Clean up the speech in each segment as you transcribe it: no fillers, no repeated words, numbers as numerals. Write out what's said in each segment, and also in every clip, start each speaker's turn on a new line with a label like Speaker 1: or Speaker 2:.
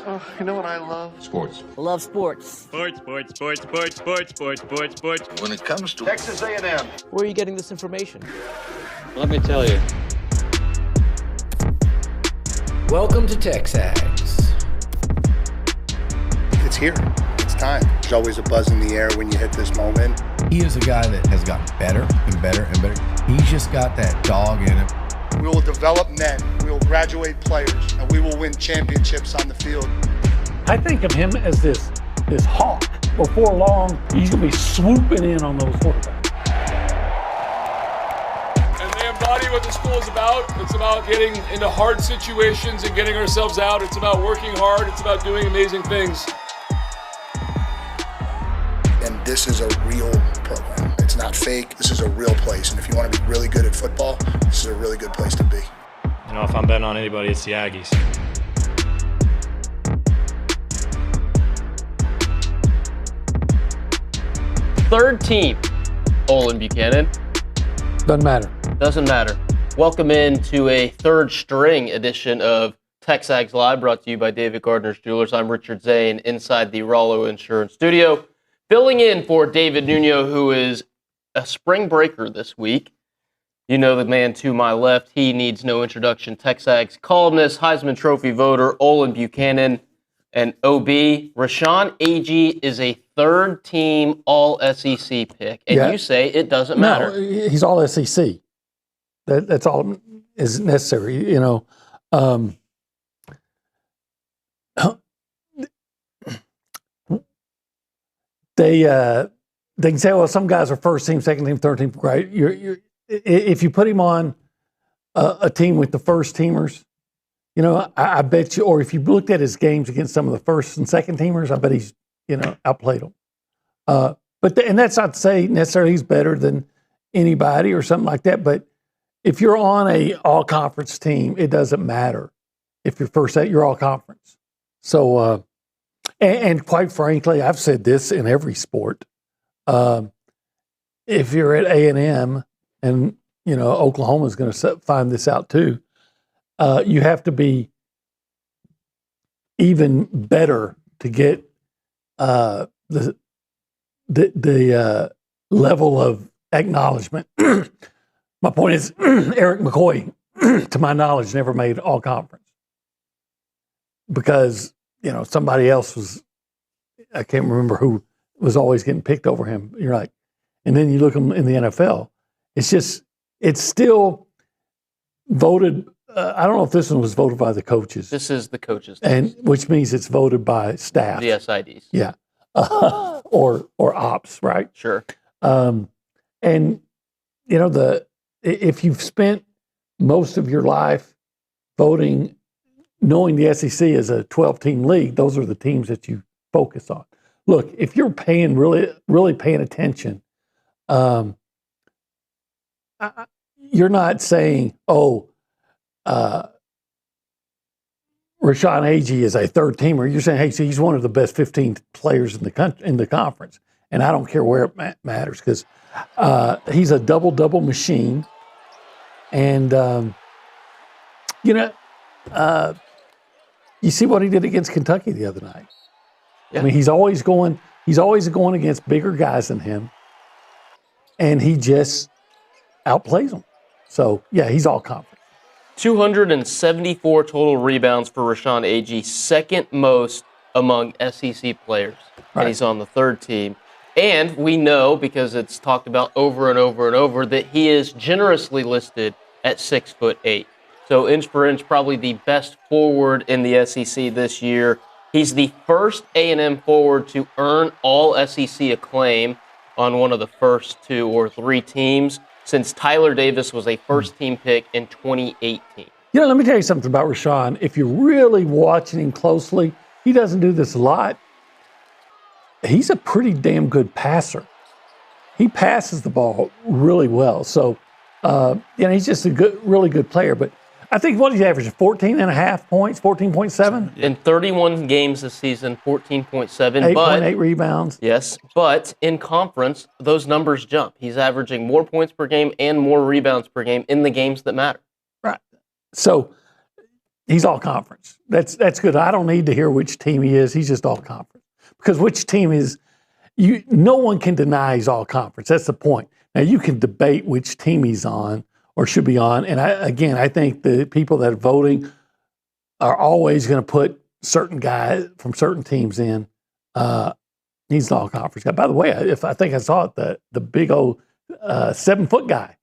Speaker 1: Oh, you know what I love?
Speaker 2: Sports.
Speaker 3: Love sports.
Speaker 4: Sports. When
Speaker 1: It comes to Texas A&M.
Speaker 3: Where are you getting this information?
Speaker 4: Let me tell you.
Speaker 5: Welcome to TexAgs.
Speaker 6: It's here. It's time. There's always a buzz in the air when you hit this moment.
Speaker 5: He is a guy that has gotten better and better and better. He's just got that dog in him.
Speaker 6: We will develop men. We will graduate players, and we will win championships on the field.
Speaker 7: I think of him as this hawk. Before long, he's going to be swooping in on those quarterbacks.
Speaker 8: And they embody what the school is about. It's about getting into hard situations and getting ourselves out. It's about working hard. It's about doing amazing things.
Speaker 6: And this is a real program. It's not fake. This is a real place. And if you want to be really good at football, this is a really good place to be.
Speaker 4: You know, if I'm betting on anybody, it's the Aggies.
Speaker 3: Third team, Olin Buchanan.
Speaker 7: Doesn't matter.
Speaker 3: Doesn't matter. Welcome in to a third string edition of TexAgs Live, brought to you by David Gardner's Jewelers. I'm Richard Zane, inside the Rollo Insurance Studio, filling in for David Nuno, who is a spring breaker this week. You know the man to my left. He needs no introduction. TexAgs columnist, Heisman Trophy voter, Olin Buchanan, and OB. Rashawn Agee is a third-team All-SEC pick, and you say it doesn't matter.
Speaker 7: No, he's all SEC. That's all is necessary. You know, they can say, well, some guys are first team, second team, third team. Right? If you put him on a team with the first teamers, you know, I bet you, or if you looked at his games against some of the first and second teamers, I bet he's, outplayed them. And that's not to say necessarily he's better than anybody or something like that. But if you're on a all-conference team, it doesn't matter if you're first at your all-conference. So, and quite frankly, I've said this in every sport. If you're at A&M, and Oklahoma's going to find this out too, you have to be even better to get the level of acknowledgement. My point is, Eric McCoy, to my knowledge, never made all conference because somebody else was. I can't remember who was always getting picked over him. You're like, and then you look at him in the NFL. It's still voted. I don't know if this one was voted by the coaches.
Speaker 3: This is the coaches,
Speaker 7: and which means it's voted by staff.
Speaker 3: The SIDs.
Speaker 7: Yeah, or ops, right?
Speaker 3: Sure.
Speaker 7: And if you've spent most of your life voting, knowing the SEC is a 12-team league, those are the teams that you focus on. Look, if you're really paying attention, you're not saying, Rashawn Agee is a third teamer. You're saying, hey, so he's one of the best 15 players in the conference, and I don't care where it matters because he's a double machine, and you see what he did against Kentucky the other night. Yeah. I mean, he's always going against bigger guys than him, and he just outplays them. So yeah, he's all conference.
Speaker 3: 274 total rebounds for Rashawn Agee, second most among SEC players. Right. And he's on the third team. And we know, because it's talked about over and over and over, that he is generously listed at 6'8". So inch for inch, probably the best forward in the SEC this year. He's the first A&M forward to earn all SEC acclaim on one of the first 2 or 3 teams since Tyler Davis was a first-team pick in 2018.
Speaker 7: Let me tell you something about Rashawn. If you're really watching him closely, he doesn't do this a lot. He's a pretty damn good passer. He passes the ball really well. So, he's just a really good player. But I think what he's averaging, 14.5 points, 14.7?
Speaker 3: In 31 games this season, 14.7.
Speaker 7: 8.8 rebounds.
Speaker 3: Yes, but in conference, those numbers jump. He's averaging more points per game and more rebounds per game in the games that matter.
Speaker 7: Right. So He's all conference. That's good. I don't need to hear which team he is. He's just all conference. Because which team is no one can deny he's all conference. That's the point. Now you can debate which team he's on or should be on. And I think the people that are voting are always going to put certain guys from certain teams in. He's an all conference guy. By the way, I think I saw it, the big old 7-foot guy,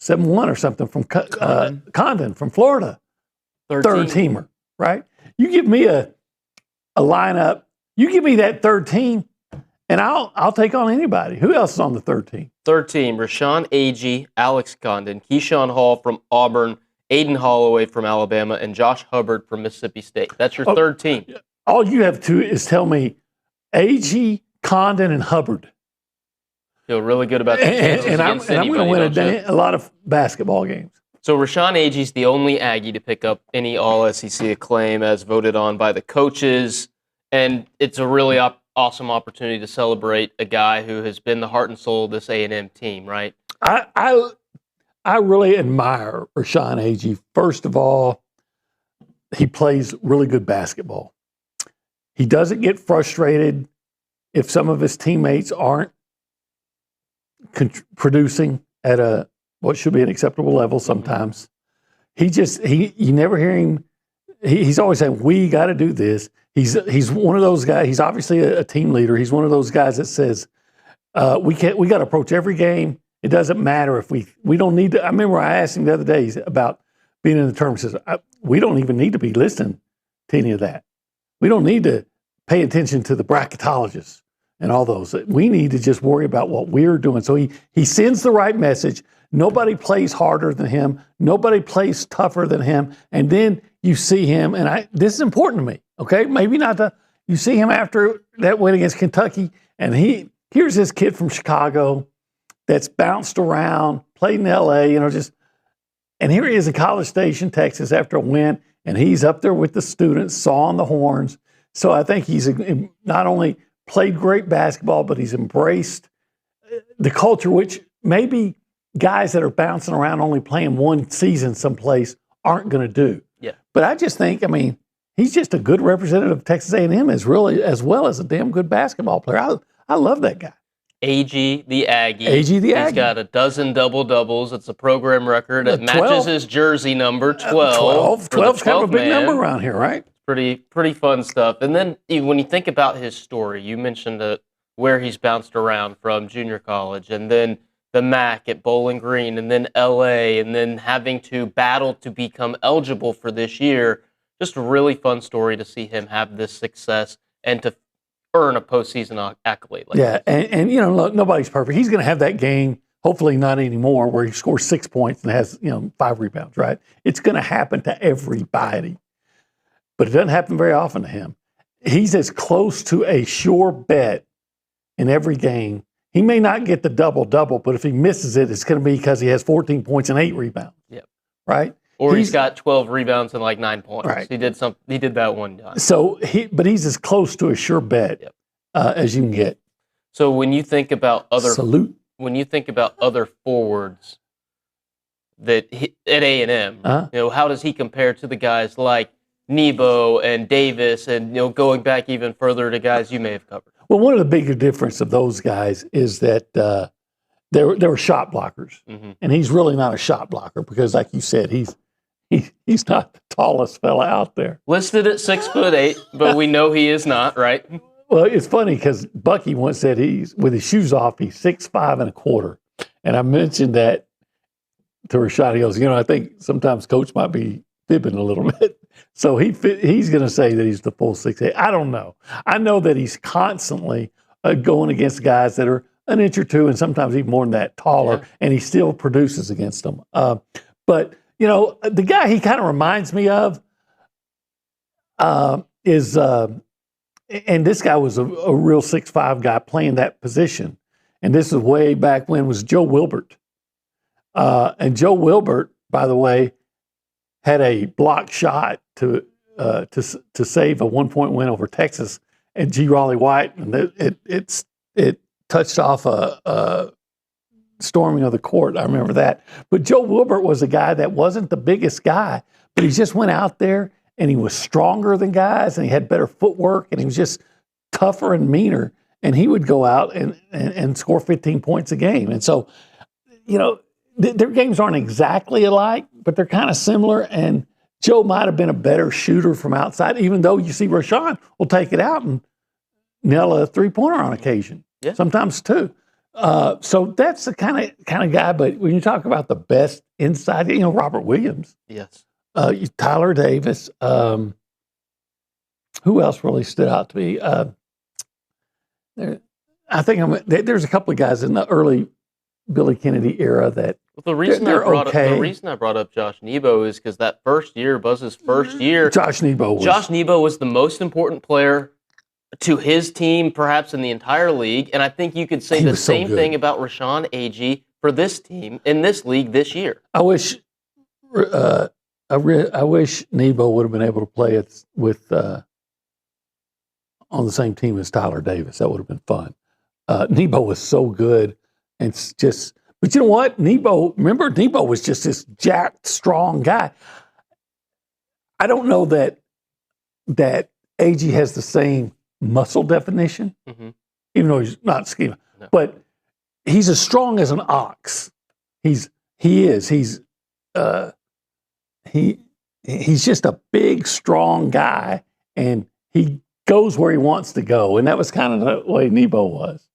Speaker 7: 7'1" or something from Condon from Florida. Third teamer, right? You give me a lineup, you give me that third team, and I'll take on anybody. Who else is on the third team?
Speaker 3: Third team, Rashawn Agee, Alex Condon, Keyshawn Hall from Auburn, Aiden Holloway from Alabama, and Josh Hubbard from Mississippi State. That's your third team.
Speaker 7: All you have to is tell me Agee, Condon, and Hubbard.
Speaker 3: Feel really good about that.
Speaker 7: And I'm going to win a lot of basketball games.
Speaker 3: So Rashawn Agee's the only Aggie to pick up any All-SEC acclaim as voted on by the coaches, and it's a really awesome opportunity to celebrate a guy who has been the heart and soul of this A&M team, right?
Speaker 7: I really admire Rashawn Agee. First of all, he plays really good basketball. He doesn't get frustrated if some of his teammates aren't producing at what should be an acceptable level sometimes. You never hear him. He's always saying, we got to do this. He's one of those guys. He's obviously a team leader. He's one of those guys that says, we got to approach every game. It doesn't matter if we don't need to. I remember I asked him the other day about being in the tournament. He says, we don't even need to be listening to any of that. We don't need to pay attention to the bracketologists and all those. We need to just worry about what we're doing. So he sends the right message. Nobody plays harder than him. Nobody plays tougher than him. And then you see him, and this is important to me, okay? Maybe not you see him after that win against Kentucky, and here's this kid from Chicago that's bounced around, played in L.A., and here he is in College Station, Texas, after a win, and he's up there with the students, sawing the horns. So I think he's not only played great basketball, but he's embraced the culture, which maybe guys that are bouncing around only playing one season someplace aren't going to do.
Speaker 3: Yeah.
Speaker 7: But I just think, he's just a good representative of Texas A&M as well as a damn good basketball player. I love that guy.
Speaker 3: Agee the Aggie.
Speaker 7: Agee the Aggie.
Speaker 3: He's got a dozen double-doubles. It's a program record. It matches his jersey number, 12.
Speaker 7: 12's kind of a big number around here, right?
Speaker 3: Pretty fun stuff. And then when you think about his story, you mentioned where he's bounced around from junior college, and then the MAC at Bowling Green, and then LA, and then having to battle to become eligible for this year. Just a really fun story to see him have this success and to earn a postseason accolade like
Speaker 7: that.
Speaker 3: This.
Speaker 7: And look, nobody's perfect. He's going to have that game, hopefully not anymore, where he scores 6 points and has 5 rebounds, right? It's going to happen to everybody. But it doesn't happen very often to him. He's as close to a sure bet in every game. He may not get the double-double, but if he misses it, it's going to be because he has 14 points and 8 rebounds.
Speaker 3: Yep.
Speaker 7: Right?
Speaker 3: Or he's got 12 rebounds and 9 points.
Speaker 7: Right.
Speaker 3: He did that one time.
Speaker 7: So but he's as close to a sure bet as you can get.
Speaker 3: So when you think about
Speaker 7: when
Speaker 3: you think about other forwards at A&M, how does he compare to the guys like Nebo and Davis, and going back even further to guys you may have covered?
Speaker 7: Well, one of the bigger difference of those guys is that they were shot blockers, and he's really not a shot blocker because, like you said, he's not the tallest fella out there.
Speaker 3: Listed at 6'8", but we know he is not, right?
Speaker 7: Well, it's funny because Bucky once said with his shoes off, he's 6'5 1/4, and I mentioned that to Rashad. He goes, I think sometimes Coach might be fibbing a little bit. So he's going to say that he's the full 6'8". I don't know. I know that he's constantly going against guys that are an inch or two and sometimes even more than that taller, and he still produces against them. But, the guy he kind of reminds me of is, and this guy was a real 6'5 guy playing that position. And this is way back when, was Joe Wilbert. And Joe Wilbert, by the way, had a blocked shot to save a 1-point win over Texas at G. Raleigh White, and it touched off a storming of the court. I remember that. But Joe Wilbert was a guy that wasn't the biggest guy, but he just went out there and he was stronger than guys and he had better footwork and he was just tougher and meaner. And he would go out and score 15 points a game. And so, their games aren't exactly alike, but they're kind of similar. And Joe might have been a better shooter from outside, even though you see Rashawn will take it out and nail a three-pointer on occasion. Yeah. Sometimes two. So that's the kind of guy. But when you talk about the best inside, Robert Williams.
Speaker 3: Yes.
Speaker 7: Tyler Davis. Who else really stood out to me? I think there's a couple of guys in the early Billy Kennedy era that
Speaker 3: the reason I brought up Josh Nebo is because that first year, Buzz's first year, Josh Nebo was the most important player to his team, perhaps in the entire league. And I think you could say the same thing about Rashawn Agee for this team in this league this year.
Speaker 7: I wish Nebo would have been able to play it with on the same team as Tyler Davis. That would have been fun. Nebo was so good, and but you know what? Nebo was just this jacked, strong guy. I don't know that Agee has the same muscle definition, even though he's not skinny, but he's as strong as an ox. He's just a big, strong guy, and he goes where he wants to go, and that was kind of the way Nebo was.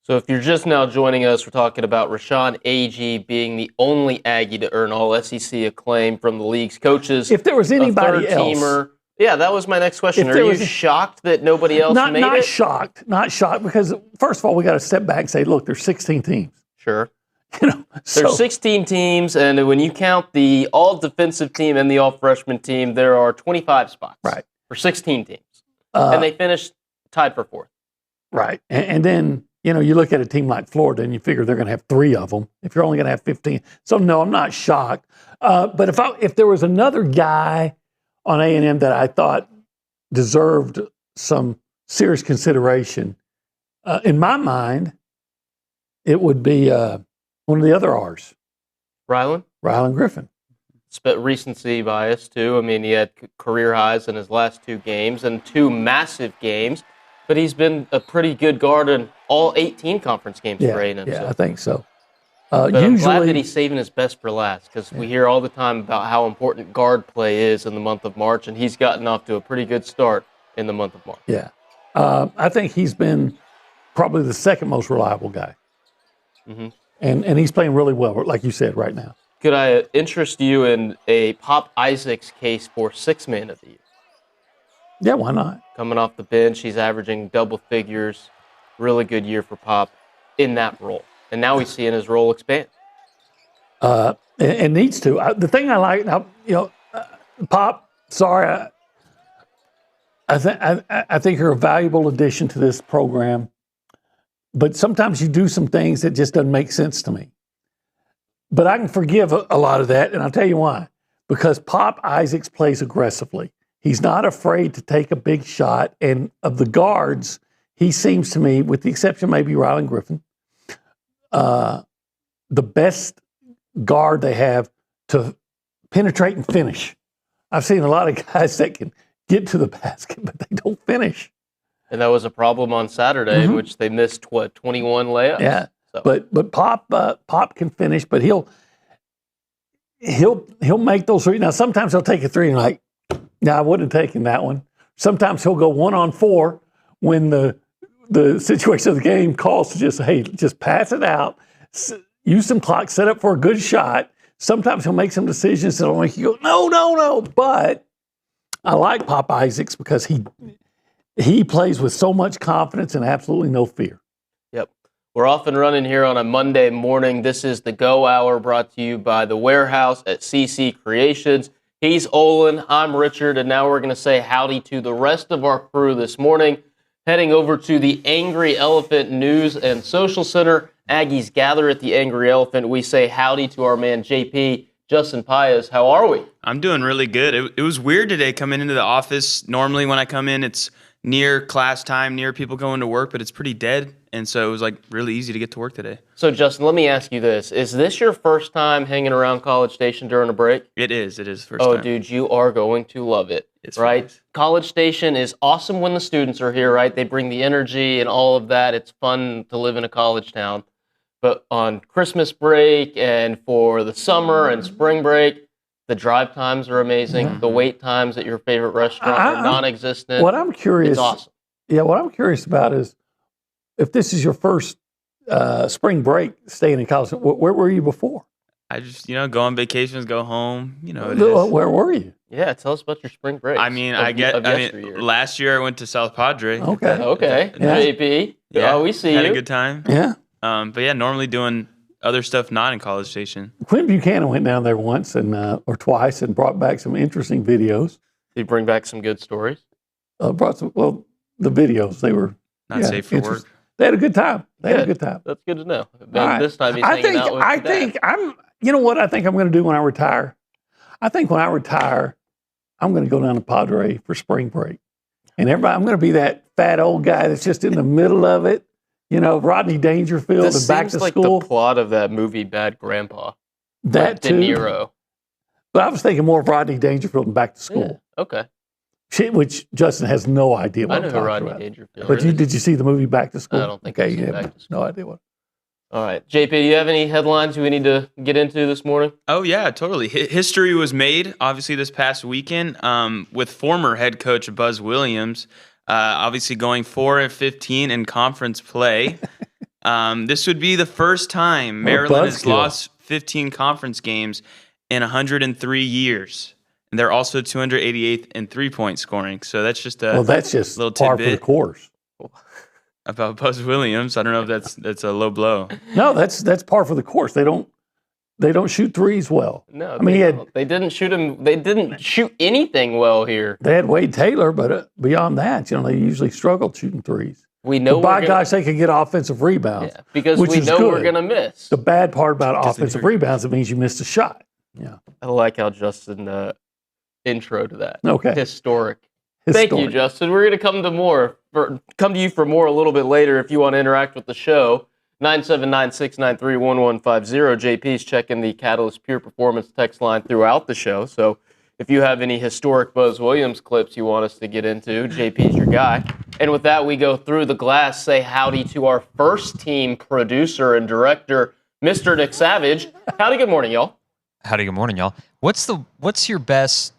Speaker 3: So if you're just now joining us, we're talking about Rashawn Agee being the only Aggie to earn all SEC acclaim from the league's coaches.
Speaker 7: If there was anybody else.
Speaker 3: Teamer. Yeah, that was my next question. Are you shocked that nobody else made it?
Speaker 7: Not shocked, because first of all, we got to step back and say, look, there's 16 teams.
Speaker 3: Sure. There's 16 teams, and when you count the all-defensive team and the all-freshman team, there are 25 spots for 16 teams. And they finished tied for fourth.
Speaker 7: Right. And then, you look at a team like Florida and you figure they're going to have 3 of them if you're only going to have 15. So, no, I'm not shocked. But if there was another guy on A&M that I thought deserved some serious consideration, in my mind, it would be one of the other R's.
Speaker 3: Rylan
Speaker 7: Griffin.
Speaker 3: Recency bias, too. I mean, he had career highs in his last 2 games and 2 massive games, but he's been a pretty good guard in all 18 conference games for A&M.
Speaker 7: Yeah, I think so.
Speaker 3: But I'm glad that he's saving his best for last, because we hear all the time about how important guard play is in the month of March, and he's gotten off to a pretty good start in the month of March.
Speaker 7: Yeah. I think he's been probably the second most reliable guy. Mm-hmm. And he's playing really well, like you said, right now.
Speaker 3: Could I interest you in a Pop Isaacs case for 6th Man of the Year?
Speaker 7: Yeah, why not?
Speaker 3: Coming off the bench, he's averaging double figures. Really good year for Pop in that role. And now he's seeing his role expand.
Speaker 7: And needs to. The thing I like, now, Pop, sorry, I think you're a valuable addition to this program. But sometimes you do some things that just doesn't make sense to me. But I can forgive a lot of that, and I'll tell you why. Because Pop Isaacs plays aggressively. He's not afraid to take a big shot, and of the guards, he seems to me, with the exception maybe Rylan Griffin, the best guard they have to penetrate and finish. I've seen a lot of guys that can get to the basket, but they don't finish.
Speaker 3: And that was a problem on Saturday, in which they missed, 21 layups?
Speaker 7: Yeah. So. But Pop can finish, but he'll make those three. Now sometimes he'll take a three and like, no, I wouldn't have taken that one. Sometimes he'll go 1-on-4 when the situation of the game calls to just pass it out, use some clock, set up for a good shot. Sometimes he'll make some decisions that'll make you go, no. But I like Pop Isaacs because he plays with so much confidence and absolutely no fear.
Speaker 3: Yep. We're off and running here on a Monday morning. This is the Go Hour brought to you by The Warehouse at CC Creations. He's Olin, I'm Richard, and now we're going to say howdy to the rest of our crew this morning. Heading over to the Angry Elephant News and Social Center. Aggies gather at the Angry Elephant. We say howdy to our man JP, Justin Paez. How are we?
Speaker 2: I'm doing really good. It was weird today coming into the office. Normally when I come in, it's near class time, near people going to work, but it's pretty dead. And so it was like really easy to get to work today.
Speaker 3: So Justin, let me ask you this. Is this your first time hanging around College Station during a break?
Speaker 2: It is first time.
Speaker 3: Oh, dude, you are going to love it.
Speaker 2: It's
Speaker 3: right?
Speaker 2: nice.
Speaker 3: College Station is awesome when the students are here, right? They bring the energy and all of that. It's fun to live in a college town. But on Christmas break and for the summer and spring break, the drive times are amazing.
Speaker 7: Mm-hmm.
Speaker 3: The wait times at your favorite restaurant are non-existent.
Speaker 7: What I'm curious,
Speaker 3: It's awesome.
Speaker 7: Yeah, what I'm curious about is if this is your first spring break staying in college, where were you before?
Speaker 2: I just, go on vacations, go home.
Speaker 7: Where were you?
Speaker 3: Yeah, tell us about your spring break.
Speaker 2: Last year I went to South Padre.
Speaker 3: Okay.
Speaker 7: Yeah.
Speaker 3: JP.
Speaker 2: Yeah,
Speaker 3: Oh, we see
Speaker 2: had
Speaker 3: you.
Speaker 2: a good time.
Speaker 7: Yeah.
Speaker 2: But yeah, normally doing other stuff not in College Station.
Speaker 7: Quinn Buchanan went down there once or twice and brought back some interesting videos.
Speaker 3: Did you bring back some good stories?
Speaker 7: The videos, they were
Speaker 2: Not safe for work.
Speaker 7: They had a good time. Had a good time.
Speaker 3: That's good to know.
Speaker 7: Right.
Speaker 3: This time he's hanging out with your dad.
Speaker 7: You know what I think I'm going to do when I retire? I think when I retire, I'm going to go down to Padre for spring break. And I'm going to be that fat old guy that's just in the middle of it. Rodney Dangerfield
Speaker 3: This
Speaker 7: and back to
Speaker 3: seems like
Speaker 7: school.
Speaker 3: the plot of that movie Bad Grandpa.
Speaker 7: That
Speaker 3: De
Speaker 7: too.
Speaker 3: Niro.
Speaker 7: But I was thinking more of Rodney Dangerfield and back to school.
Speaker 3: Yeah. Okay.
Speaker 7: Which Justin has no idea what
Speaker 3: I know
Speaker 7: I'm
Speaker 3: who
Speaker 7: talking
Speaker 3: Rodney
Speaker 7: about.
Speaker 3: Dangerfield
Speaker 7: But
Speaker 3: is.
Speaker 7: did you see the movie Back to School?
Speaker 3: I don't think I've seen Back to School.
Speaker 7: No idea what.
Speaker 3: All right. JP, do you have any headlines we need to get into this morning?
Speaker 2: Oh, yeah, totally. History was made, obviously, this past weekend with former head coach Buzz Williams, obviously going 4-15 in conference play. This would be the first time Maryland has lost 15 conference games in 103 years. And they're also 288th in three-point scoring. So that's just a little
Speaker 7: par
Speaker 2: tidbit
Speaker 7: for the course.
Speaker 2: about Buzz Williams. I don't know if that's a low blow.
Speaker 7: No, that's par for the course. They don't shoot threes well.
Speaker 3: No,
Speaker 7: I mean
Speaker 3: they didn't shoot him. They didn't shoot anything well here.
Speaker 7: They had Wade Taylor, but beyond that, they usually struggled shooting threes.
Speaker 3: We know.
Speaker 7: But by gosh, they could get offensive rebounds.
Speaker 3: Yeah, because
Speaker 7: which
Speaker 3: we
Speaker 7: is
Speaker 3: know
Speaker 7: good.
Speaker 3: we're going to miss.
Speaker 7: The bad part about offensive rebounds, it means you missed a shot. Yeah.
Speaker 3: I like how Justin intro to that.
Speaker 7: Okay.
Speaker 3: Historic. Thank you, Justin. We're going to come to you for more a little bit later if you want to interact with the show. 979-693-1150. JP's checking the Catalyst Pure Performance text line throughout the show. So if you have any historic Buzz Williams clips you want us to get into, JP's your guy. And with that, we go through the glass, say howdy to our first team producer and director, Mr. Nick Savage. Howdy, good morning, y'all.
Speaker 9: Howdy, good morning, y'all. What's your best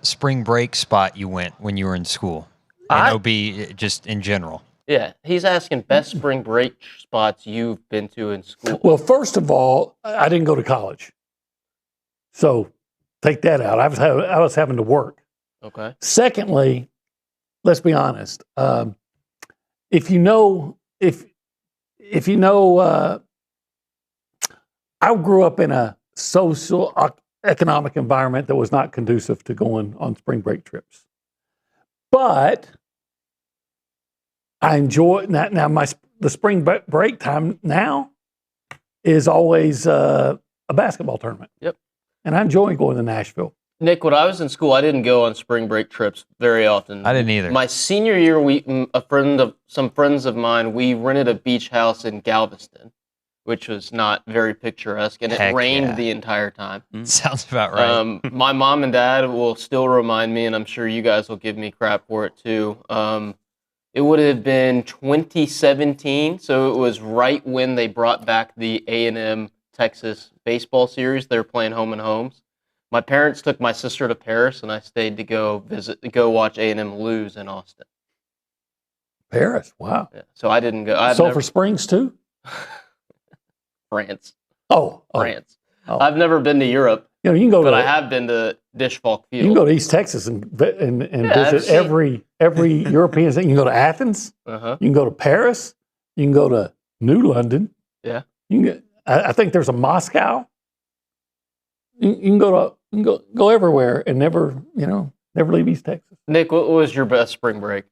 Speaker 9: spring break spot you went when you were in school? And OB, just in general.
Speaker 3: Yeah, he's asking best spring break spots you've been to in school.
Speaker 7: Well, first of all, I didn't go to college. So take that out. I was having to work.
Speaker 3: Okay.
Speaker 7: Secondly, let's be honest. If you know, I grew up in a social economic environment that was not conducive to going on spring break trips. But I enjoy now. The spring break time now is always a basketball tournament.
Speaker 3: Yep.
Speaker 7: And I enjoy going to Nashville.
Speaker 3: Nick, when I was in school, I didn't go on spring break trips very often.
Speaker 9: I didn't either.
Speaker 3: My senior year, some friends of mine, we rented a beach house in Galveston, which was not very picturesque, and it rained the entire time.
Speaker 9: Sounds about right.
Speaker 3: My mom and dad will still remind me, and I'm sure you guys will give me crap for it too. It would have been 2017, so it was right when they brought back the A&M Texas baseball series. They were playing home and homes. My parents took my sister to Paris, and I stayed to go watch A&M lose in Austin.
Speaker 7: Paris, wow.
Speaker 3: Yeah, so I didn't go.
Speaker 7: For Springs too?
Speaker 3: France.
Speaker 7: France.
Speaker 3: Oh. I've never been to Europe.
Speaker 7: You can go,
Speaker 3: but I have been to Dishfalk Field.
Speaker 7: You can go to East Texas and visit every European thing. You can go to Athens.
Speaker 3: Uh-huh.
Speaker 7: You can go to Paris. You can go to New London.
Speaker 3: Yeah.
Speaker 7: I think there's a Moscow. You can go everywhere and never leave East Texas.
Speaker 3: Nick, what was your best spring break?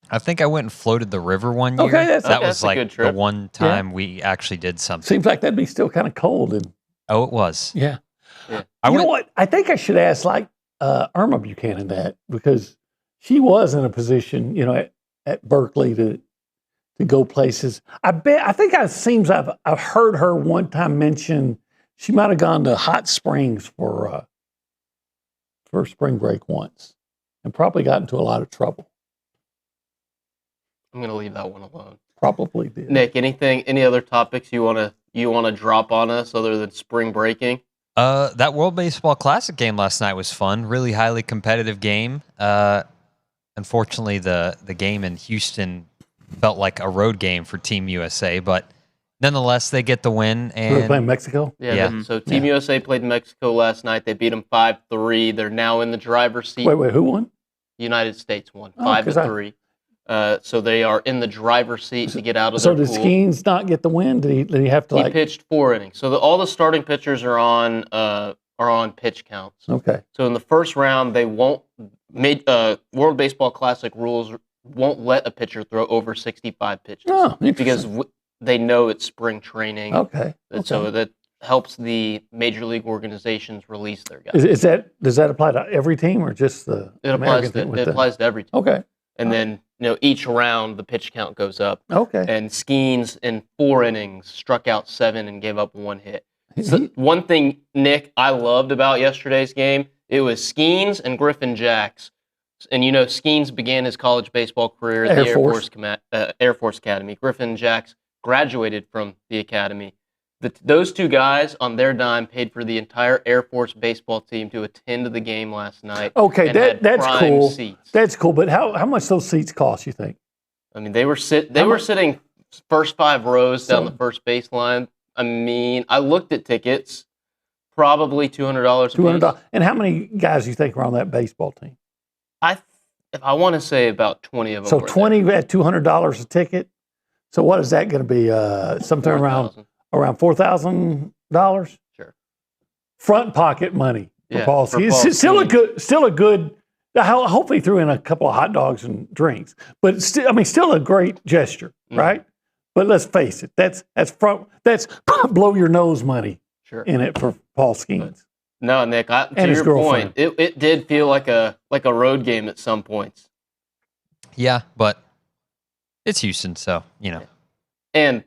Speaker 9: I think I went and floated the river one year.
Speaker 7: Okay,
Speaker 9: that was like the one time we actually did something.
Speaker 7: Seems like that'd be still kind of cold. It
Speaker 9: was.
Speaker 7: Yeah. You know what? I think I should ask Irma Buchanan that, because she was in a position, at Berkeley to go places. I think I've heard her one time mention she might have gone to Hot Springs for spring break once, and probably got into a lot of trouble.
Speaker 3: I'm going to leave that one alone.
Speaker 7: Probably did.
Speaker 3: Nick, any other topics you want to drop on us other than spring breaking?
Speaker 9: That World Baseball Classic game last night was fun. Really highly competitive game. Unfortunately, the game in Houston felt like a road game for Team USA, but nonetheless, they get the win. And
Speaker 7: Were they playing Mexico?
Speaker 3: Yeah. So Team USA played Mexico last night. They beat them 5-3. They're now in the driver's seat.
Speaker 7: Wait, who won?
Speaker 3: United States won 5-3. So they are in the driver's seat to get out of their pool.
Speaker 7: So did Skeens not get the win? Did he have to?
Speaker 3: He pitched 4 innings. So all the starting pitchers are on pitch counts.
Speaker 7: Okay.
Speaker 3: So in the first round, they won't World Baseball Classic rules won't let a pitcher throw over 65 pitches.
Speaker 7: Oh,
Speaker 3: because they know it's spring training.
Speaker 7: Okay.
Speaker 3: So that helps the major league organizations release their guys.
Speaker 7: Does that apply to every team or just the?
Speaker 3: It applies to every team.
Speaker 7: Okay.
Speaker 3: And then each round the pitch count goes up.
Speaker 7: Okay.
Speaker 3: And Skeens in 4 innings struck out 7 and gave up 1 hit. So one thing, Nick, I loved about yesterday's game, it was Skeens and Griffin Jacks. And Skeens began his college baseball career at the Air Force Academy. Griffin Jacks graduated from the academy. Those two guys on their dime paid for the entire Air Force baseball team to attend the game last night.
Speaker 7: Okay, that's cool.
Speaker 3: Seats.
Speaker 7: That's cool. But how much those seats cost? You think?
Speaker 3: I mean, they were sitting first 5 rows down the first baseline. I mean, I looked at tickets, probably $200.
Speaker 7: $200. And how many guys do you think were on that baseball team?
Speaker 3: I want to say about 20 of them.
Speaker 7: So 20 at $200 a ticket. So what is that going to be? Something around $4,000.
Speaker 3: Sure.
Speaker 7: Front pocket money for Paul.
Speaker 3: It's
Speaker 7: still a good. Hopefully threw in a couple of hot dogs and drinks, but still a great gesture, right? But let's face it, that's blow your nose money in it for Paul Skeens.
Speaker 3: No, Nick. To your point, it did feel like a road game at some points.
Speaker 9: Yeah, but it's Houston, so
Speaker 3: And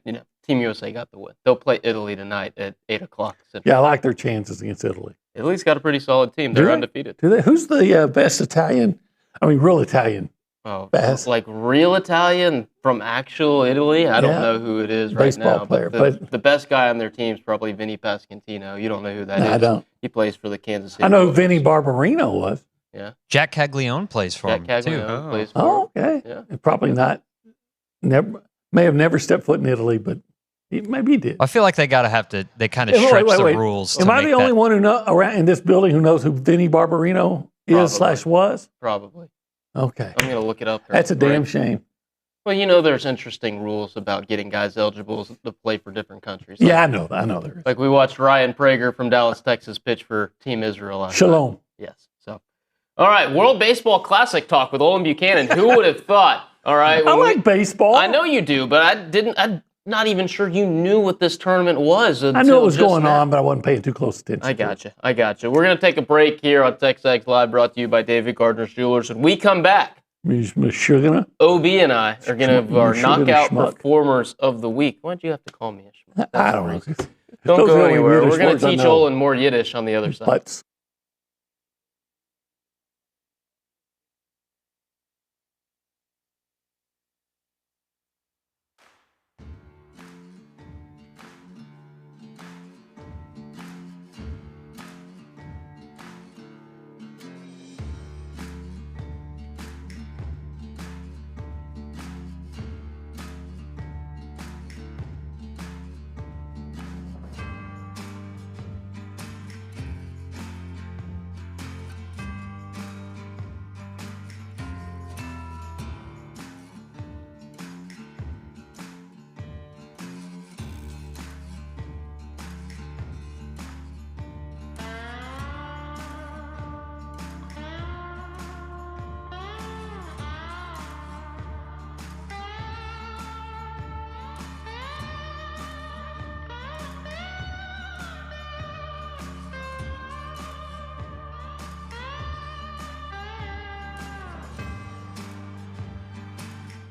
Speaker 3: Team USA got the win. They'll play Italy tonight at 8:00.
Speaker 7: Yeah, I like their chances against Italy.
Speaker 3: Italy's got a pretty solid team. They're undefeated.
Speaker 7: Do they? Who's the best Italian? I mean, real Italian.
Speaker 3: Oh,
Speaker 7: best.
Speaker 3: Like real Italian from actual Italy? I don't know who it is right now.
Speaker 7: Player,
Speaker 3: but the best guy on their team is probably Vinny Pasquantino. You don't know who that is.
Speaker 7: I don't.
Speaker 3: He plays for the Kansas City.
Speaker 7: I know
Speaker 3: Royals.
Speaker 7: who Vinny Barbarino was.
Speaker 3: Yeah.
Speaker 9: Jack Caglione plays for him, too.
Speaker 3: Plays for
Speaker 7: him. Okay.
Speaker 3: Yeah.
Speaker 7: Probably not. May have never stepped foot in Italy, but maybe he did.
Speaker 9: I feel like they kind of stretch the rules.
Speaker 7: Am I the only one who around in this building who knows who Vinny Barbarino is / was?
Speaker 3: Probably.
Speaker 7: Okay.
Speaker 3: I'm going to look it up.
Speaker 7: That's a damn shame.
Speaker 3: Well, there's interesting rules about getting guys eligible to play for different countries.
Speaker 7: Yeah, I know there is.
Speaker 3: Like we watched Ryan Prager from Dallas, Texas pitch for Team Israel last
Speaker 7: Shalom.
Speaker 3: night. Yes. So, all right, World Baseball Classic talk with Olin Buchanan. Who would have thought? All right.
Speaker 7: I like baseball.
Speaker 3: I know you do, but I'm not even sure you knew what this tournament was.
Speaker 7: I knew it was going on, but I wasn't paying too close attention.
Speaker 3: I got you. We're going to take a break here on TexAgs Live, brought to you by David Gardner's Jewelers. When we come back, OB and I are going to have our knockout performers of the week. Why'd you have to call me a schmuck?
Speaker 7: I don't know.
Speaker 3: Don't go anywhere. We're going to teach Olin more Yiddish on the other side.
Speaker 7: Butts.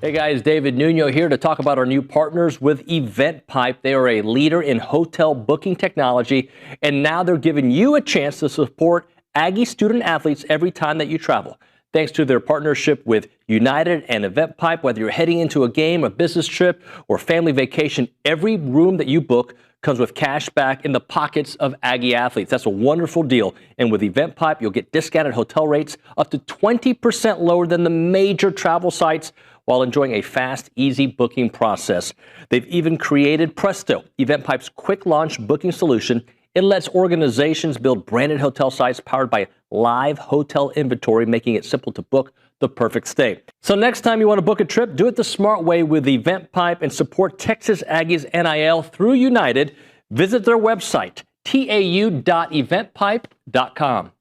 Speaker 10: Hey guys, David Nuno here to talk about our new partners with EventPipe. They are a leader in hotel booking technology, and now they're giving you a chance to support Aggie student athletes every time that you travel. Thanks to their partnership with United and EventPipe, whether you're heading into a game, a business trip, or family vacation, every room that you book comes with cash back in the pockets of Aggie athletes. That's a wonderful deal. And with EventPipe, you'll get discounted hotel rates up to 20% lower than the major travel sites while enjoying a fast, easy booking process. They've even created Presto, EventPipe's quick launch booking solution. It lets organizations build branded hotel sites powered by live hotel inventory, making it simple to book the perfect stay. So next time you want to book a trip, do it the smart way with EventPipe and support Texas Aggies NIL through United. Visit their website, tau.eventpipe.com.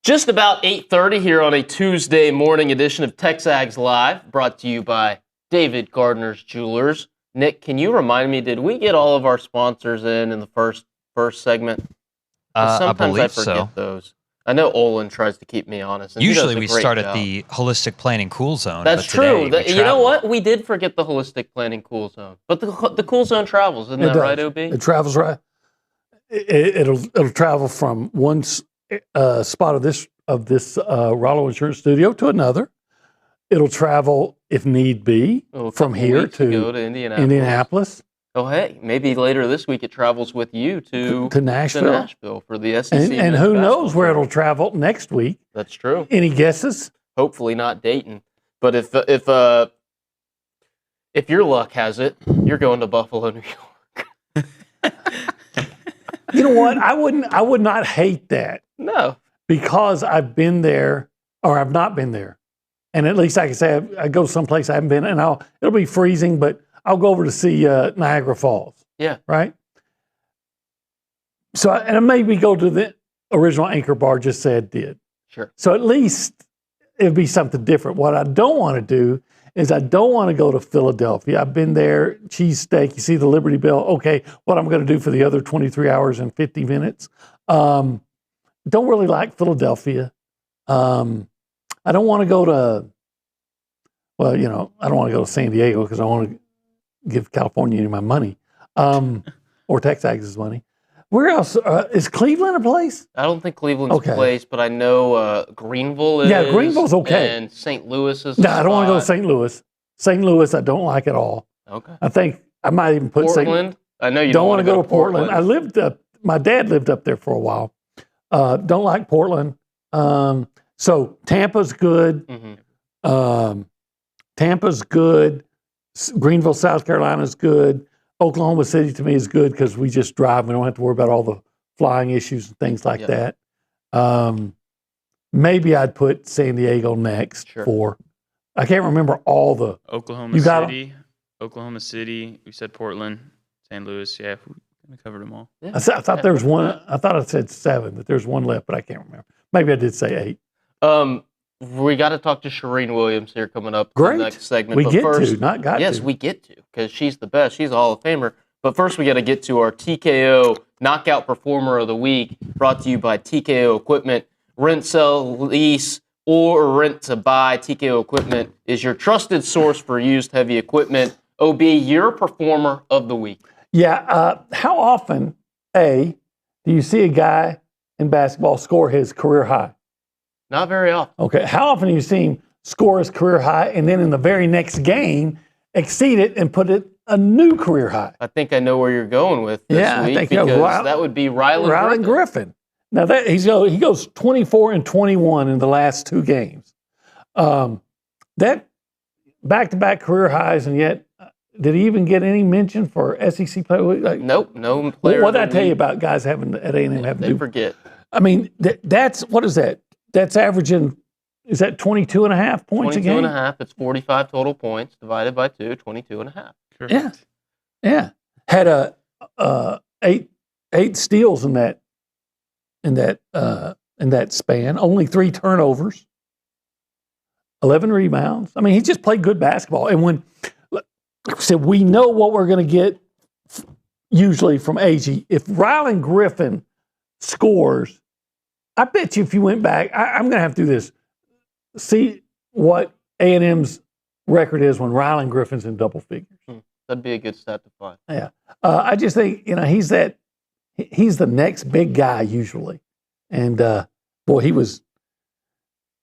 Speaker 3: Just about 8:30 here on a Tuesday morning edition of TexAgs Live, brought to you by David Gardner's Jewelers. Nick, can you remind me, did we get all of our sponsors in the first segment? Sometimes I forget those. I know Olin tries to keep me honest. And
Speaker 9: usually we start at the Holistic Planning Cool Zone.
Speaker 3: That's true. You know what? We did forget the Holistic Planning Cool Zone. But the Cool Zone travels, isn't that right, OB?
Speaker 7: It travels, right? It'll travel from one spot of this Rollo Insurance Studio to another. It'll travel, if need be,
Speaker 3: Well, a
Speaker 7: from
Speaker 3: couple
Speaker 7: here
Speaker 3: weeks
Speaker 7: to
Speaker 3: ago to Indianapolis.
Speaker 7: Indianapolis.
Speaker 3: Oh, hey, maybe later this week it travels with you to
Speaker 7: Nashville.
Speaker 3: for the SEC.
Speaker 7: And who knows where
Speaker 3: tournament.
Speaker 7: it'll travel next week.
Speaker 3: That's true.
Speaker 7: Any guesses?
Speaker 3: Hopefully not Dayton. But if your luck has it, you're going to Buffalo, New York.
Speaker 7: You know what? I would not hate that.
Speaker 3: No.
Speaker 7: Because I've been there or I've not been there. And at least I can say I go someplace I haven't been, and it'll be freezing, but I'll go over to see Niagara Falls.
Speaker 3: Yeah.
Speaker 7: Right? So, and maybe go to the original Anchor Bar, just said did.
Speaker 3: Sure.
Speaker 7: So at least it'd be something different. What I don't want to do is I don't want to go to Philadelphia. I've been there, cheesesteak, you see the Liberty Bell. Okay, what I'm going to do for the other 23 hours and 50 minutes. Don't really like Philadelphia. I don't want to go to, I don't want to go to San Diego because I want to give California any of my money, or TexAgs' money. Where else? Is Cleveland a place?
Speaker 3: I don't think Cleveland's a place, but I know Greenville is.
Speaker 7: Yeah, Greenville's okay.
Speaker 3: And St. Louis is.
Speaker 7: No, I don't want to go to St. Louis. St. Louis, I don't like at all.
Speaker 3: Okay.
Speaker 7: I think I might even put
Speaker 3: Portland. I know you
Speaker 7: don't want to go to Portland. I lived up. My dad lived up there for a while. Don't like Portland. So Tampa's good.
Speaker 3: Mm-hmm.
Speaker 7: Tampa's good. Greenville, South Carolina's good. Oklahoma City to me is good because we just drive. We don't have to worry about all the flying issues and things like that. Maybe I'd put San Diego next for. I can't remember all the
Speaker 2: Oklahoma City. We said Portland, St. Louis. Yeah, we covered them all.
Speaker 7: Yeah. I thought there was one. I thought I said 7, but there's one left, but I can't remember. Maybe I did say 8.
Speaker 3: We got to talk to Charean Williams here coming up.
Speaker 7: Great.
Speaker 3: In the next segment.
Speaker 7: We
Speaker 3: but
Speaker 7: get
Speaker 3: first,
Speaker 7: to, not got to.
Speaker 3: Yes, we get to, because she's the best. She's a Hall of Famer. But first, we got to get to our TKO Knockout Performer of the Week, brought to you by TKO Equipment. Rent, sell, lease, or rent to buy. TKO Equipment is your trusted source for used heavy equipment. OB, your Performer of the Week.
Speaker 7: Yeah. How often, do you see a guy in basketball score his career high?
Speaker 3: Not very often.
Speaker 7: Okay. How often do you see him score his career high and then in the very next game exceed it and put it a new career high?
Speaker 3: I think I know where you're going with this week,
Speaker 7: I think
Speaker 3: because that would be Rylan
Speaker 7: Griffin. Now that he goes 24 and 21 in the last 2 games. That back-to-back career highs, and yet did he even get any mention for SEC play?
Speaker 3: Nope, no player.
Speaker 7: What did I tell you about guys having at A&M having to do?
Speaker 3: They forget.
Speaker 7: I mean, that's what is that? That's averaging. Is that 22 and a half points a game?
Speaker 3: 22 and a half. It's 45 total points divided by 2. 22 and a half.
Speaker 7: Correct. Yeah. Had eight steals in that span. Only 3 turnovers. 11 rebounds. I mean, he just played good basketball. And when said we know what we're going to get usually from Aggie. If Rylan Griffin scores, I bet you if you went back, I'm going to have to do this. See what A&M's record is when Rylan Griffin's in double figures.
Speaker 3: That'd be a good stat to find.
Speaker 7: Yeah. I just think, he's the next big guy usually. And boy, he was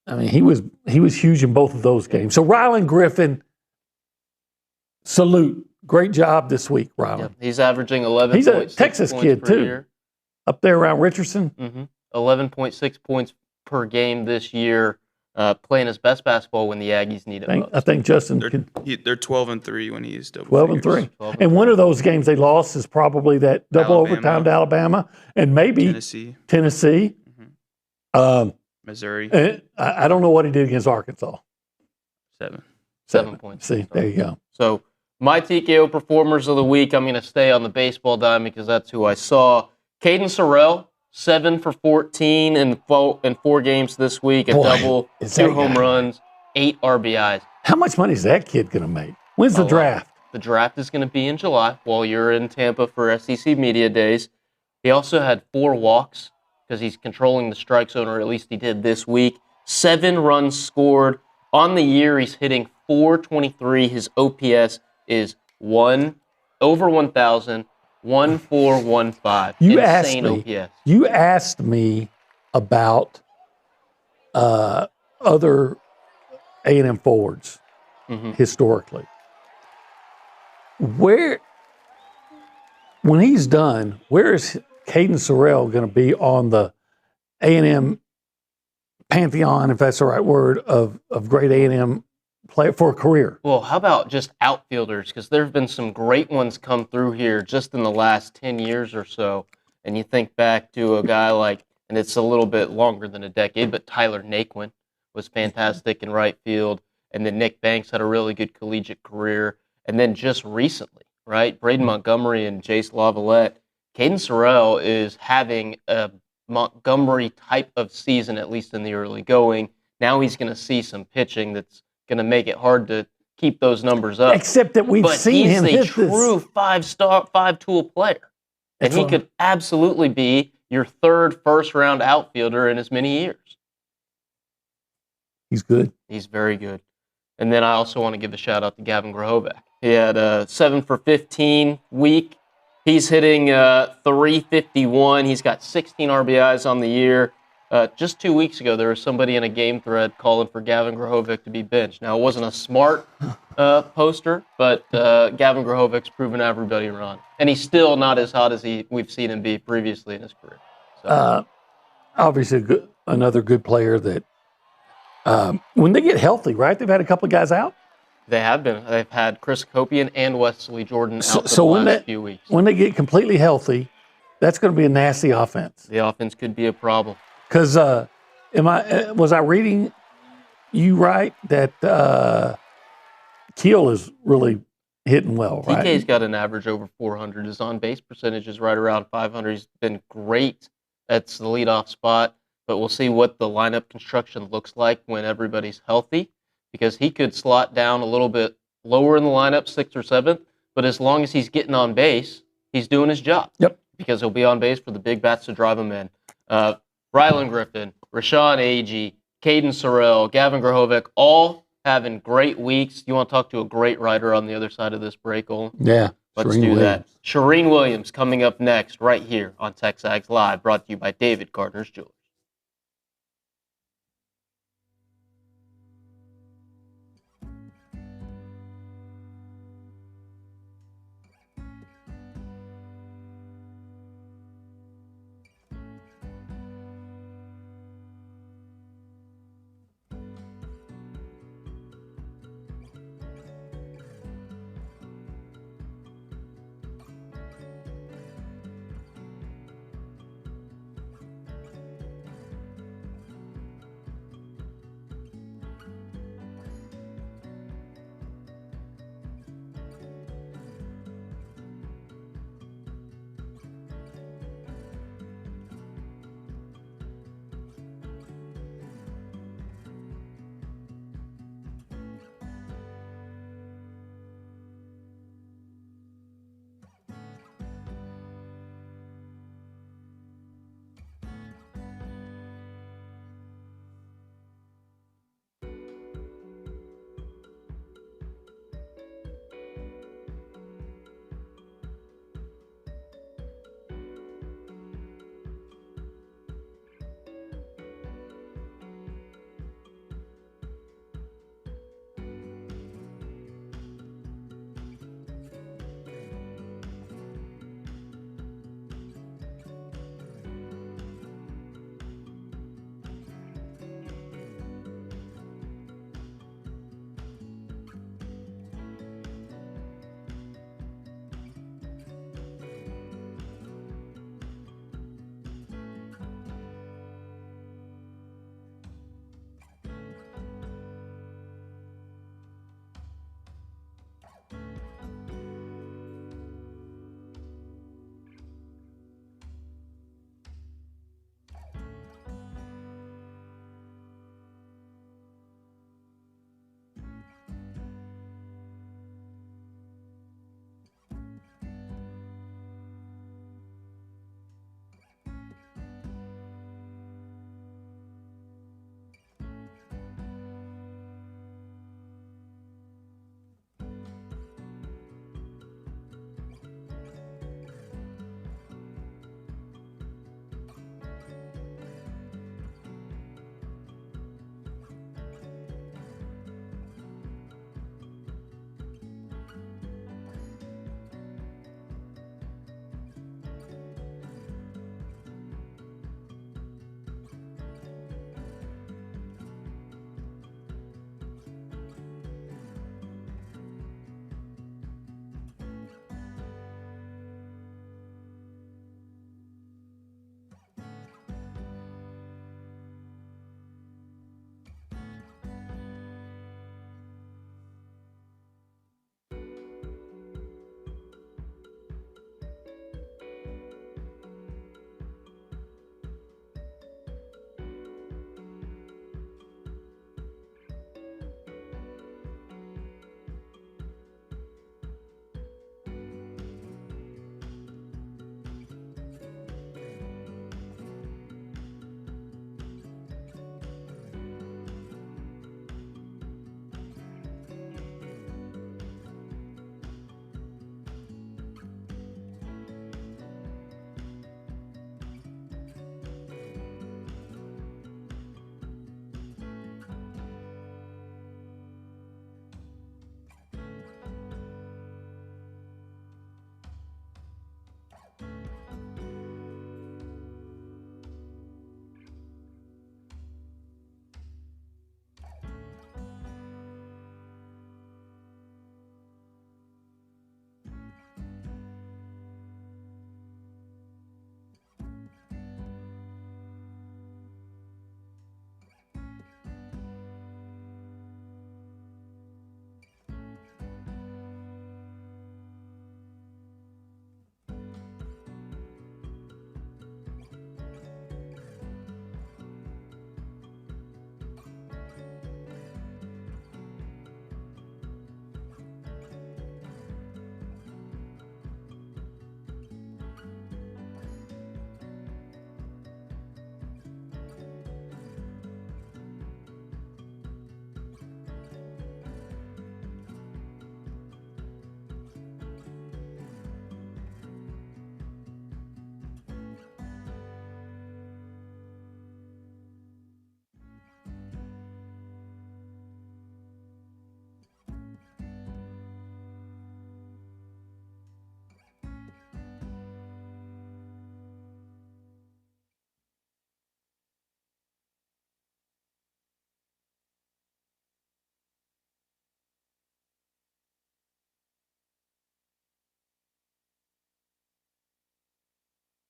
Speaker 7: huge in both of those games. So Rylan Griffin, salute. Great job this week, Rylan.
Speaker 3: Yeah, he's averaging 11.
Speaker 7: He's a Texas kid too.
Speaker 3: Year.
Speaker 7: Up there around Richardson.
Speaker 3: Mm-hmm. 11.6 points per game this year, playing his best basketball when the Aggies need it most.
Speaker 7: I think Justin.
Speaker 2: They're 12-3 when he is double
Speaker 7: 12-3. And one of those games they lost is probably that double overtime to Alabama and maybe Tennessee.
Speaker 2: Mm-hmm. Missouri.
Speaker 7: I don't know what he did against Arkansas.
Speaker 3: 7 points.
Speaker 7: See, there you go.
Speaker 3: So my TKO Performers of the Week, I'm going to stay on the baseball dime because that's who I saw. Caden Sorrell, 7 for 14 in 4 games this week, double, 2 home runs, 8 RBIs.
Speaker 7: How much money is that kid going to make? When's the draft?
Speaker 3: The draft is going to be in July while you're in Tampa for SEC Media Days. He also had 4 walks because he's controlling the strike zone, or at least he did this week. 7 runs scored. On the year, he's hitting .423. His OPS is over 1,000. 1415.
Speaker 7: You asked me about other A&M forwards historically. When he's done, where is Caden Sorrell going to be on the A&M pantheon, if that's the right word, of great A&M play for a career?
Speaker 3: Well, how about just outfielders? Because there have been some great ones come through here just in the last 10 years or so. And you think back to a guy like, and it's a little bit longer than a decade, but Tyler Naquin was fantastic in right field. And then Nick Banks had a really good collegiate career. And then just recently, right, Braden Montgomery and Jace Lavalette. Caden Sorrell is having a Montgomery type of season, at least in the early going. Now he's going to see some pitching that's going to make it hard to keep those numbers up.
Speaker 7: Except that we've seen him
Speaker 3: hit
Speaker 7: hit
Speaker 3: true five-tool player. And he could absolutely be your third first-round outfielder in as many years.
Speaker 7: He's good.
Speaker 3: He's very good. And then I also want to give a shout-out to Gavin Grahovac. He had a 7 for 15 week. He's hitting 351. He's got 16 RBIs on the year. Just 2 weeks ago, there was somebody in a game thread calling for Gavin Grahovac to be benched. Now, it wasn't a smart poster, but Gavin Grahovac's proven everybody wrong. And he's still not as hot as we've seen him be previously in his career. So.
Speaker 7: Obviously, another good player that when they get healthy, right? They've had a couple of guys out.
Speaker 3: They have been. They've had Chris Copian and Wesley Jordan out the last few weeks.
Speaker 7: When they get completely healthy, that's going to be a nasty offense.
Speaker 3: The offense could be a problem.
Speaker 7: Because was I reading you right that Keel is really hitting well, right?
Speaker 3: TK's got an average over 400. His on-base percentage is right around 500. He's been great at the leadoff spot, but we'll see what the lineup construction looks like when everybody's healthy, because he could slot down a little bit lower in the lineup, 6th or 7th, but as long as he's getting on base, he's doing his job.
Speaker 7: Yep.
Speaker 3: Because he'll be on base for the big bats to drive him in. Rylan Griffin, Rashawn Agee, Caden Sorrell, Gavin Grahovac, all having great weeks. You want to talk to a great writer on the other side of this break, Olin?
Speaker 7: Yeah.
Speaker 3: Let's do that. Charean Williams coming up next right here on TexAgs Live, brought to you by David Gardner's Jewelers.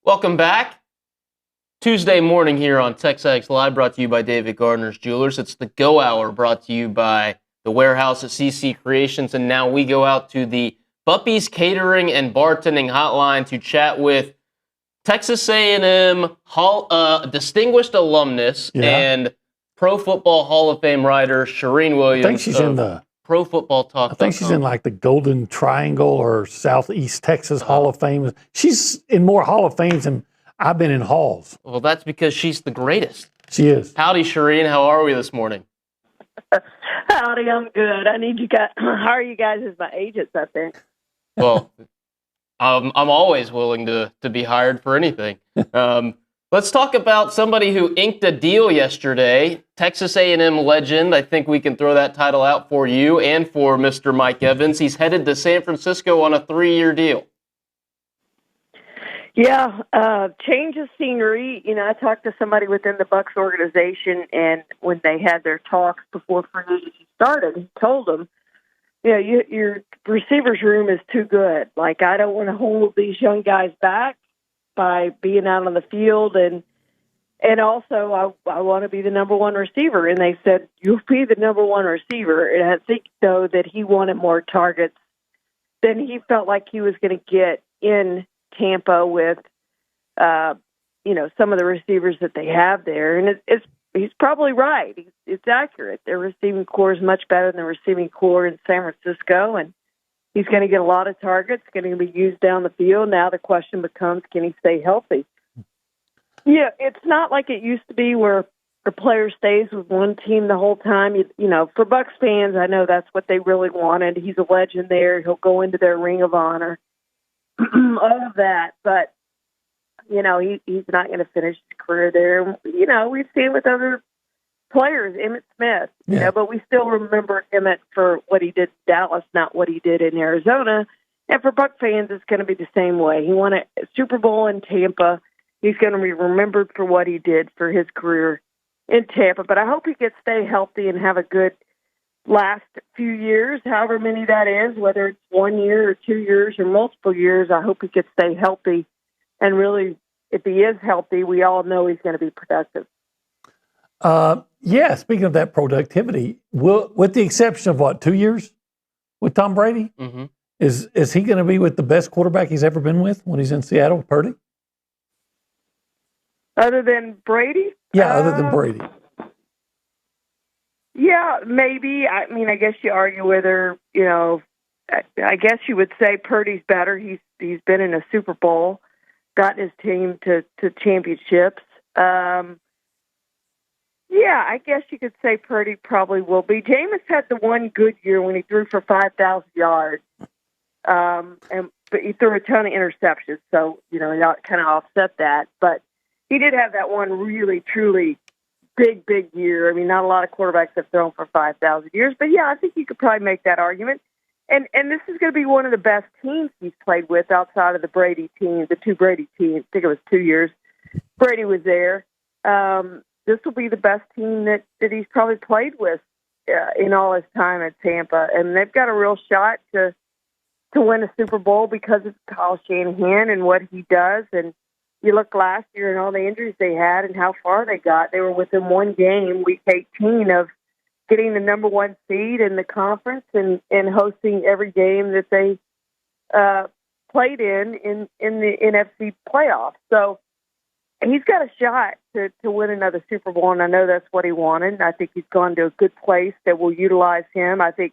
Speaker 3: Welcome back. Tuesday morning here on TexAgs Live, brought to you by David Gardner's Jewelers. It's the Go Hour, brought to you by the Warehouse at CC Creations. And now we go out to the Buppy's Catering and Bartending Hotline to chat with Texas A&M distinguished alumnus and Pro Football Hall of Fame writer Charean Williams.
Speaker 7: I think she's in the
Speaker 3: Pro Football Talk.
Speaker 7: I think she's in like the Golden Triangle or Southeast Texas Hall of Fame. She's in more Hall of Fames than I've been in halls.
Speaker 3: Well, that's because she's the greatest.
Speaker 7: She is.
Speaker 3: Howdy, Charean. How are we this morning?
Speaker 11: Howdy, I'm good. I need you guys. How are you guys as my agents, I think?
Speaker 3: Well, I'm always willing to be hired for anything. Let's talk about somebody who inked a deal yesterday, Texas A&M legend. I think we can throw that title out for you and for Mr. Mike Evans. He's headed to San Francisco on a 3-year deal.
Speaker 11: Yeah, change of scenery. You know, I talked to somebody within the Bucs organization, and when they had their talks before free agency started, he told them, your receivers room is too good. Like, I don't want to hold these young guys back by being out on the field, and also I want to be the number one receiver. And they said, you'll be the number one receiver. And I think, though, that he wanted more targets than he felt like he was going to get in Tampa with, some of the receivers that they have there. And he's probably right. It's accurate. Their receiving core is much better than the receiving core in San Francisco, and he's going to get a lot of targets, going to be used down the field. Now the question becomes, can he stay healthy? Yeah, it's not like it used to be where the player stays with one team the whole time. For Bucs fans, I know that's what they really wanted. He's a legend there. He'll go into their Ring of Honor, all of that. But, he's not going to finish his career there. We've seen with other players, Emmitt Smith, but we still remember Emmitt for what he did in Dallas, not what he did in Arizona. And for Buck fans, it's going to be the same way. He won a Super Bowl in Tampa. He's going to be remembered for what he did for his career in Tampa. But I hope he gets stay healthy and have a good last few years, however many that is, whether it's 1 year or 2 years or multiple years. I hope he gets stay healthy. And really, if he is healthy, we all know he's going to be productive.
Speaker 7: Speaking of that productivity, with the exception of 2 years with Tom Brady, is he going to be with the best quarterback he's ever been with when he's in Seattle, Purdy?
Speaker 11: Other than Brady?
Speaker 7: Yeah, other than Brady.
Speaker 11: Yeah, maybe. I mean, I guess you argue whether, I guess you would say Purdy's better. He's been in a Super Bowl, gotten his team to championships. Yeah, I guess you could say Purdy probably will be. Jameis had the one good year when he threw for 5,000 yards, but he threw a ton of interceptions, so, he kind of offset that. But he did have that one really, truly big year. I mean, not a lot of quarterbacks have thrown for 5,000 years, but yeah, I think you could probably make that argument. And this is going to be one of the best teams he's played with outside of the Brady team, the two Brady teams. I think it was 2 years. Brady was there. This will be the best team that he's probably played with in all his time at Tampa. And they've got a real shot to win a Super Bowl because of Kyle Shanahan and what he does. And you look last year and all the injuries they had and how far they got. They were within one game, week 18, of getting the number one seed in the conference and hosting every game that they played in the NFC playoffs. So he's got a shot to win another Super Bowl, and I know that's what he wanted. I think he's gone to a good place that will utilize him. I think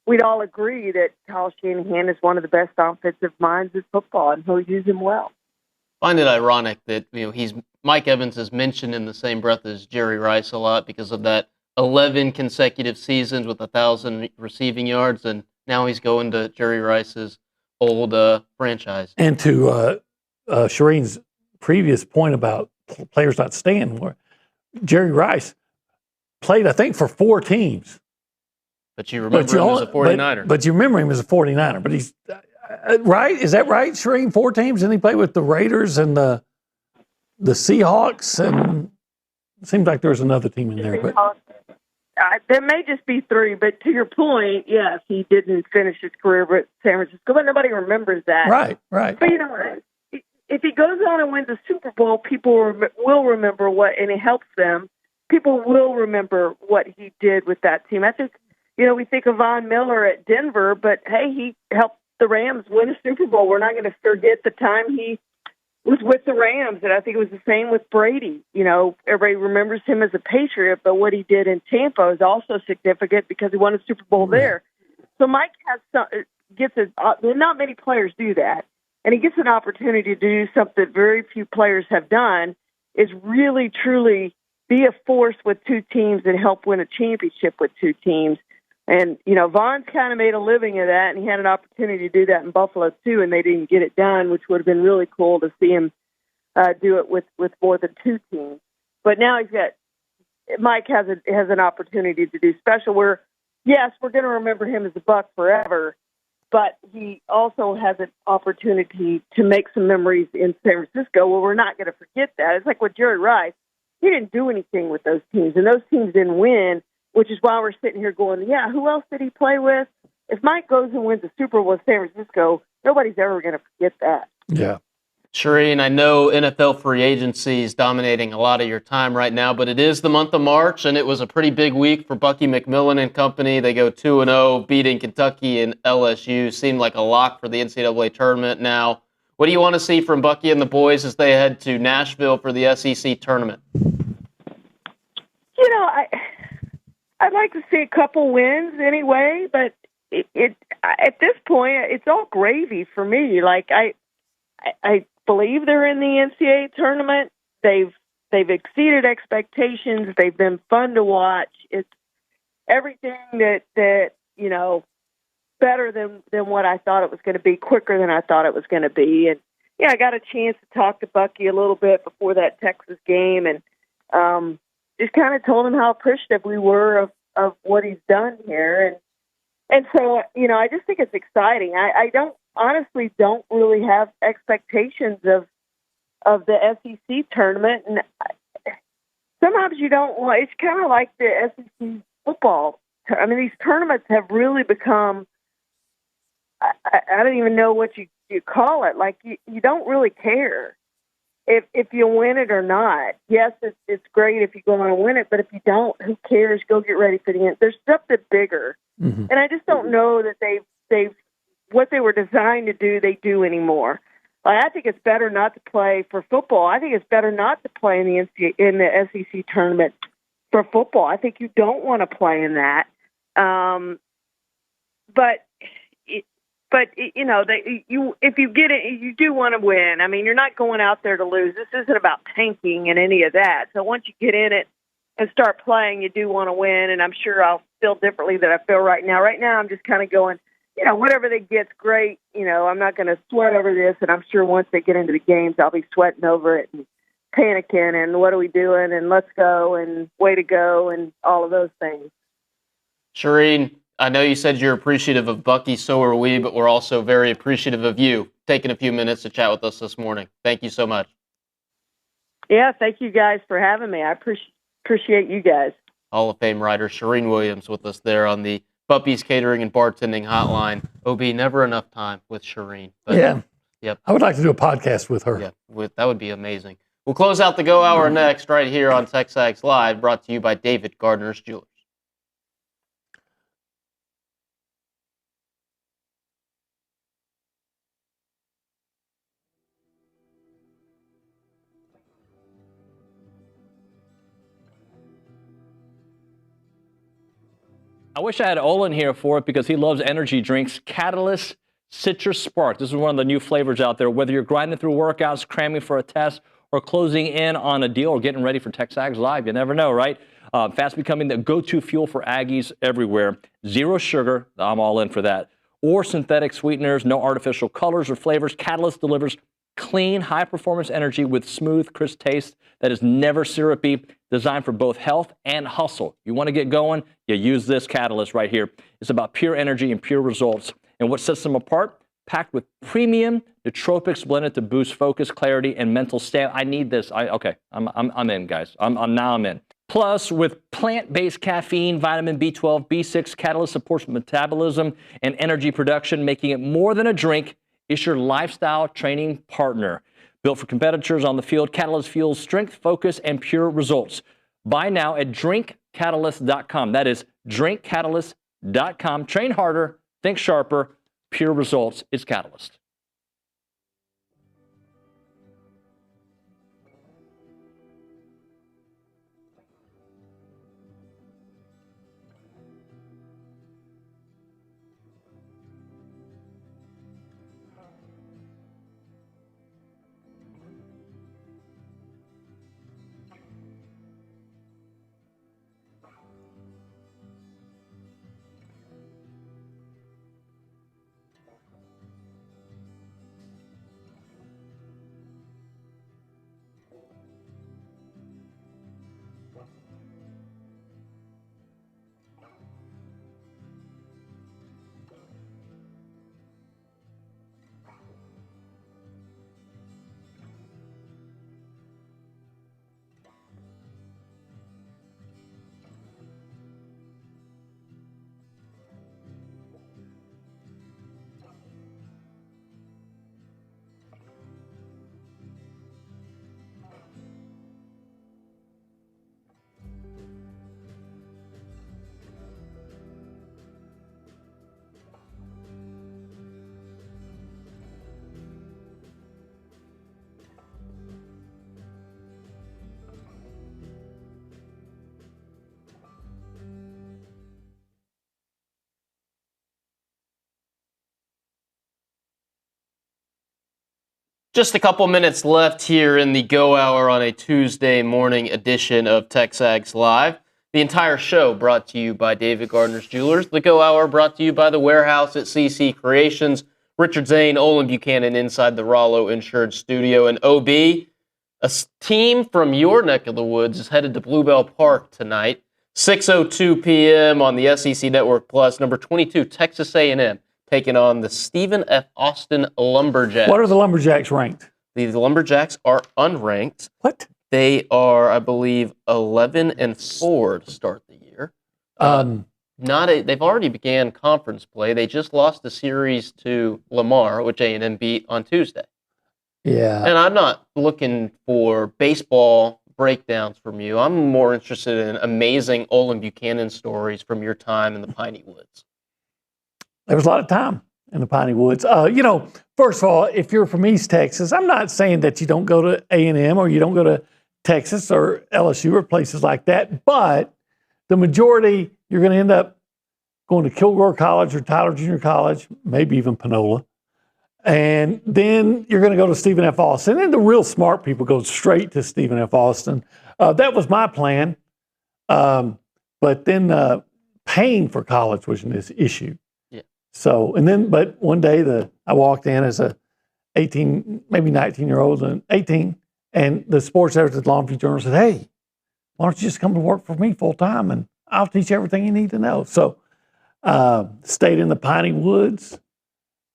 Speaker 11: we'd all agree that Kyle Shanahan is one of the best offensive minds in football, and he'll use him well.
Speaker 3: I find it ironic that Mike Evans is mentioned in the same breath as Jerry Rice a lot because of that 11 consecutive seasons with 1,000 receiving yards, and now he's going to Jerry Rice's old franchise.
Speaker 7: And to Charean's previous point about players not staying more, Jerry Rice played, I think, for 4 teams.
Speaker 3: But you remember him as a 49er.
Speaker 7: But you remember him as a 49er. But he's right? Is that right, Charean? 4 teams, and he played with the Raiders and the Seahawks, and it seems like there was another team in there. But
Speaker 11: there may just be 3, but to your point, yes, he didn't finish his career with San Francisco, but nobody remembers that.
Speaker 7: Right.
Speaker 11: But if he goes on and wins a Super Bowl, people will remember and it helps them. People will remember what he did with that team. I think, we think of Von Miller at Denver, but hey, he helped the Rams win a Super Bowl. We're not going to forget the time he was with the Rams, and I think it was the same with Brady. Everybody remembers him as a Patriot, but what he did in Tampa is also significant because he won a Super Bowl there. So Mike not many players do that, and he gets an opportunity to do something very few players have done, is really, truly be a force with two teams and help win a championship with two teams. And, Von's kind of made a living of that, and he had an opportunity to do that in Buffalo, too, and they didn't get it done, which would have been really cool to see him do it with more than two teams. But now Mike has an opportunity to do special where, yes, we're going to remember him as a Buck forever, but he also has an opportunity to make some memories in San Francisco where we're not going to forget that. It's like with Jerry Rice. He didn't do anything with those teams, and those teams didn't win, which is why we're sitting here going, yeah, who else did he play with? If Mike goes and wins a Super Bowl with San Francisco, nobody's ever going to forget that.
Speaker 7: Yeah.
Speaker 3: Charean, I know NFL free agency is dominating a lot of your time right now, but it is the month of March, and it was a pretty big week for Bucky McMillan and company. They go 2-0, beating Kentucky and LSU. Seemed like a lock for the NCAA tournament now. What do you want to see from Bucky and the boys as they head to Nashville for the SEC tournament?
Speaker 11: I'd like to see a couple wins anyway, but at this point, it's all gravy for me. Like I believe they're in the NCAA tournament. They've exceeded expectations. They've been fun to watch. It's everything that better than what I thought it was going to be, quicker than I thought it was going to be. And I got a chance to talk to Bucky a little bit before that Texas game, and just kind of told him how appreciative we were of what he's done here. And so, I just think it's exciting. I honestly don't really have expectations of the SEC tournament. And sometimes you don't want, it's kind of like the SEC football. I mean, these tournaments have really become, I don't even know what you call it. Like you don't really care if you win it or not. Yes, it's great if you go on and win it, but if you don't, who cares? Go get ready for the end. There's something bigger, and I just don't know that they've what they were designed to do. They do anymore. Like, I think it's better not to play for football. I think it's better not to play in the SEC tournament for football. I think you don't want to play in that. But if you get it, you do want to win. I mean, you're not going out there to lose. This isn't about tanking and any of that. So once you get in it and start playing, you do want to win. And I'm sure I'll feel differently than I feel right now. Right now, I'm just kind of going, whatever they get's great. I'm not going to sweat over this. And I'm sure once they get into the games, I'll be sweating over it and panicking and what are we doing and let's go and way to go and all of those things.
Speaker 3: Charean, I know you said you're appreciative of Bucky, so are we, but we're also very appreciative of you taking a few minutes to chat with us this morning. Thank you so much.
Speaker 11: Yeah, thank you guys for having me. I appreciate you guys.
Speaker 3: Hall of Fame writer Charean Williams with us there on the Buppy's Catering and Bartending Hotline. OB, never enough time with Charean.
Speaker 7: Yeah.
Speaker 3: Yep.
Speaker 7: I would like to do a podcast with her.
Speaker 3: Yeah, that would be amazing. We'll close out the Go Hour next right here on TexAgs Live, brought to you by David Gardner's Jewelers.
Speaker 10: I wish I had Olin here for it because he loves energy drinks. Catalyst Citrus Spark. This is one of the new flavors out there. Whether you're grinding through workouts, cramming for a test, or closing in on a deal, or getting ready for TexAgs Live, you never know, right? Fast becoming the go-to fuel for Aggies everywhere. Zero sugar, I'm all in for that. Or synthetic sweeteners, no artificial colors or flavors. Catalyst delivers clean, high-performance energy with smooth, crisp taste that is never syrupy, designed for both health and hustle. You want to get going, you use this Catalyst right here. It's about pure energy and pure results. And what sets them apart? Packed with premium nootropics blended to boost focus, clarity, and mental stamina. I need this. I'm in, guys. I'm in. Plus, with plant-based caffeine, vitamin B12, B6, Catalyst supports metabolism and energy production, making it more than a drink. It's your lifestyle training partner. Built for competitors on the field, Catalyst fuels strength, focus, and pure results. Buy now at drinkcatalyst.com. That is drinkcatalyst.com. Train harder, think sharper, pure results. It's Catalyst.
Speaker 3: Just a couple minutes left here in the Go Hour on a Tuesday morning edition of TexAgs Live. The entire show brought to you by David Gardner's Jewelers. The Go Hour brought to you by The Warehouse at CC Creations. Richard Zane, Olin Buchanan inside the Rollo Insured Studio. And OB, a team from your neck of the woods is headed to Bluebell Park tonight. 6:02 p.m. on the SEC Network Plus. Number 22, Texas A&M. Taking on the Stephen F. Austin Lumberjacks.
Speaker 7: What are the Lumberjacks ranked?
Speaker 3: The Lumberjacks are unranked.
Speaker 7: What?
Speaker 3: They are, I believe, 11-4 to start the year. They've already began conference play. They just lost the series to Lamar, which A&M beat on Tuesday.
Speaker 7: Yeah.
Speaker 3: And I'm not looking for baseball breakdowns from you. I'm more interested in amazing Olin Buchanan stories from your time in the Piney Woods.
Speaker 7: There was a lot of time in the Piney Woods. First of all, if you're from East Texas, I'm not saying that you don't go to A&M or you don't go to Texas or LSU or places like that, but the majority, you're going to end up going to Kilgore College or Tyler Junior College, maybe even Panola. And then you're going to go to Stephen F. Austin. And the real smart people go straight to Stephen F. Austin. That was my plan. But then paying for college was an issue. So, but one day I walked in as a 18, maybe 19-year-old, and 18, and the sports editor at the Longview Journal said, "Hey, why don't you just come to work for me full time, and I'll teach you everything you need to know." So, stayed in the Piney Woods.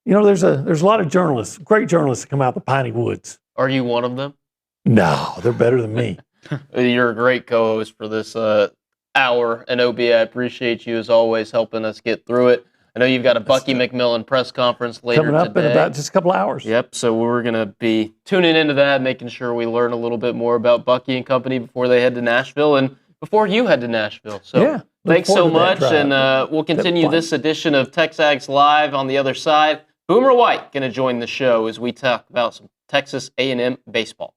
Speaker 7: There's a lot of journalists, great journalists that come out of the Piney Woods.
Speaker 3: Are you one of them?
Speaker 7: No, they're better than me.
Speaker 3: You're a great co-host for this hour, and OB, I appreciate you as always helping us get through it. I know you've got a Bucky McMillan press conference later
Speaker 7: coming up
Speaker 3: today.
Speaker 7: in about just a couple hours.
Speaker 3: Yep, so we're going to be tuning into that, making sure we learn a little bit more about Bucky and company before they head to Nashville and before you head to Nashville. So
Speaker 7: yeah,
Speaker 3: thanks so much, and we'll continue this edition of TexAgs Live on the other side. Boomer White going to join the show as we talk about some Texas A&M baseball.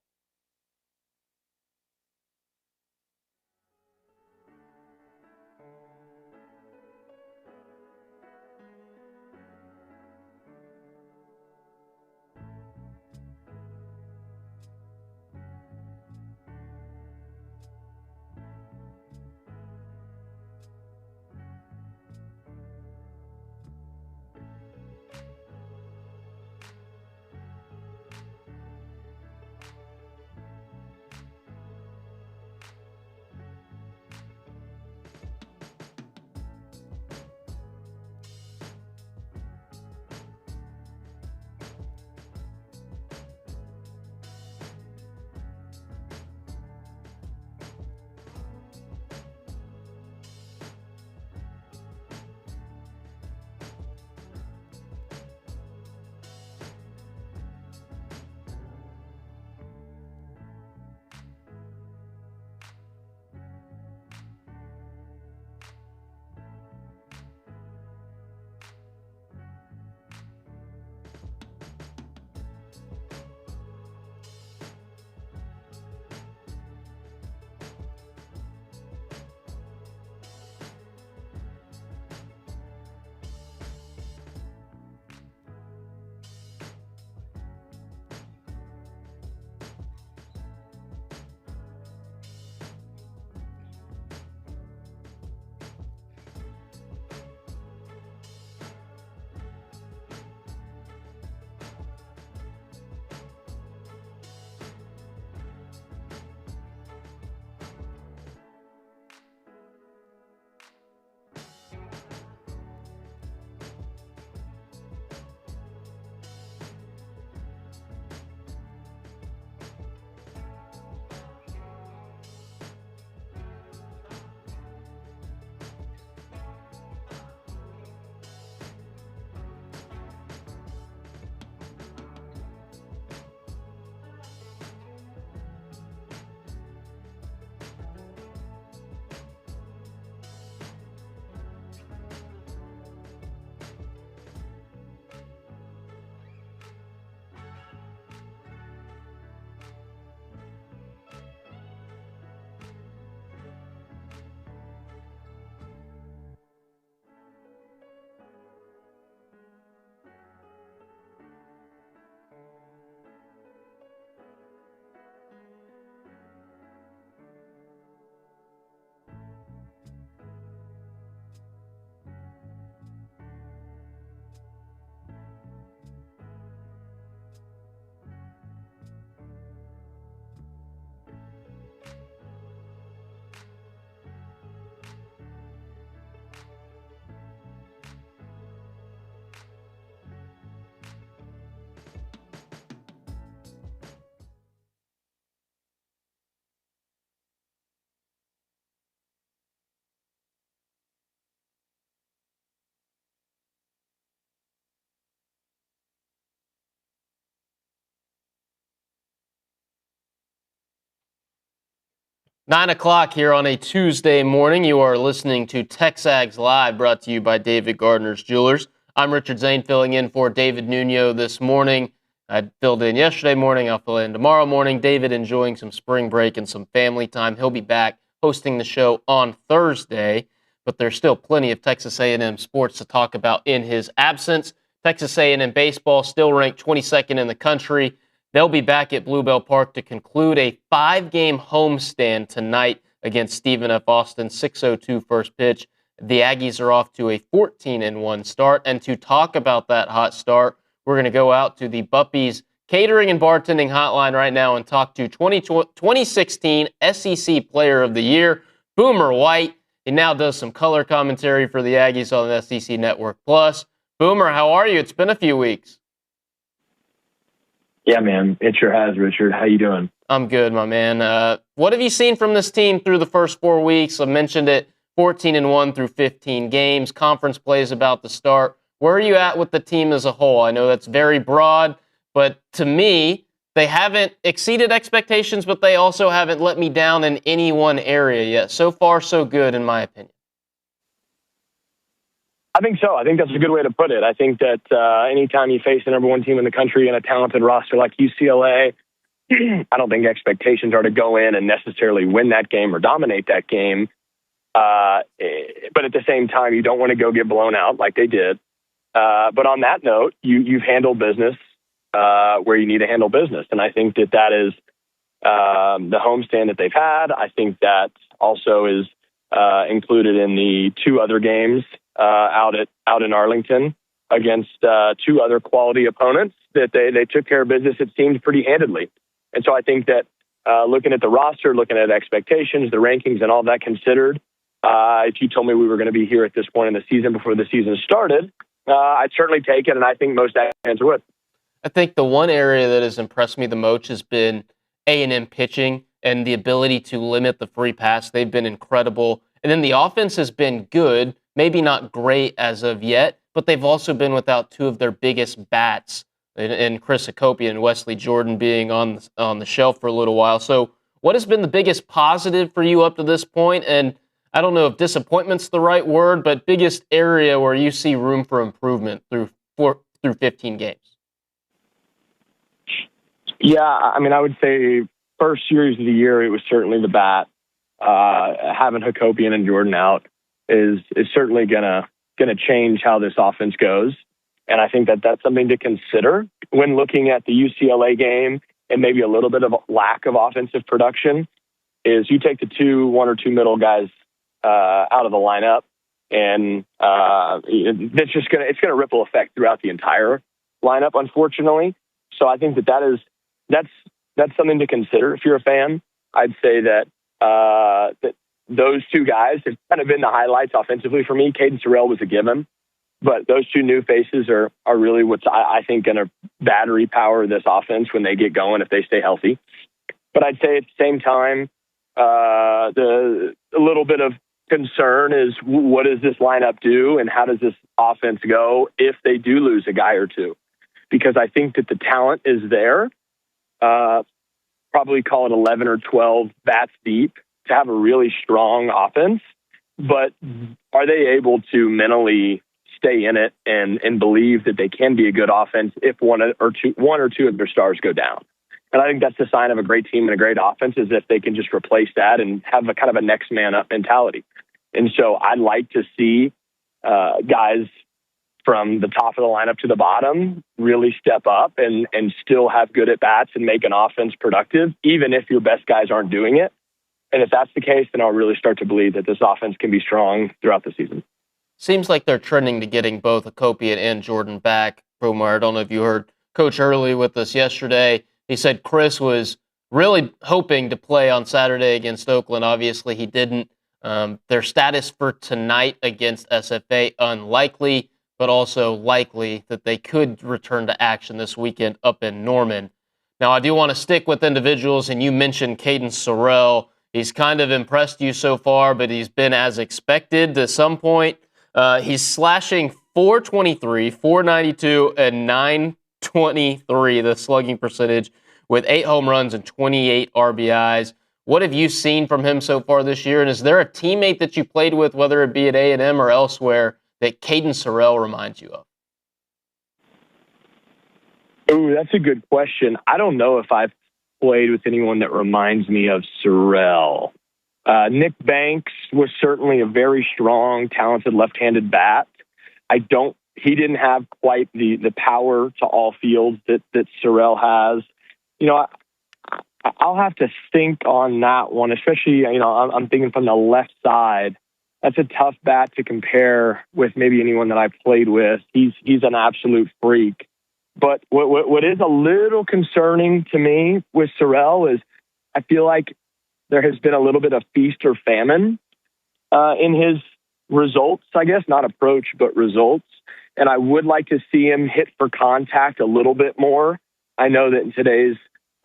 Speaker 3: 9 o'clock here on a Tuesday morning. You are listening to TexAgs Live, brought to you by David Gardner's Jewelers. I'm Richard Zane, filling in for David Nuno this morning. I filled in yesterday morning. I'll fill in tomorrow morning. David enjoying some spring break and some family time. He'll be back hosting the show on Thursday, but there's still plenty of Texas A&M sports to talk about in his absence. Texas A&M baseball still ranked 22nd in the country. They'll be back at Bluebell Park to conclude a 5-game homestand tonight against Stephen F. Austin, 6:02 first pitch. The Aggies are off to a 14-1 start. And to talk about that hot start, we're going to go out to the Buppies Catering and Bartending Hotline right now and talk to 2016 SEC Player of the Year, Boomer White. He now does some color commentary for the Aggies on the SEC Network Plus. Boomer, how are you? It's been a few weeks.
Speaker 12: Yeah, man. It sure has, Richard. How you doing?
Speaker 3: I'm good, my man. What have you seen from this team through the first 4 weeks? I mentioned it, 14-1 through 15 games. Conference play is about to start. Where are you at with the team as a whole? I know that's very broad, but to me, they haven't exceeded expectations, but they also haven't let me down in any one area yet. So far, so good, in my opinion.
Speaker 12: I think so. I think that's a good way to put it. I think that anytime you face the number one team in the country and a talented roster like UCLA, I don't think expectations are to go in and necessarily win that game or dominate that game. But at the same time, you don't want to go get blown out like they did. But on that note, you've handled business where you need to handle business. And I think that is the homestand that they've had. I think that also is included in the 2 other games out in Arlington against 2 other quality opponents that they took care of business, it seemed, pretty handedly. And so I think that looking at the roster, looking at expectations, the rankings, and all that considered, if you told me we were going to be here at this point in the season before the season started, I'd certainly take it, and I think most fans would.
Speaker 3: I think the one area that has impressed me the most has been A&M pitching and the ability to limit the free pass. They've been incredible. And then the offense has been good, maybe not great as of yet, but they've also been without 2 of their biggest bats, and Chris Hakopian and Wesley Jordan being on the shelf for a little while. So what has been the biggest positive for you up to this point? And I don't know if disappointment's the right word, but biggest area where you see room for improvement through 15 games?
Speaker 12: Yeah, I mean, I would say first series of the year, it was certainly the bat. Having Hakopian and Jordan out is certainly gonna change how this offense goes. And I think that that's something to consider when looking at the UCLA game and maybe a little bit of lack of offensive production is you take the 1 or 2 middle guys out of the lineup, and it's going to ripple effect throughout the entire lineup, unfortunately. So I think that's something to consider if you're a fan. I'd say that those 2 guys have kind of been the highlights offensively for me. Caden Sorrell was a given, but those 2 new faces are really what's, I think, going to battery power this offense when they get going if they stay healthy. But I'd say at the same time, a little bit of concern is what does this lineup do and how does this offense go if they do lose a guy or 2? Because I think that the talent is there, probably call it 11 or 12 bats deep to have a really strong offense. But are they able to mentally stay in it and believe that they can be a good offense if one or two of their stars go down? And I think that's the sign of a great team and a great offense is if they can just replace that and have a kind of a next man up mentality. And so I'd like to see guys from the top of the lineup to the bottom really step up and still have good at bats and make an offense productive, even if your best guys aren't doing it. And if that's the case, then I'll really start to believe that this offense can be strong throughout the season.
Speaker 3: Seems like they're trending to getting both Hakopian and Jordan back. Boomer, I don't know if you heard Coach Hurley with us yesterday. He said Chris was really hoping to play on Saturday against Oakland. Obviously, he didn't. Their status for tonight against SFA, unlikely, but also likely that they could return to action this weekend up in Norman. Now, I do want to stick with individuals, and you mentioned Caden Sorrell. He's kind of impressed you so far, but he's been as expected to some point. He's slashing .423, .492, and .923, the slugging percentage, with 8 home runs and 28 RBIs. What have you seen from him so far this year? And is there a teammate that you played with, whether it be at A&M or elsewhere, that Caden Sorrell reminds you of?
Speaker 12: Ooh, that's a good question. I don't know if I've played with anyone that reminds me of Sorrell. Nick Banks was certainly a very strong, talented left-handed bat. He didn't have quite the power to all fields that Sorrell has. I'll have to think on that one, especially, I'm thinking from the left side. That's a tough bat to compare with maybe anyone that I played with. He's an absolute freak. But what is a little concerning to me with Sorrell is I feel like there has been a little bit of feast or famine in his results, I guess, not approach, but results. And I would like to see him hit for contact a little bit more. I know that in today's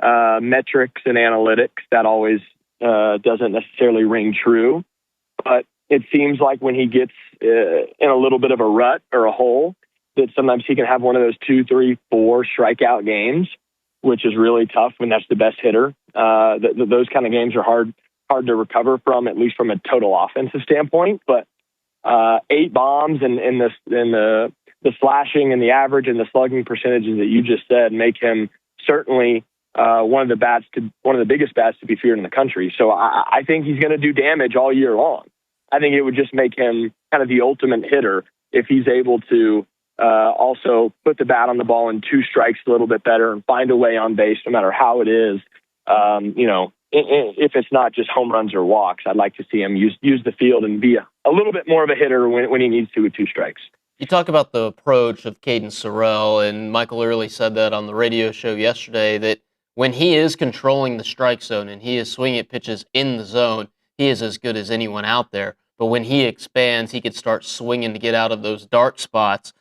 Speaker 12: metrics and analytics, that always doesn't necessarily ring true. But it seems like when he gets in a little bit of a rut or a hole, that sometimes he can have one of those 2, 3, 4 strikeout games, which is really tough when that's the best hitter. Those kind of games are hard to recover from, at least from a total offensive standpoint. But 8 bombs and the slashing and the average and the slugging percentages that you just said make him certainly one of the biggest bats to be feared in the country. So I think he's going to do damage all year long. I think it would just make him kind of the ultimate hitter if he's able to also put the bat on the ball in 2 strikes a little bit better and find a way on base no matter how it is. If it's not just home runs or walks, I'd like to see him use the field and be a little bit more of a hitter when he needs to with 2 strikes.
Speaker 3: You talk about the approach of Caden Sorrell, and Michael Early said that on the radio show yesterday, that when he is controlling the strike zone and he is swinging at pitches in the zone, he is as good as anyone out there. But when he expands, he could start swinging to get out of those dark spots.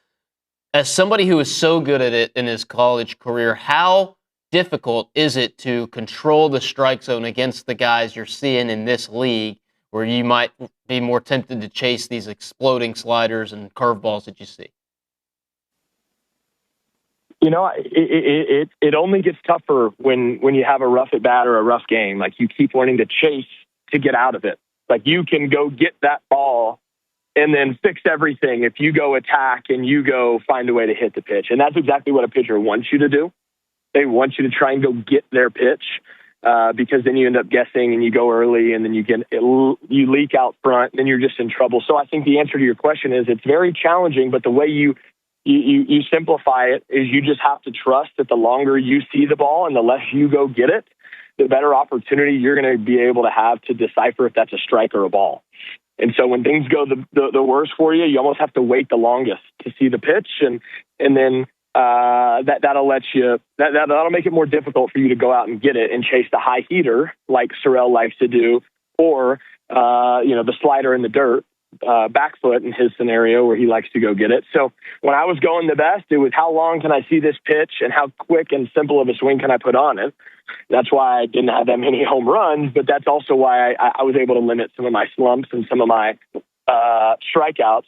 Speaker 3: As somebody who is so good at it in his college career, how difficult is it to control the strike zone against the guys you're seeing in this league, where you might be more tempted to chase these exploding sliders and curveballs that you see?
Speaker 12: It only gets tougher when you have a rough at bat or a rough game. Like, you keep wanting to chase to get out of it. Like, you can go get that ball and then fix everything if you go attack and you go find a way to hit the pitch. And that's exactly what a pitcher wants you to do. They want you to try and go get their pitch because then you end up guessing and you go early and then you leak out front and then you're just in trouble. So I think the answer to your question is it's very challenging, but the way you simplify it is you just have to trust that the longer you see the ball and the less you go get it, the better opportunity you're going to be able to have to decipher if that's a strike or a ball. And so when things go the worst for you, you almost have to wait the longest to see the pitch, and then that'll make it more difficult for you to go out and get it and chase the high heater like Sorrell likes to do, or the slider in the dirt, back foot in his scenario where he likes to go get it. So when I was going the best, it was how long can I see this pitch and how quick and simple of a swing can I put on it. That's why I didn't have that many home runs, but that's also why I was able to limit some of my slumps and some of my strikeouts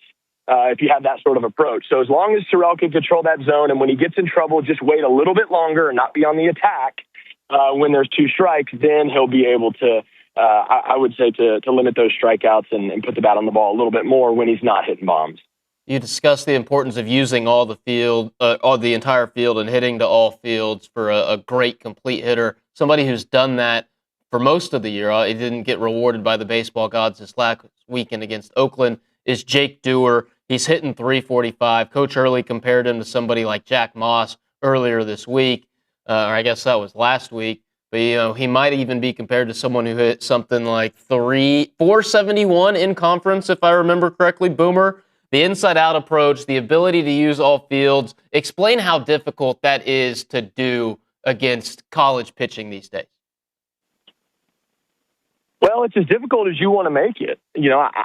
Speaker 12: if you have that sort of approach. So as long as Sorrell can control that zone, and when he gets in trouble, just wait a little bit longer and not be on the attack when there's 2 strikes, then he'll be able to, I would say, to limit those strikeouts and put the bat on the ball a little bit more when he's not hitting bombs.
Speaker 3: You discussed the importance of using all the field, the entire field, and hitting to all fields for a great complete hitter. Somebody who's done that for most of the year, he didn't get rewarded by the baseball gods this last weekend against Oakland, is Jake Dewar. He's hitting .345. Coach Early compared him to somebody like Jack Moss earlier this week, or I guess that was last week. But, he might even be compared to someone who hit something like .471 in conference, if I remember correctly. Boomer, the inside-out approach, the ability to use all fields. Explain how difficult that is to do against college pitching these days.
Speaker 12: Well, it's as difficult as you want to make it.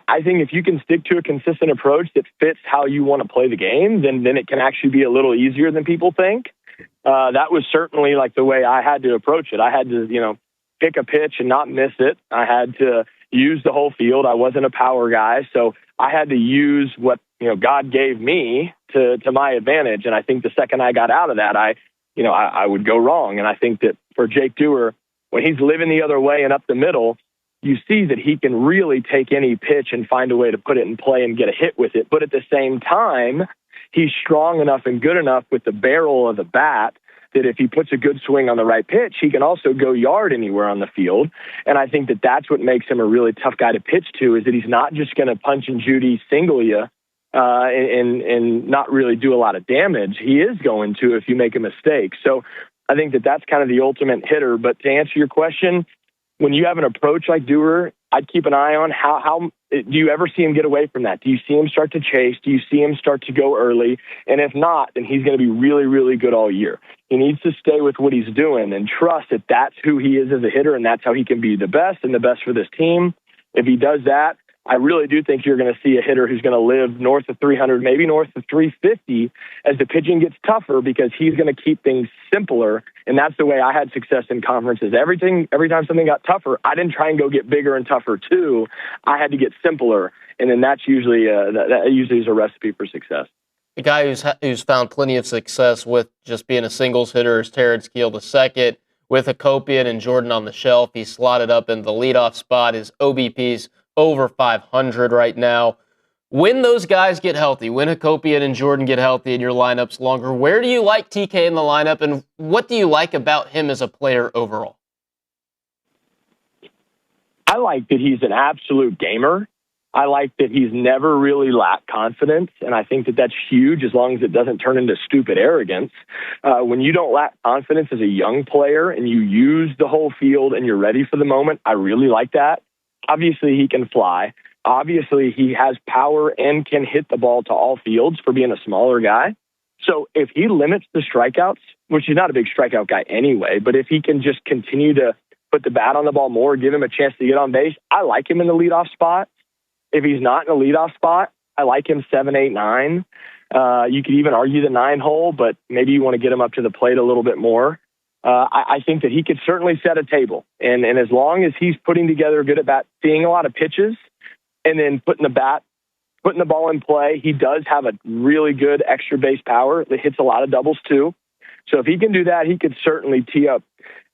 Speaker 12: I think if you can stick to a consistent approach that fits how you want to play the game, then it can actually be a little easier than people think. That was certainly like the way I had to approach it. I had to, pick a pitch and not miss it. I had to use the whole field. I wasn't a power guy, so I had to use what God gave me to my advantage. And I think the second I got out of that, I would go wrong. And I think that for Jake Dewar, When he's living the other way and up the middle, you see that he can really take any pitch and find a way to put it in play and get a hit with it. But at the same time, he's strong enough and good enough with the barrel of the bat that if he puts a good swing on the right pitch, he can also go yard anywhere on the field. And I think that that's what makes him a really tough guy to pitch to, is that he's not just going to punch and Judy single you and not really do a lot of damage. He is going to if you make a mistake. So I think that that's kind of the ultimate hitter. But to answer your question, when you have an approach like Dewar, I'd keep an eye on how do you ever see him get away from that? Do you see him start to chase? Do you see him start to go early? And if not, then he's going to be really, really good all year. He needs to stay with what he's doing and trust that that's who he is as a hitter, and that's how he can be the best and the best for this team. If he does that, I really do think you're going to see a hitter who's going to live north of 300, maybe north of 350 as the pitching gets tougher, because he's going to keep things simpler. And that's the way I had success in conferences. Every time something got tougher, I didn't try and go get bigger and tougher too. I had to get simpler. And then that's usually that usually is a recipe for success.
Speaker 3: The guy who's found plenty of success with just being a singles hitter is Terrence Keel II. With Hakopian and Jordan on the shelf, he's slotted up in the leadoff spot. His OBP's over 500 right now. When those guys get healthy, when Hakopian and Jordan get healthy in your lineups longer, where do you like TK in the lineup, and what do you like about him as a player overall?
Speaker 12: I like that he's an absolute gamer. I like that he's never really lacked confidence, and I think that that's huge as long as it doesn't turn into stupid arrogance. When you don't lack confidence as a young player and you use the whole field and you're ready for the moment, I really like that. Obviously, he can fly. Obviously, he has power and can hit the ball to all fields for being a smaller guy. So if he limits the strikeouts, which he's not a big strikeout guy anyway, but if he can just continue to put the bat on the ball more, give him a chance to get on base, I like him in the leadoff spot. If he's not in the leadoff spot, I like him 7, 8, 9. You could even argue the 9 hole, but maybe you want to get him up to the plate a little bit more. I think that he could certainly set a table. And as long as he's putting together a good at bat, seeing a lot of pitches, and then putting the ball in play, he does have a really good extra base power that hits a lot of doubles too. So if he can do that, he could certainly tee up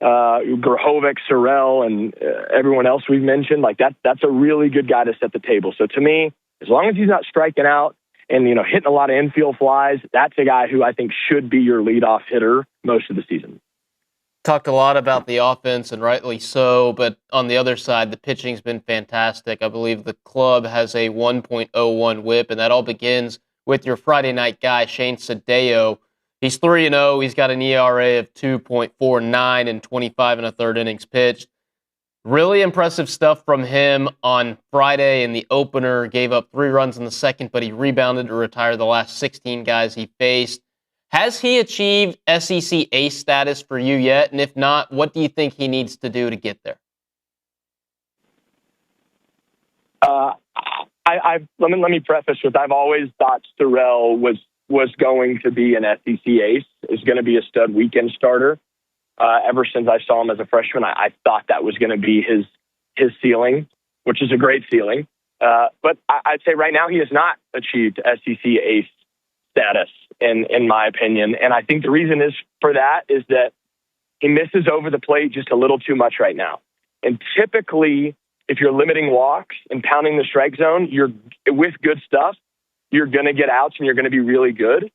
Speaker 12: Grahovic, Sorrell, and everyone else we've mentioned. Like that's a really good guy to set the table. So to me, as long as he's not striking out and hitting a lot of infield flies, that's a guy who I think should be your leadoff hitter most of the season.
Speaker 3: Talked a lot about the offense, and rightly so, but on the other side, the pitching's been fantastic. I believe the club has a 1.01 whip, and that all begins with your Friday night guy, Shane Sadeo. He's 3-0. He's got an ERA of 2.49 and 25 1/3 innings pitched. Really impressive stuff from him on Friday in the opener. Gave up 3 runs in the second, but he rebounded to retire the last 16 guys he faced. Has he achieved SEC ace status for you yet? And if not, what do you think he needs to do to get there?
Speaker 12: Let me preface with, I've always thought Sorrell was going to be an SEC ace, is going to be a stud weekend starter. Ever since I saw him as a freshman, I thought that was going to be his ceiling, which is a great ceiling. But I'd say right now he has not achieved SEC ace status, in my opinion. And I think the reason is for that is that he misses over the plate just a little too much right now. And typically, if you're limiting walks and pounding the strike zone, you're with good stuff, you're going to get outs and you're going to be really good.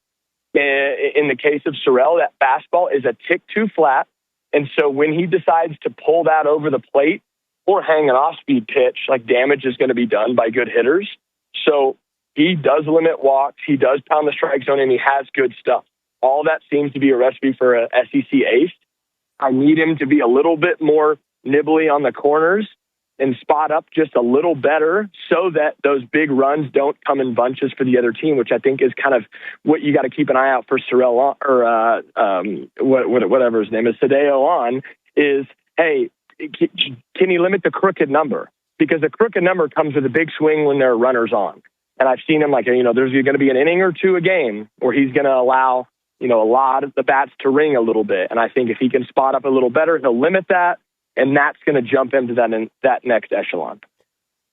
Speaker 12: In the case of Sorrell, that fastball is a tick too flat. And so when he decides to pull that over the plate or hang an off-speed pitch, like, damage is going to be done by good hitters. So he does limit walks, he does pound the strike zone, and he has good stuff. All that seems to be a recipe for a SEC ace. I need him to be a little bit more nibbly on the corners and spot up just a little better so that those big runs don't come in bunches for the other team, which I think is kind of what you got to keep an eye out for Sorrell or whatever his name is, Sadeo on, is, hey, can he limit the crooked number? Because the crooked number comes with a big swing when there are runners on. And I've seen him, like, there's going to be an inning or two a game where he's going to allow, a lot of the bats to ring a little bit. And I think if he can spot up a little better, he'll limit that. And that's going to jump into that next echelon.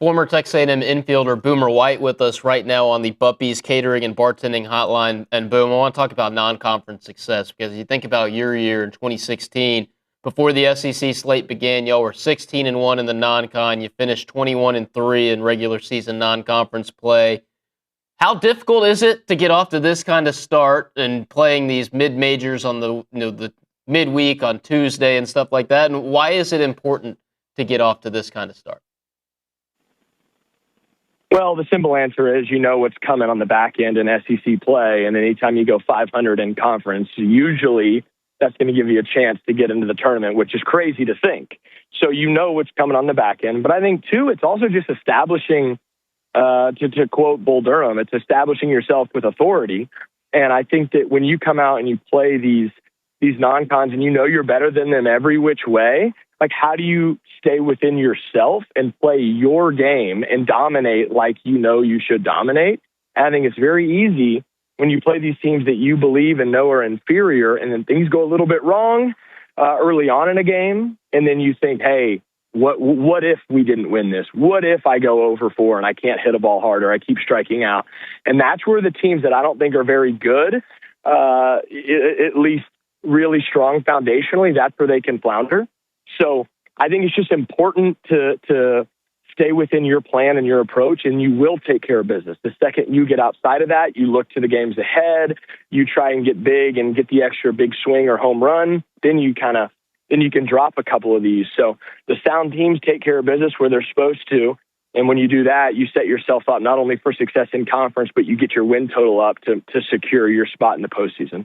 Speaker 3: Former Texas A&M infielder Boomer White with us right now on the Buppies Catering and Bartending Hotline. And Boom, I want to talk about non-conference success, because you think about your year in 2016, before the SEC slate began, y'all were 16-1 in the non-con. You finished 21-3 in regular season non-conference play. How difficult is it to get off to this kind of start and playing these mid-majors on the midweek on Tuesday and stuff like that? And why is it important to get off to this kind of start?
Speaker 12: Well, the simple answer is you know what's coming on the back end in SEC play, and anytime you go 500 in conference, usually that's going to give you a chance to get into the tournament, which is crazy to think. So you know what's coming on the back end. But I think, too, it's also just establishing, to quote Bull Durham, it's establishing yourself with authority. And I think that when you come out and you play these non-cons and you know you're better than them every which way, like how do you stay within yourself and play your game and dominate like you know you should dominate? And I think it's very easy when you play these teams that you believe and know are inferior, and then things go a little bit wrong early on in a game, and then you think, hey, what if we didn't win this? What if I go over 4 and I can't hit a ball hard or I keep striking out? And that's where the teams that I don't think are very good, at least really strong foundationally, that's where they can flounder. So I think it's just important to stay within your plan and your approach, and you will take care of business. The second you get outside of that, you look to the games ahead, you try and get big and get the extra big swing or home run, then you can drop a couple of these. So the sound teams take care of business where they're supposed to, and when you do that, you set yourself up not only for success in conference, but you get your win total up to secure your spot in the postseason.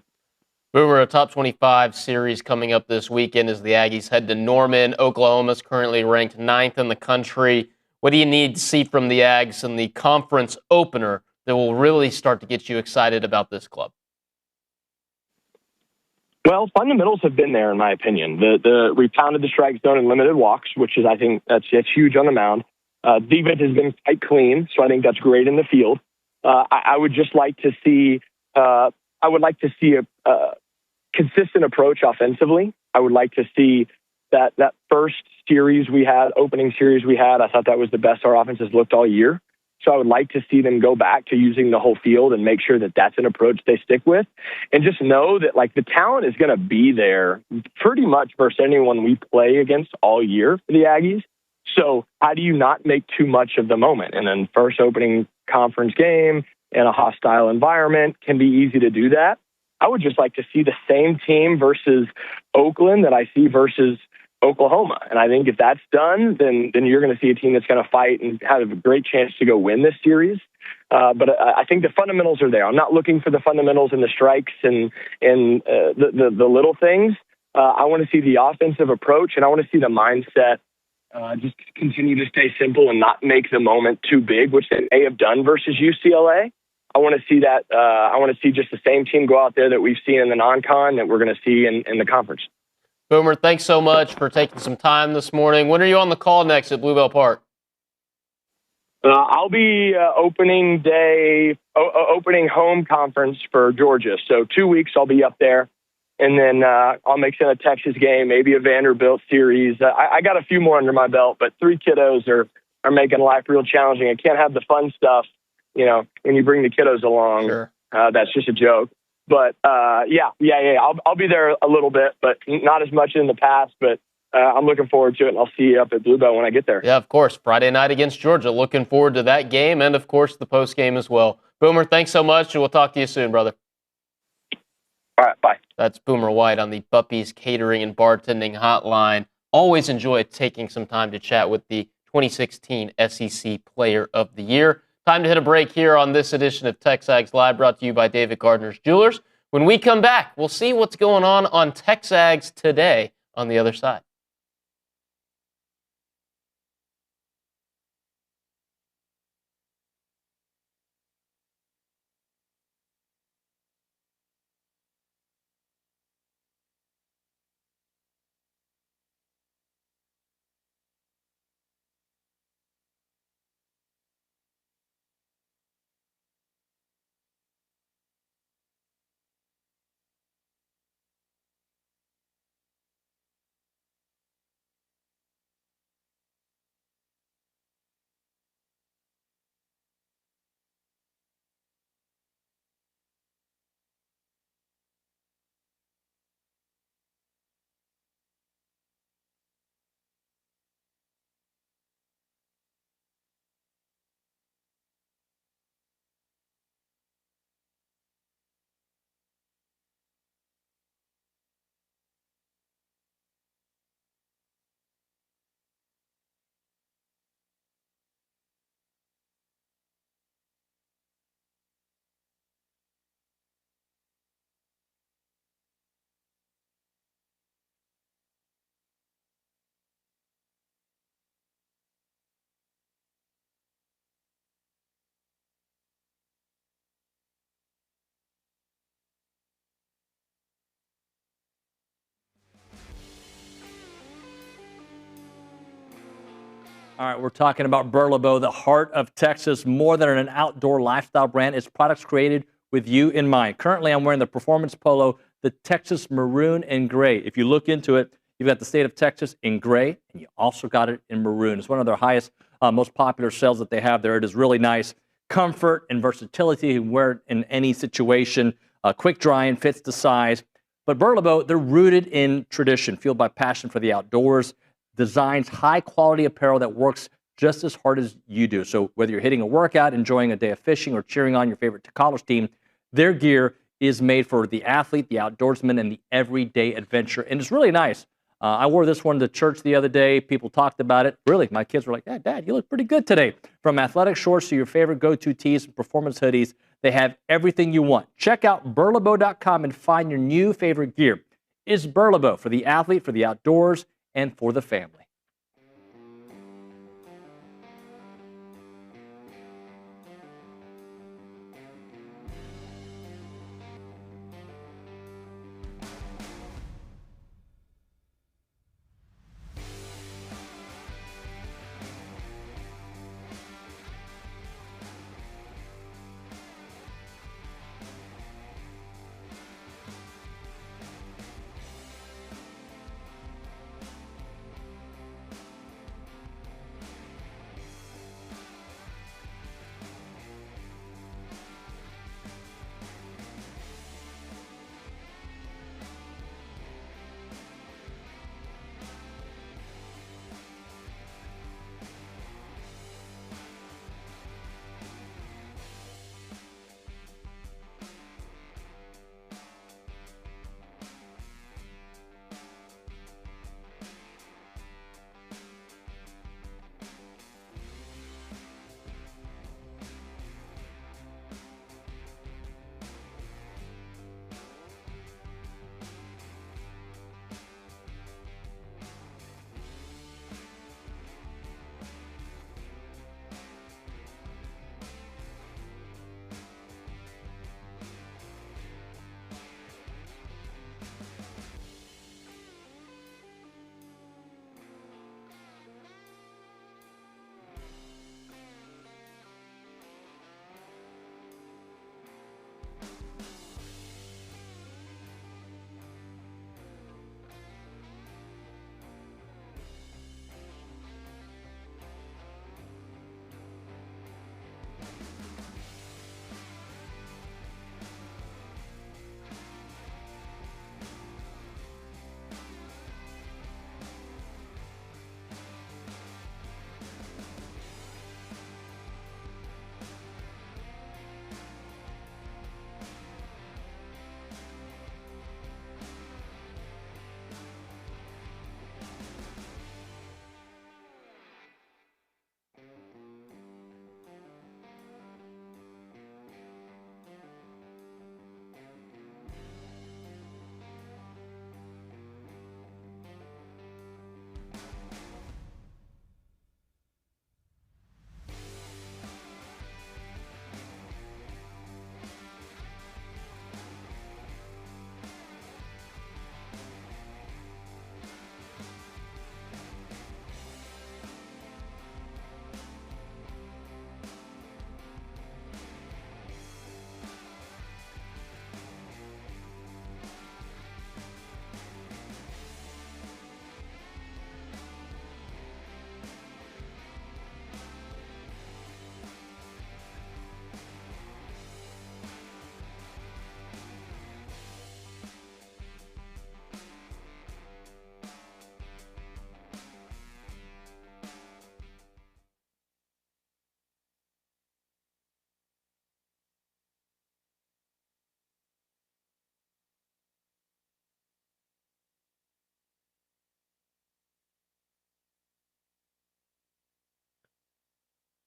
Speaker 3: Boomer, a top 25 series coming up this weekend as the Aggies head to Norman. Oklahoma's currently ranked 9th in the country. What do you need to see from the Ags in the conference opener that will really start to get you excited about this club?
Speaker 12: Well, fundamentals have been there, in my opinion. We pounded the strike zone and limited walks, which is, I think, that's huge on the mound. Defense has been quite clean, so I think that's great in the field. I would just like to see. I would like to see a consistent approach offensively. I would like to see that first series we had, opening series we had, I thought that was the best our offense has looked all year. So I would like to see them go back to using the whole field and make sure that that's an approach they stick with. And just know that like the talent is going to be there pretty much versus anyone we play against all year for the Aggies. So how do you not make too much of the moment? And then first opening conference game in a hostile environment can be easy to do that. I would just like to see the same team versus Oakland that I see versus Oklahoma. And I think if that's done, then you're going to see a team that's going to fight and have a great chance to go win this series. But I think the fundamentals are there. I'm not looking for the fundamentals and the strikes and the little things. I want to see the offensive approach, and I want to see the mindset just continue to stay simple and not make the moment too big, which they may have done versus UCLA. I want to see that. I want to see just the same team go out there that we've seen in the non-con that we're going to see in the conference.
Speaker 3: Boomer, thanks so much for taking some time this morning. When are you on the call next at Bluebell Park?
Speaker 12: I'll be opening home conference for Georgia. So 2 weeks I'll be up there. And then I'll mix in a Texas game, maybe a Vanderbilt series. I got a few more under my belt, but 3 kiddos are making life real challenging. I can't have the fun stuff, when you bring the kiddos along.
Speaker 3: Sure.
Speaker 12: That's just a joke. But, yeah. I'll be there a little bit, but not as much in the past. But I'm looking forward to it, and I'll see you up at Bluebell when I get there.
Speaker 3: Yeah, of course. Friday night against Georgia. Looking forward to that game and, of course, the post game as well. Boomer, thanks so much, and we'll talk to you soon, brother.
Speaker 12: All right, bye.
Speaker 3: That's Boomer White on the Buppies Catering and Bartending Hotline. Always enjoy taking some time to chat with the 2016 SEC Player of the Year. Time to hit a break here on this edition of TexAgs Live, brought to you by David Gardner's Jewelers. When we come back, we'll see what's going on TexAgs today on the other side.
Speaker 10: All right, we're talking about Burlebo, the heart of Texas, more than an outdoor lifestyle brand. It's products created with you in mind. Currently, I'm wearing the performance polo, the Texas maroon and gray. If you look into it, you've got the state of Texas in gray, and you also got it in maroon. It's one of their highest, most popular sales that they have there. It is really nice. Comfort and versatility. You can wear it in any situation. Quick drying, fits the size. But Burlebo, they're rooted in tradition, fueled by passion for the outdoors. Designs high-quality apparel that works just as hard as you do. So whether you're hitting a workout, enjoying a day of fishing, or cheering on your favorite college team, their gear is made for the athlete, the outdoorsman, and the everyday adventure. And it's really nice. I wore this one to church the other day. People talked about it. Really, my kids were like, "Yeah, Dad, you look pretty good today." From athletic shorts to your favorite go-to tees and performance hoodies, they have everything you want. Check out burlebo.com and find your new favorite gear. It's Burlebo for the athlete, for the outdoors, and for the family.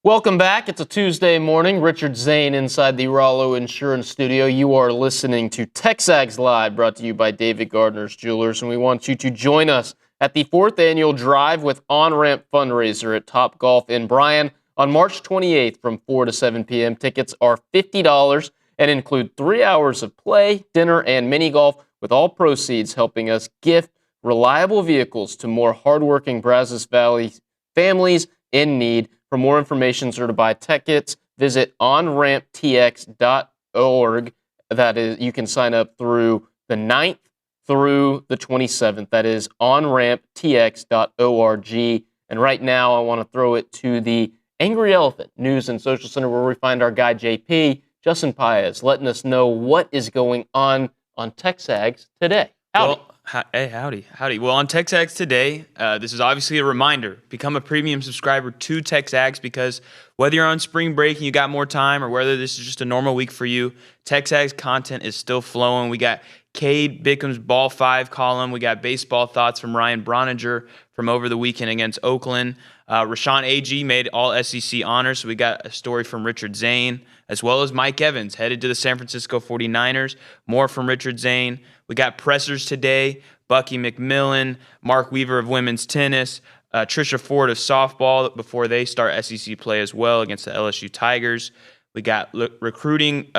Speaker 3: Welcome back. It's a Tuesday morning. Richard Zane inside the Rollo Insurance Studio. You are listening to TexAgs Live, brought to you by David Gardner's Jewelers, and we want you to join us at the 4th Annual Drive with On-Ramp Fundraiser at Topgolf in Bryan on March 28th from 4 to 7 p.m. Tickets are $50 and include 3 hours of play, dinner, and mini golf, with all proceeds helping us gift reliable vehicles to more hardworking Brazos Valley families in need. For more information or to buy tickets, visit onramptx.org. That is, you can sign up through the 9th through the 27th. That is onramptx.org. And right now, I want to throw it to the Angry Elephant News and Social Center, where we find our guy JP, Justin Paez, letting us know what is going on TexAgs today. Howdy.
Speaker 2: Well, howdy. Well, on TexAgs today, this is obviously a reminder. Become a premium subscriber to TexAgs, because whether you're on spring break and you got more time, or whether this is just a normal week for you, TexAgs content is still flowing. We got Cade Bickham's Ball 5 column. We got baseball thoughts from Ryan Broniger from over the weekend against Oakland. Rashawn Agee made all SEC honors, so we got a story from Richard Zane, as well as Mike Evans headed to the San Francisco 49ers. More from Richard Zane. We got pressers today. Bucky McMillan, Mark Weaver of women's tennis, Trisha Ford of softball before they start SEC play as well against the LSU Tigers. We got recruiting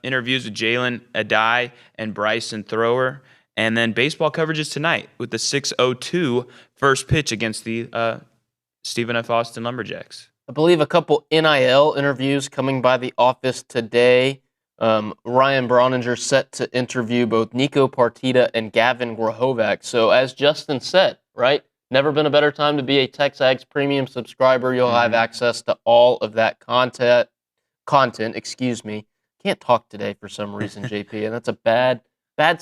Speaker 2: interviews with Jalen Adai and Bryson Thrower. And then baseball coverages tonight with the 6:02 first pitch against the Stephen F. Austin Lumberjacks.
Speaker 3: I believe a couple NIL interviews coming by the office today. Ryan Broniger set to interview both Nico Partita and Gavin Grahovac. So as Justin said, right, never been a better time to be a TexAgs premium subscriber. You'll have access to all of that content, Can't talk today for some reason, JP, and that's a bad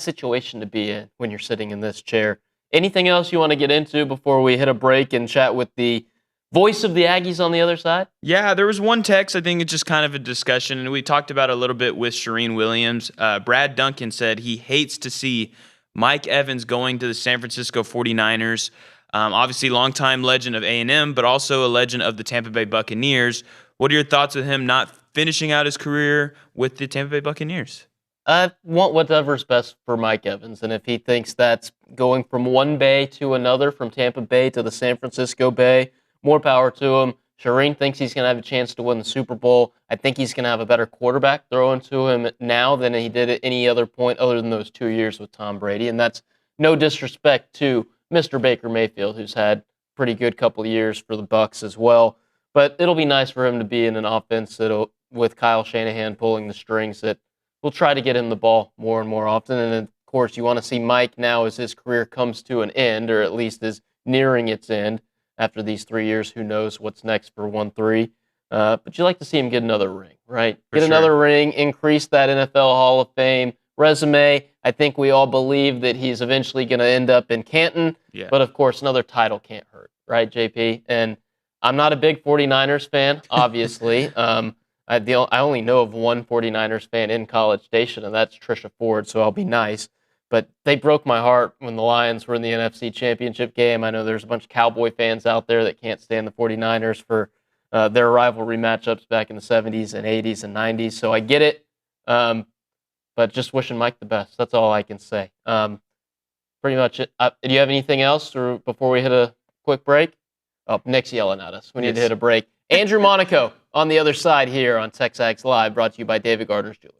Speaker 3: situation to be in when you're sitting in this chair. Anything else you want to get into before we hit a break and chat with the voice of the Aggies on the other side?
Speaker 2: Yeah, there was one text. I think it's just kind of a discussion, and we talked about it a little bit with Charean Williams. Brad Duncan said he hates to see Mike Evans going to the San Francisco 49ers. Obviously, longtime legend of A&M, but also a legend of the Tampa Bay Buccaneers. What are your thoughts with him not finishing out his career with the Tampa Bay Buccaneers?
Speaker 3: I want whatever's best for Mike Evans, and if he thinks that's going from one bay to another, from Tampa Bay to the San Francisco Bay, more power to him. Charean thinks he's going to have a chance to win the Super Bowl. I think he's going to have a better quarterback throwing to him now than he did at any other point other than those 2 years with Tom Brady, and that's no disrespect to Mr. Baker Mayfield, who's had a pretty good couple of years for the Bucs as well. But it'll be nice for him to be in an offense with Kyle Shanahan pulling the strings that will try to get him the ball more and more often. And, of course, you want to see Mike now as his career comes to an end, or at least is nearing its end after these 3 years. Who knows what's next for 1-3. But you like to see him get another ring, right? Get another ring, increase that NFL Hall of Fame resume. I think we all believe that he's eventually going to end up in Canton.
Speaker 2: Yeah.
Speaker 3: But, of course, another title can't hurt, right, JP? And I'm not a big 49ers fan, obviously. I only know of one 49ers fan in College Station, and that's Trisha Ford, so I'll be nice. But they broke my heart when the Lions were in the NFC Championship game. I know there's a bunch of Cowboy fans out there that can't stand the 49ers for their rivalry matchups back in the 70s and 80s and 90s, so I get it. But just wishing Mike the best. That's all I can say. Pretty much it. Do you have anything else before we hit a quick break? Oh, Nick's yelling at us. We need to hit a break. Andrew Monaco on the other side here on TexAgs Live, brought to you by David Gardner's Jewelry.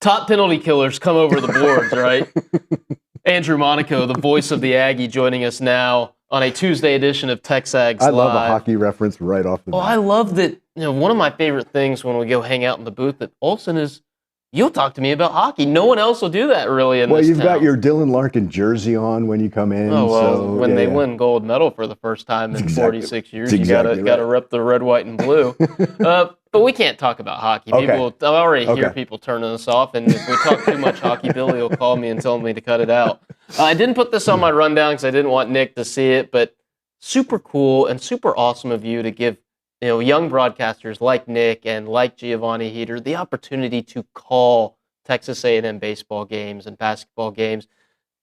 Speaker 3: Top penalty killers come over the boards, right? Andrew Monaco, the voice of the Aggie, joining us now on a Tuesday edition of TexAgs Live.
Speaker 13: I love a hockey reference right off the bat.
Speaker 3: Well, I love that. One of my favorite things when we go hang out in the booth at Olsen is you'll talk to me about hockey. No one else will do that really in this
Speaker 13: Well, you've
Speaker 3: town.
Speaker 13: got your Dylan Larkin jersey on when you come in.
Speaker 3: Oh, well,
Speaker 13: so,
Speaker 3: when they win gold medal for the first time in 46 years, you got to rep the red, white, and blue. But we can't talk about hockey.
Speaker 13: Okay.
Speaker 3: I already hear people turning us off, and if we talk too much hockey, Billy will call me and tell me to cut it out. I didn't put this on my rundown because I didn't want Nick to see it, but super cool and super awesome of you to give young broadcasters like Nick and like Giovanni Heater the opportunity to call Texas A&M baseball games and basketball games.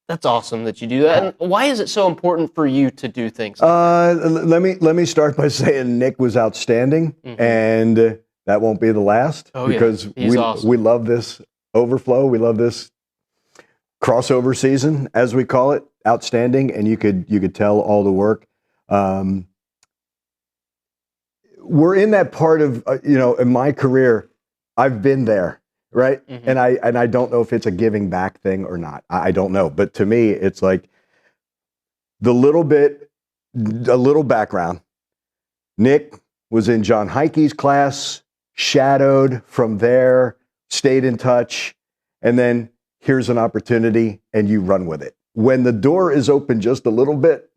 Speaker 3: That's awesome that you do that. And why is it so important for you to do things like that?
Speaker 13: Let me start by saying Nick was outstanding, and that won't be the last because
Speaker 3: awesome.
Speaker 13: we love this overflow. We love this crossover season, as we call it. Outstanding, and you could tell all the work. We're in that part of in my career, I've been there. Right. And I don't know if it's a giving back thing or not. I don't know. But to me, it's like a little background. Nick was in John Heike's class, shadowed from there, stayed in touch. And then here's an opportunity and you run with it. When the door is open just a little bit,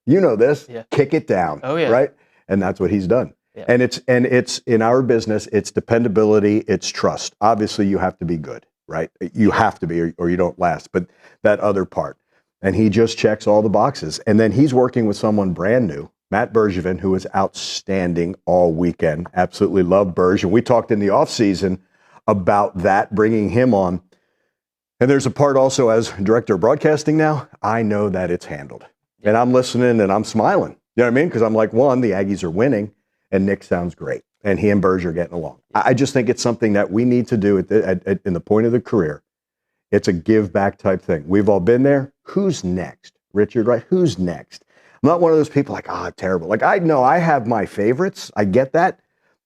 Speaker 13: kick it down. Oh, yeah. Right. And that's what he's done. Yeah. And it's in our business, it's dependability, it's trust. Obviously, you have to be good, right? You have to be or you don't last, but that other part. And he just checks all the boxes. And then he's working with someone brand new, Matt Bergevin, who was outstanding all weekend. Absolutely love Berge. And we talked in the offseason about that, bringing him on. And there's a part also as director of broadcasting now, I know that it's handled. Yeah. And I'm listening and I'm smiling. You know what I mean? Because I'm like, one, the Aggies are winning. And Nick sounds great, and he and Berge are getting along. I just think it's something that we need to do in the point of the career. It's a give back type thing. We've all been there. Who's next, Richard? Right? Who's next? I'm not one of those people like, terrible. Like I know I have my favorites. I get that,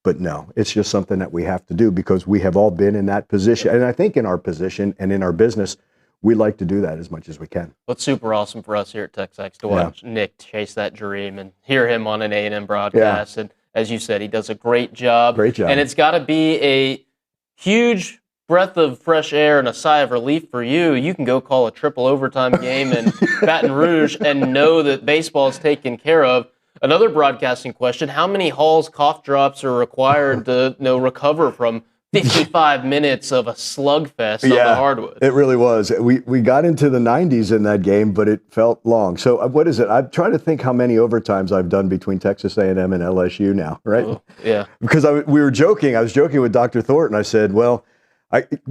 Speaker 13: but no, it's just something that we have to do because we have all been in that position. And I think in our position and in our business, we like to do that as much as we can.
Speaker 3: What's super awesome for us here at TexAgs to watch Nick chase that dream and hear him on an A&M broadcast and. As you said, he does a great job.
Speaker 13: Great job.
Speaker 3: And it's got to be a huge breath of fresh air and a sigh of relief for you. You can go call a triple overtime game in Baton Rouge and know that baseball is taken care of. Another broadcasting question, how many Hall's cough drops are required to recover from 55 minutes of a slugfest on the hardwood?
Speaker 13: It really was. We got into the 90s in that game, but it felt long. So what is it? I'm trying to think how many overtimes I've done between Texas A&M and LSU now, right?
Speaker 3: Oh, yeah.
Speaker 13: Because we were joking. I was joking with Dr. Thornton. I said, well,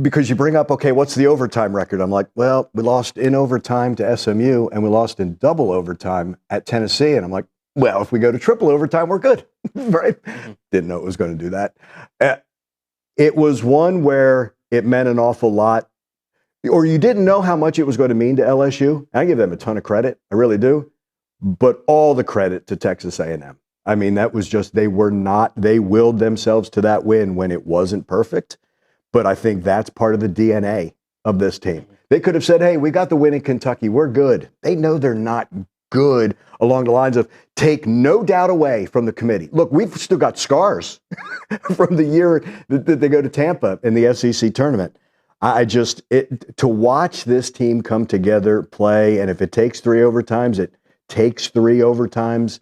Speaker 13: because you bring up, okay, what's the overtime record? I'm like, well, we lost in overtime to SMU, and we lost in double overtime at Tennessee. And I'm like, well, if we go to triple overtime, we're good, right? Didn't know it was going to do that. It was one where it meant an awful lot, or you didn't know how much it was going to mean to LSU. I give them a ton of credit. I really do. But all the credit to Texas A&M. I mean, that was just, they willed themselves to that win when it wasn't perfect. But I think that's part of the DNA of this team. They could have said, hey, we got the win in Kentucky. We're good. They know they're not good along the lines of take no doubt away from the committee. Look, we've still got scars from the year that they go to Tampa in the SEC tournament. To watch this team come together, play, and if it takes 3 overtimes, it takes 3 overtimes.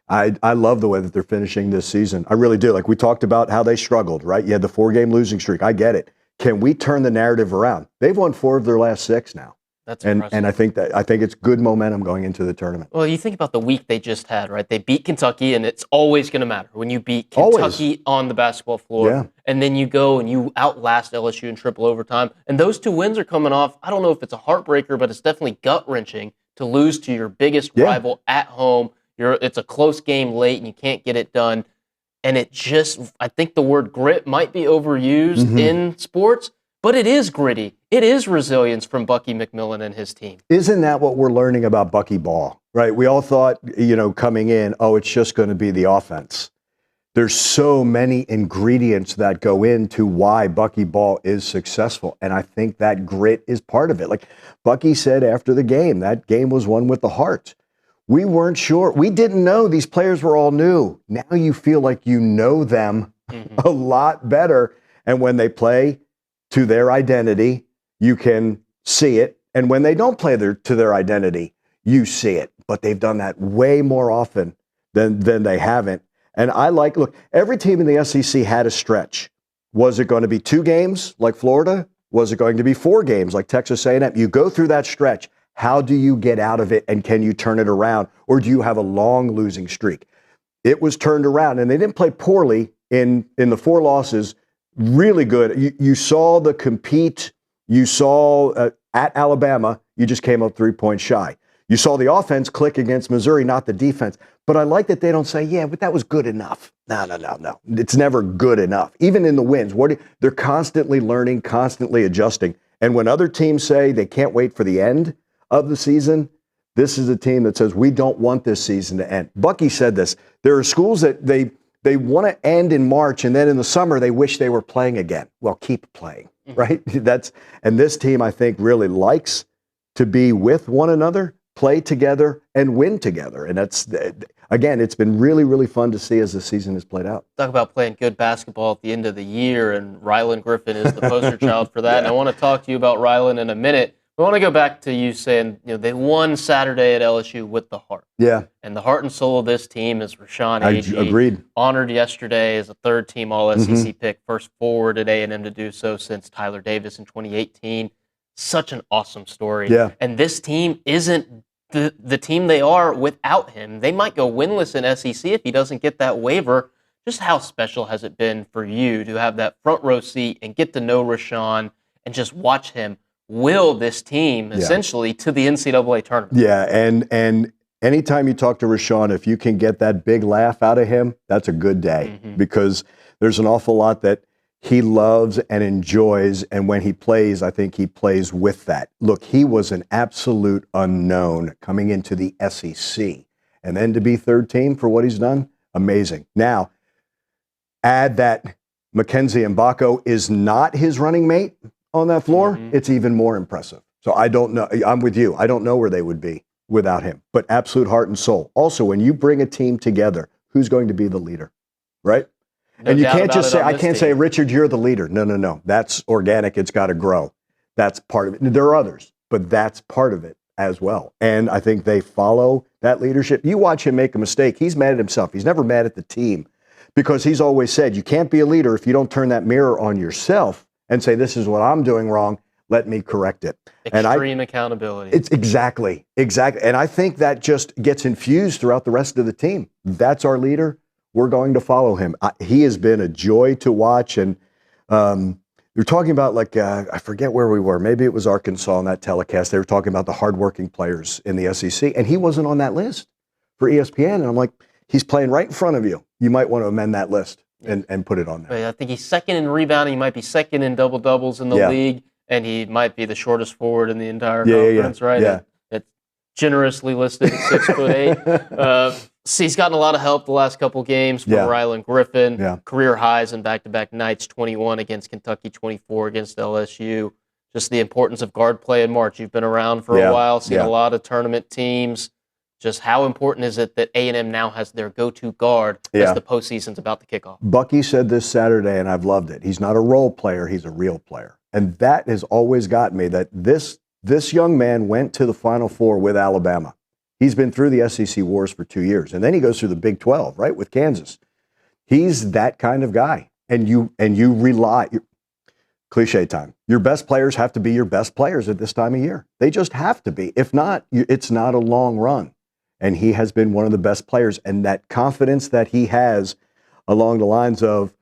Speaker 13: I love the way that they're finishing this season. I really do. Like we talked about how they struggled, right? You had the 4-game losing streak. I get it. Can we turn the narrative around? They've won 4 of their last 6 now.
Speaker 3: That's impressive.
Speaker 13: And I think it's good momentum going into the tournament.
Speaker 3: Well, you think about the week they just had, right? They beat Kentucky, and it's always going to matter when you beat Kentucky on the basketball floor. And then you go and you outlast LSU in triple overtime. And those 2 wins are coming off. I don't know if it's a heartbreaker, but it's definitely gut-wrenching to lose to your biggest rival at home. It's a close game late, and you can't get it done. And I think the word grit might be overused in sports. But it is gritty. It is resilience from Bucky McMillan and his team.
Speaker 13: Isn't that what we're learning about Bucky Ball, right? We all thought, coming in, it's just going to be the offense. There's so many ingredients that go into why buckyball is successful. And I think that grit is part of it. Like Bucky said after the game, that game was won with the heart. We weren't sure. We didn't know these players were all new. Now you feel like you know them a lot better. And when they play to their identity, you can see it. And when they don't play to their identity, you see it. But they've done that way more often than they haven't. And look, every team in the SEC had a stretch. Was it going to be 2 games like Florida? Was it going to be 4 games like Texas A&M? You go through that stretch. How do you get out of it, and can you turn it around? Or do you have a long losing streak? It was turned around, and they didn't play poorly in the 4 losses. Really good. You saw the compete. You saw at Alabama, you just came up 3 points shy. You saw the offense click against Missouri, not the defense. But I like that they don't say, yeah, but that was good enough. No. It's never good enough. Even in the wins, they're constantly learning, constantly adjusting. And when other teams say they can't wait for the end of the season, this is a team that says, we don't want this season to end. Bucky said this. There are schools that they want to end in March, and then in the summer, they wish they were playing again. Well, keep playing, right? And this team, I think, really likes to be with one another, play together, and win together. And that's, again, it's been really, really fun to see as the season has played out.
Speaker 3: Talk about playing good basketball at the end of the year, and Rylan Griffin is the poster child for that. Yeah. And I want to talk to you about Rylan in a minute. I want to go back to you saying, they won Saturday at LSU with the heart.
Speaker 13: Yeah.
Speaker 3: And the heart and soul of this team is Rashawn Agee.
Speaker 13: Agreed. Honored
Speaker 3: yesterday as a 3rd-team All-SEC pick, first forward at A&M to do so since Tyler Davis in 2018. Such an awesome story.
Speaker 13: Yeah.
Speaker 3: And this team isn't the team they are without him. They might go winless in SEC if he doesn't get that waiver. Just how special has it been for you to have that front row seat and get to know Rashawn and just watch him will this team essentially to the NCAA tournament?
Speaker 13: Yeah, and anytime you talk to Rashawn, if you can get that big laugh out of him, that's a good day because there's an awful lot that he loves and enjoys, and when he plays, I think he plays with that. Look, he was an absolute unknown coming into the SEC, and then to be 3rd team for what he's done, amazing. Now, add that Mackenzie Mbako is not his running mate on that floor, it's even more impressive. So I don't know. I'm with you. I don't know where they would be without him, but absolute heart and soul. Also, when you bring a team together, who's going to be the leader, right?
Speaker 3: No
Speaker 13: and you can't just say,
Speaker 3: I
Speaker 13: can't say, Richard, you're the leader. No. That's organic. It's got to grow. That's part of it. There are others, but that's part of it as well. And I think they follow that leadership. You watch him make a mistake. He's mad at himself. He's never mad at the team because he's always said, you can't be a leader if you don't turn that mirror on yourself and say, this is what I'm doing wrong. Let me correct it.
Speaker 3: Extreme accountability.
Speaker 13: It's exactly. And I think that just gets infused throughout the rest of the team. That's our leader. We're going to follow him. He has been a joy to watch. And you're talking about I forget where we were. Maybe it was Arkansas on that telecast. They were talking about the hardworking players in the SEC. And he wasn't on that list for ESPN. And I'm like, he's playing right in front of you. You might want to amend that list and put it on there.
Speaker 3: I think he's 2nd in rebounding. He might be 2nd in double-doubles in the league. And he might be the shortest forward in the entire conference, right?
Speaker 13: Yeah.
Speaker 3: It's generously listed at 6'8". He's gotten a lot of help the last couple games from Rylan Griffin. Career highs in back-to-back nights, 21 against Kentucky, 24 against LSU. Just the importance of guard play in March. You've been around for a while, seen a lot of tournament teams. Just how important is it that A&M now has their go-to guard as the postseason's about to kick off?
Speaker 13: Bucky said this Saturday, and I've loved it. He's not a role player. He's a real player. And that has always got me, that this young man went to the Final Four with Alabama. He's been through the SEC wars for 2 years, and then he goes through the Big 12, right, with Kansas. He's that kind of guy, and you rely. Cliche time. Your best players have to be your best players at this time of year. They just have to be. If not, it's not a long run. And he has been one of the best players, and that confidence that he has along the lines of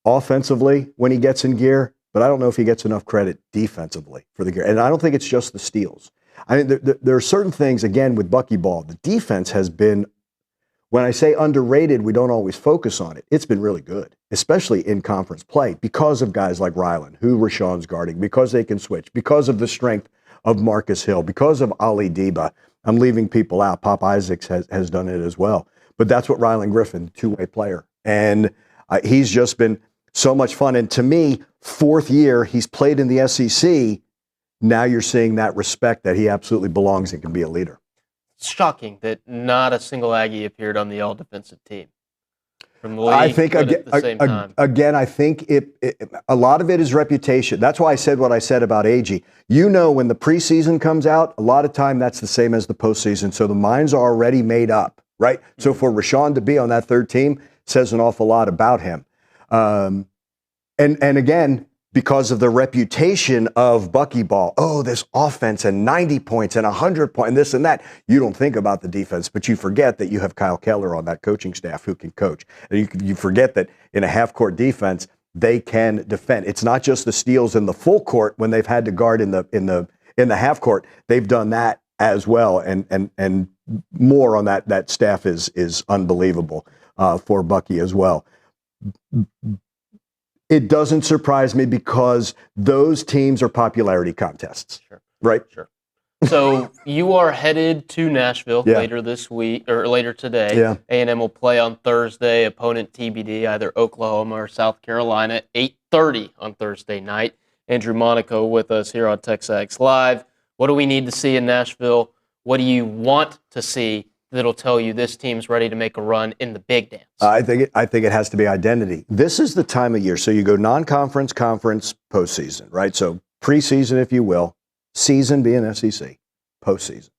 Speaker 13: offensively when he gets in gear. But I don't know if he gets enough credit defensively for the gear. And I don't think it's just the steals. I mean, there are certain things, again, with buckyball. The defense has been, when I say underrated, we don't always focus on it. It's been really good, especially in conference play, because of guys like Rylan, who Rashawn's guarding, because they can switch, because of the strength of Marcus Hill, because of Ali Deba. I'm leaving people out. Pop Isaacs has done it as well. But that's what Rylan Griffin, two-way player. And he's just been so much fun. And to me, 4th year, he's played in the SEC. Now you're seeing that respect that he absolutely belongs and can be a leader.
Speaker 3: It's shocking that not a single Aggie appeared on the all-defensive team from the league.
Speaker 13: I think
Speaker 3: at the same time.
Speaker 13: Again, I think a lot of it is reputation. That's why I said what I said about Agee. You know, when the preseason comes out, a lot of time that's the same as the postseason. So the minds are already made up, right? So for Rashawn to be on that 3rd team says an awful lot about him. And again, because of the reputation of Buckyball, this offense and 90 points and 100 points and this and that, you don't think about the defense, but you forget that you have Kyle Keller on that coaching staff who can coach. And you forget that in a half-court defense, they can defend. It's not just the steals in the full court when they've had to guard in the half court. They've done that as well, and more on that. That staff is unbelievable for Bucky as well. It doesn't surprise me because those teams are popularity contests, right?
Speaker 3: Sure. So you are headed to Nashville later this week or later today.
Speaker 13: Yeah.
Speaker 3: A&M will play on Thursday. Opponent TBD, either Oklahoma or South Carolina. 8:30 on Thursday night. Andrew Monaco with us here on TexAgs Live. What do we need to see in Nashville? What do you want to see that'll tell you this team's ready to make a run in the big dance?
Speaker 13: I think it has to be identity. This is the time of year. So you go non-conference, conference, postseason, right? So preseason, if you will, season being SEC, postseason.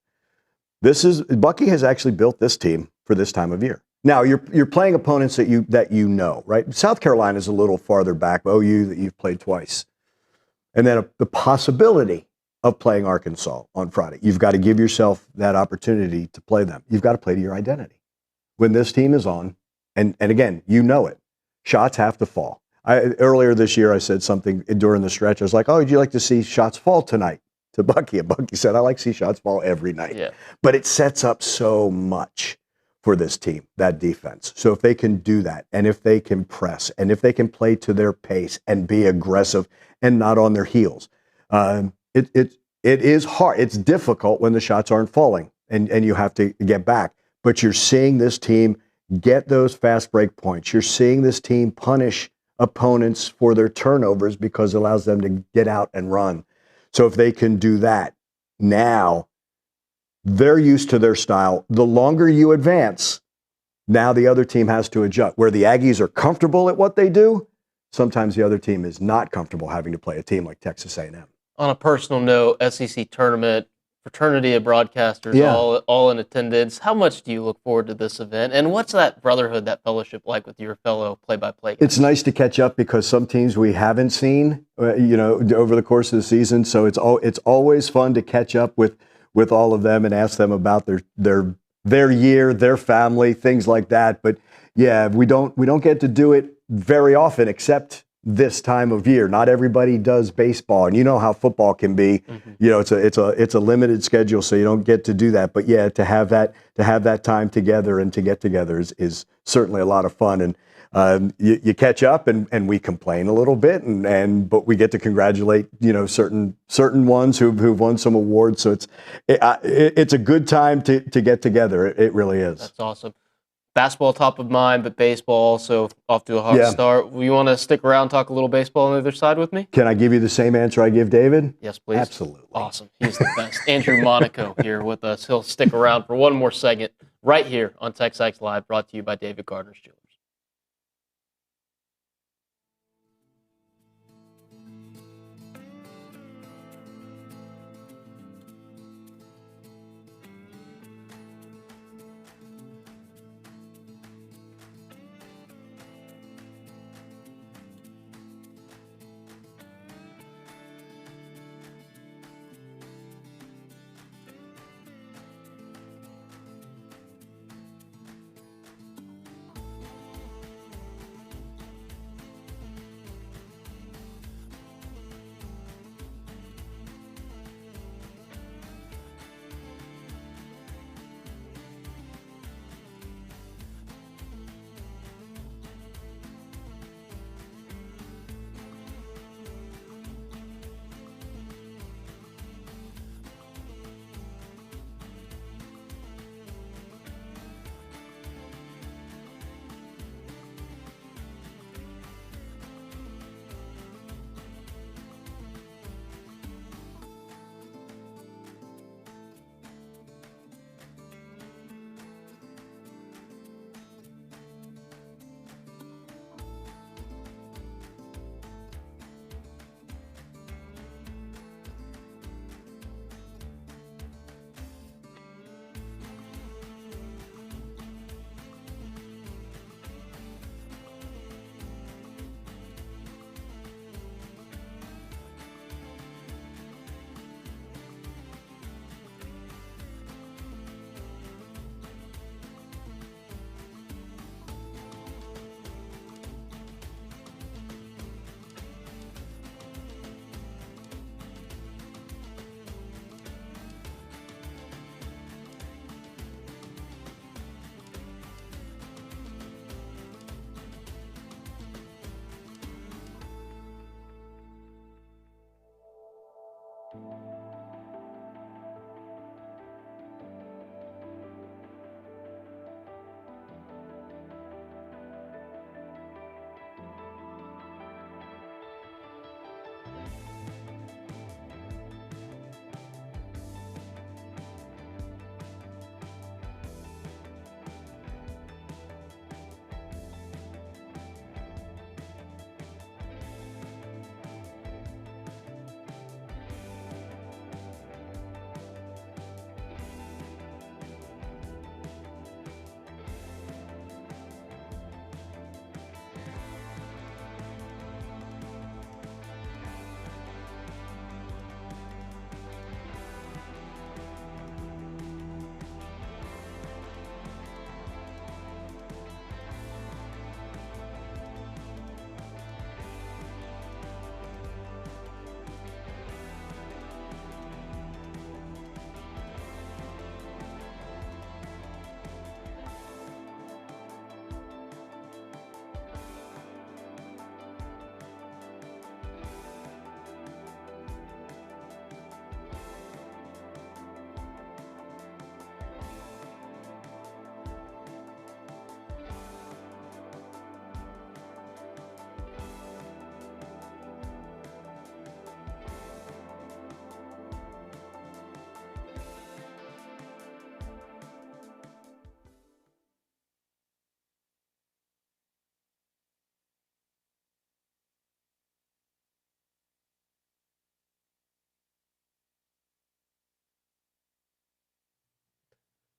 Speaker 13: Bucky has actually built this team for this time of year. Now you're playing opponents that you know, right? South Carolina is a little farther back. OU that you've played twice, and then the possibility of playing Arkansas on Friday. You've got to give yourself that opportunity to play them. You've got to play to your identity. When this team is on, and again, you know it, shots have to fall. Earlier this year, I said something during the stretch. I was like, would you like to see shots fall tonight? To Bucky. And Bucky said, I like to see shots fall every night.
Speaker 3: Yeah.
Speaker 13: But it sets up so much for this team, that defense. So if they can do that, and if they can press, and if they can play to their pace and be aggressive and not on their heels, it is hard. It's difficult when the shots aren't falling and you have to get back. But you're seeing this team get those fast break points. You're seeing this team punish opponents for their turnovers because it allows them to get out and run. So if they can do that now, they're used to their style. The longer you advance, now the other team has to adjust. Where the Aggies are comfortable at what they do, sometimes the other team is not comfortable having to play a team like Texas A&M.
Speaker 3: On a personal note, SEC tournament, fraternity of broadcasters, all in attendance. How much do you look forward to this event? And what's that brotherhood, that fellowship like with your fellow play-by-play guys?
Speaker 13: It's nice to catch up because some teams we haven't seen, over the course of the season. So it's always fun to catch up with all of them and ask them about their year, their family, things like that. But yeah, we don't get to do it very often, except this time of year. Not everybody does baseball, and you know how football can be. Mm-hmm. It's a limited schedule, so you don't get to do that. But yeah, to have that time together and to get together is certainly a lot of fun. And you catch up, and we complain a little bit, but we get to congratulate certain ones who've won some awards. So it's a good time to get together. It really is.
Speaker 3: That's awesome. Basketball top of mind, but baseball also off to a hot start. You want to stick around, talk a little baseball on the other side with me?
Speaker 13: Can I give you the same answer I give David?
Speaker 3: Yes, please.
Speaker 13: Absolutely.
Speaker 3: Awesome. He's the best. Andrew Monaco here with us. He'll stick around for one more segment right here on TexAgs Live, brought to you by David Gardner's Jewelers.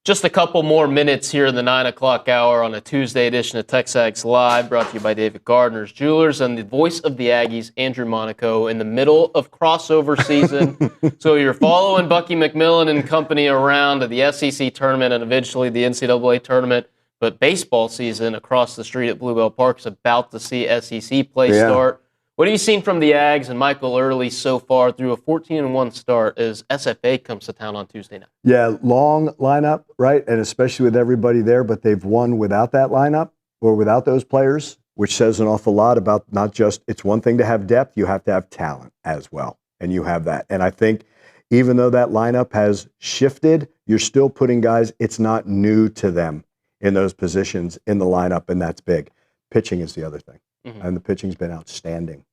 Speaker 3: Just a couple more minutes here in the 9 o'clock hour on a Tuesday edition of TexAgs Live, brought to you by David Gardner's Jewelers and the voice of the Aggies, Andrew Monaco, in the middle of crossover season. So you're following Bucky McMillan and company around at the SEC tournament and eventually the NCAA tournament. But baseball season across the street at Bluebell Park is about to see SEC play start. What have you seen from the Ags and Michael Early so far through a 14-1 start as SFA comes to town on Tuesday night?
Speaker 13: Yeah, long lineup, right? And especially with everybody there, but they've won without that lineup or without those players, which says an awful lot about not just, it's one thing to have depth, you have to have talent as well. And you have that. And I think even though that lineup has shifted, you're still putting guys, it's not new to them in those positions in the lineup, and that's big. Pitching is the other thing. And the pitching's been outstanding.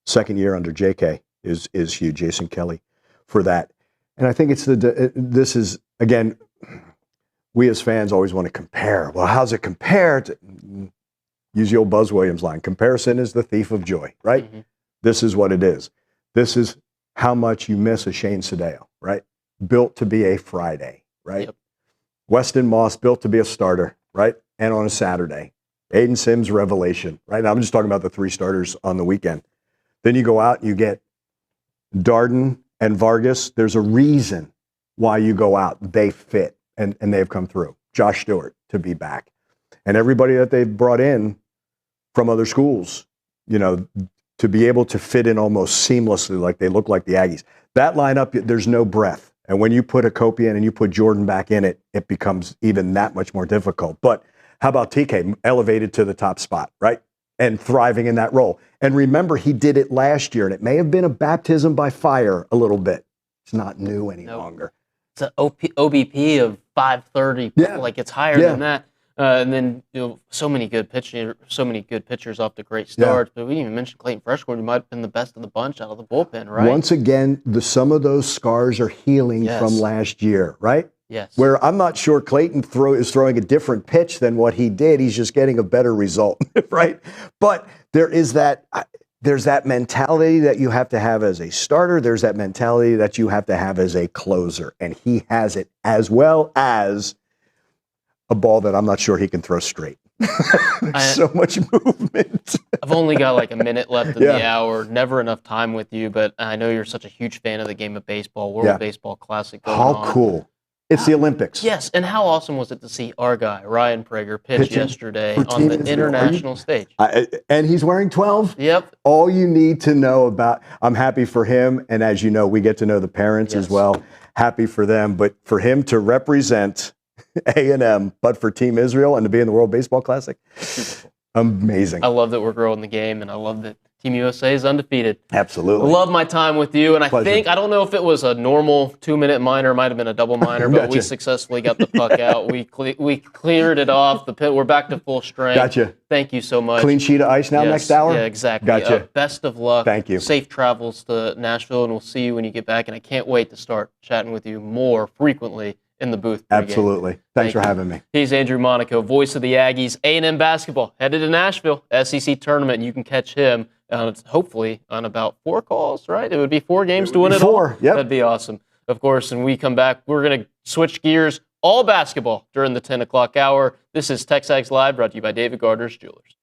Speaker 13: Second year under JK is huge. Jason Kelly for that. And I think it's this is, again, we as fans always want to compare. Well, how's it compared? Use the old Buzz Williams line. Comparison is the thief of joy, right? This is what it is. This is how much you miss a Shane Sedeo, right? Built to be a Friday, right? Weston Moss built to be a starter, right? And on a Saturday. Aiden Sims, revelation, right? Now, I'm just talking about the 3 starters on the weekend. Then you go out and you get Darden and Vargas. There's a reason why you go out. They fit, and they've come through. Josh Stewart to be back. And everybody that they've brought in from other schools, you know, to be able to fit in almost seamlessly like they look like the Aggies. That lineup, there's no breath. And when you put Akopian and you put Jordan back in it, it becomes even that much more difficult. But how about TK elevated to the top spot, right? And thriving in that role. And remember, he did it last year, and it may have been a baptism by fire a little bit. It's not new any longer.
Speaker 3: It's an OBP of 530. Like it's higher than that. And then so many good pitchers off to great starts. But we didn't even mention Clayton Freshwater, who might have been the best of the bunch out of the bullpen, right?
Speaker 13: Once again, some of those scars are healing from last year, right?
Speaker 3: Yes.
Speaker 13: Where I'm not sure Clayton is throwing a different pitch than what he did. He's just getting a better result, right? But there's that mentality that you have to have as a starter. There's that mentality that you have to have as a closer. And he has it, as well as a ball that I'm not sure he can throw straight. So much movement.
Speaker 3: I've only got like a minute left in the hour. Never enough time with you, but I know you're such a huge fan of the game of baseball, World Baseball Classic going on.
Speaker 13: How cool. It's the Olympics.
Speaker 3: Yes, and how awesome was it to see our guy, Ryan Prager, pitch yesterday on the international stage?
Speaker 13: And he's wearing 12?
Speaker 3: Yep.
Speaker 13: All you need to know about, I'm happy for him, and as you know, we get to know the parents as well. Happy for them, but for him to represent A&M, but for Team Israel and to be in the World Baseball Classic, amazing.
Speaker 3: I love that we're growing the game, and I love that Team USA is undefeated.
Speaker 13: Absolutely.
Speaker 3: I love my time with you, and
Speaker 13: Pleasure.
Speaker 3: I don't know if it was a normal 2-minute minor, it might have been a double minor, but we successfully got the puck out. We cleared it off. The pit. We're back to full strength.
Speaker 13: Gotcha.
Speaker 3: Thank you so much.
Speaker 13: Clean sheet of ice now next hour?
Speaker 3: Yeah, exactly.
Speaker 13: Gotcha.
Speaker 3: Best of luck.
Speaker 13: Thank you.
Speaker 3: Safe travels to Nashville, and we'll see you when you get back, and I can't wait to start chatting with you more frequently in the booth.
Speaker 13: Absolutely. Thanks for having me.
Speaker 3: He's Andrew Monaco, voice of the Aggies. A&M basketball headed to Nashville, SEC tournament. You can catch him hopefully on about 4 calls, right? It would be 4 games to win it all.
Speaker 13: 4, yep.
Speaker 3: That'd be awesome. Of course, when we come back, we're going to switch gears, all basketball during the 10 o'clock hour. This is TexAgs Live, brought to you by David Gardner's Jewelers.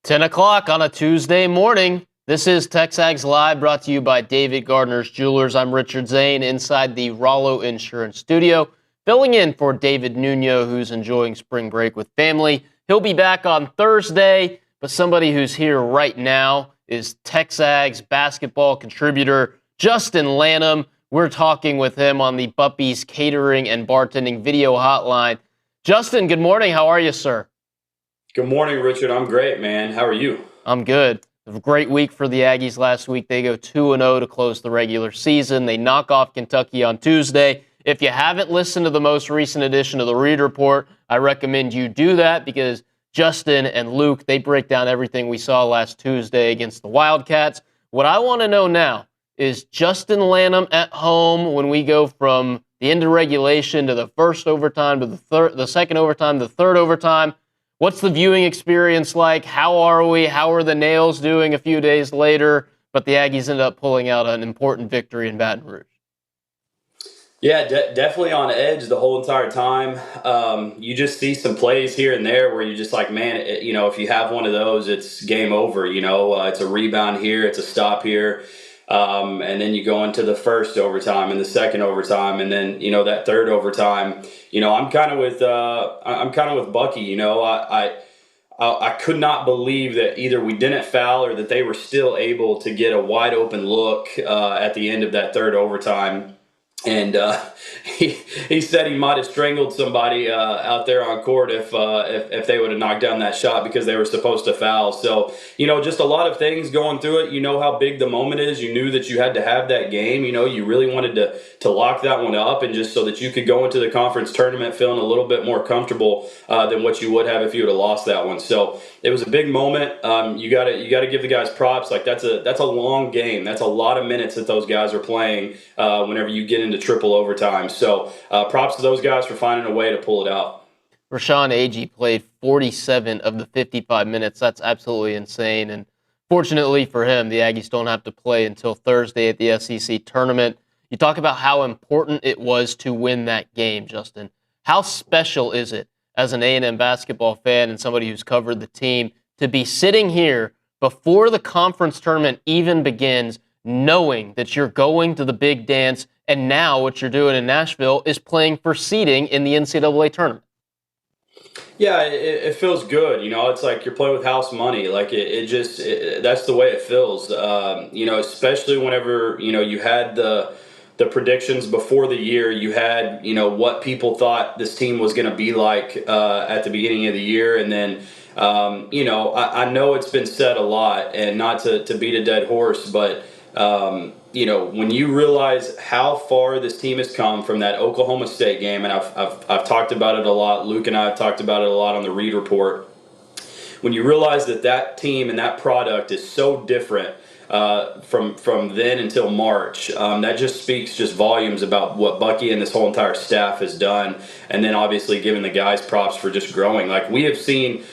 Speaker 3: 10 o'clock on a Tuesday morning. This is TexAgs Live, brought to you by David Gardner's Jewelers. I'm Richard Zane inside the Rollo Insurance Studio, filling in for David Nuno, who's enjoying spring break with family. He'll be back on Thursday, but somebody who's here right now is TexAgs basketball contributor Justin Lanham. We're talking with him on the Buppies Catering and Bartending video hotline. Justin, good morning. How are you, sir?
Speaker 14: Good morning, Richard. I'm great, man. How are you?
Speaker 3: I'm good. A great week for the Aggies last week. They go 2-0 to close the regular season. They knock off Kentucky on Tuesday. If you haven't listened to the most recent edition of the Read Report, I recommend you do that because Justin and Luke, they break down everything we saw last Tuesday against the Wildcats. What I want to know now is Justin Lanham at home when we go from the end of regulation to the first overtime to the second overtime, the third overtime. What's the viewing experience like? How are we? How are the Nails doing a few days later? But the Aggies ended up pulling out an important victory in Baton Rouge.
Speaker 14: Yeah, definitely on edge the whole entire time. You just see some plays here and there where you're just like, man, if you have one of those, it's game over. It's a rebound here, it's a stop here. And then you go into the first overtime and the second overtime, and then that third overtime. I'm kind of with Bucky. I could not believe that either we didn't foul or that they were still able to get a wide open look at the end of that third overtime. And he said he might have strangled somebody out there on court if they would have knocked down that shot because they were supposed to foul. So, just a lot of things going through it. You know how big the moment is. You knew that you had to have that game. You really wanted to lock that one up, and just so that you could go into the conference tournament feeling a little bit more comfortable than what you would have if you would have lost that one. So it was a big moment. You gotta give the guys props. Like that's a long game. That's a lot of minutes that those guys are playing whenever you get into triple overtime. So props to those guys for finding a way to pull it out.
Speaker 3: Charean Aggie played 47 of the 55 minutes. That's absolutely insane. And fortunately for him, the Aggies don't have to play until Thursday at the SEC tournament. You talk about how important it was to win that game, Justin. How special is it as an A&M basketball fan and somebody who's covered the team to be sitting here before the conference tournament even begins, knowing that you're going to the big dance, and now what you're doing in Nashville is playing for seeding in the NCAA tournament?
Speaker 14: Yeah, it feels good. It's like you're playing with house money. Like that's the way it feels. Especially whenever, you had the predictions before the year, you had, what people thought this team was going to be like at the beginning of the year. And then, I know it's been said a lot, and not to beat a dead horse, but when you realize how far this team has come from that Oklahoma State game, and I've talked about it a lot, Luke and I have talked about it a lot on the Read Report, when you realize that team and that product is so different from then until March, that just speaks volumes about what Bucky and this whole entire staff has done, and then obviously giving the guys props for just growing. Like, we have seen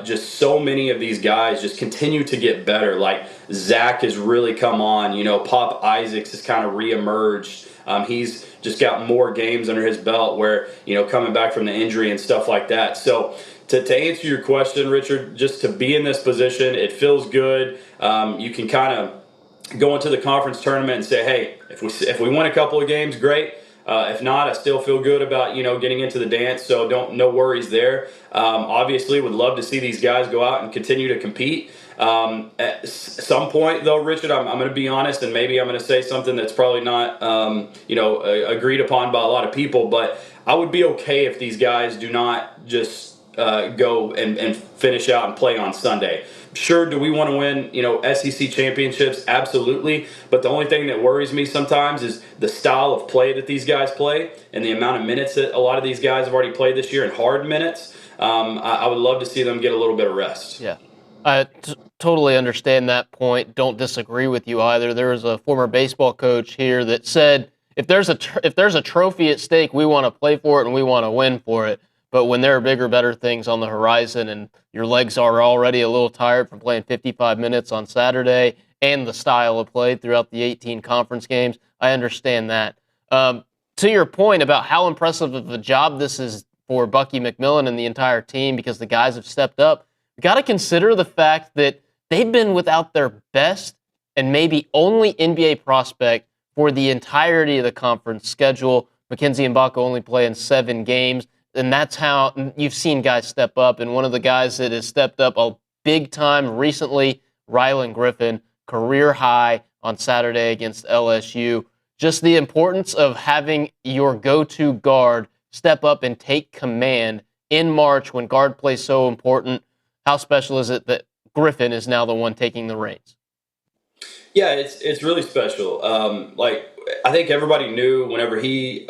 Speaker 14: just so many of these guys just continue to get better. Like, Zach has really come on. Pop Isaacs has kind of reemerged. He's just got more games under his belt where, coming back from the injury and stuff like that. So to answer your question, Richard, just to be in this position, it feels good. You can kind of go into the conference tournament and say, hey, if we win a couple of games, great. If not, I still feel good about, getting into the dance. So no worries there. Obviously, would love to see these guys go out and continue to compete. At some point, though, Richard, I'm going to be honest, and maybe I'm going to say something that's probably not, agreed upon by a lot of people. But I would be okay if these guys do not just go and finish out and play on Sunday. Sure, do we want to win, SEC championships? Absolutely. But the only thing that worries me sometimes is the style of play that these guys play and the amount of minutes that a lot of these guys have already played this year in hard minutes. I would love to see them get a little bit of rest.
Speaker 3: Yeah. I totally understand that point. Don't disagree with you either. There was a former baseball coach here that said, if there's a trophy at stake, we want to play for it and we want to win for it. But when there are bigger, better things on the horizon and your legs are already a little tired from playing 55 minutes on Saturday and the style of play throughout the 18 conference games, I understand that. To your point about how impressive of a job this is for Bucky McMillan and the entire team because the guys have stepped up, you got to consider the fact that they've been without their best and maybe only NBA prospect for the entirety of the conference schedule. Mackenzie Mbaka only playing 7 games, and that's how you've seen guys step up. And one of the guys that has stepped up a big time recently, Rylan Griffin, career high on Saturday against LSU. Just the importance of having your go-to guard step up and take command in March when guard play is so important. How special is it that Griffin is now the one taking the reins?
Speaker 14: Yeah, it's really special. I think everybody knew whenever he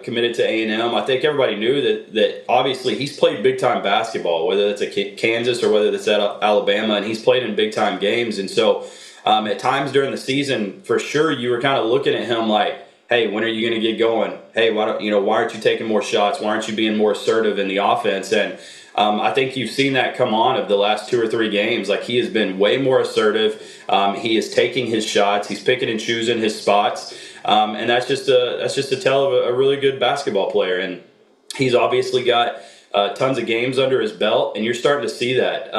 Speaker 14: committed to A&M. I think everybody knew that obviously he's played big time basketball, whether it's at Kansas or whether it's at Alabama, and he's played in big time games. And so at times during the season, for sure, you were kind of looking at him like, hey, when are you going to get going? Hey, why aren't you taking more shots? Why aren't you being more assertive in the offense? And I think you've seen that come on of the last 2 or 3 games. Like, he has been way more assertive. He is taking his shots. He's picking and choosing his spots. And that's just a tell of a really good basketball player. And he's obviously got tons of games under his belt, and you're starting to see that.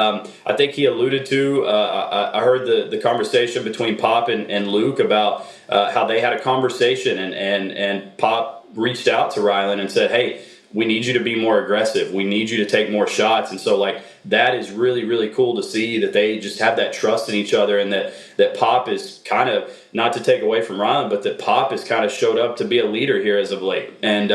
Speaker 14: I think he alluded to, I heard the conversation between Pop and Luke about how they had a conversation, and Pop reached out to Rylan and said, hey, we need you to be more aggressive. We need you to take more shots. And so, like, that is really, really cool to see that they just have that trust in each other, and that Pop is kind of, not to take away from Rylan, but that Pop has kind of showed up to be a leader here as of late. And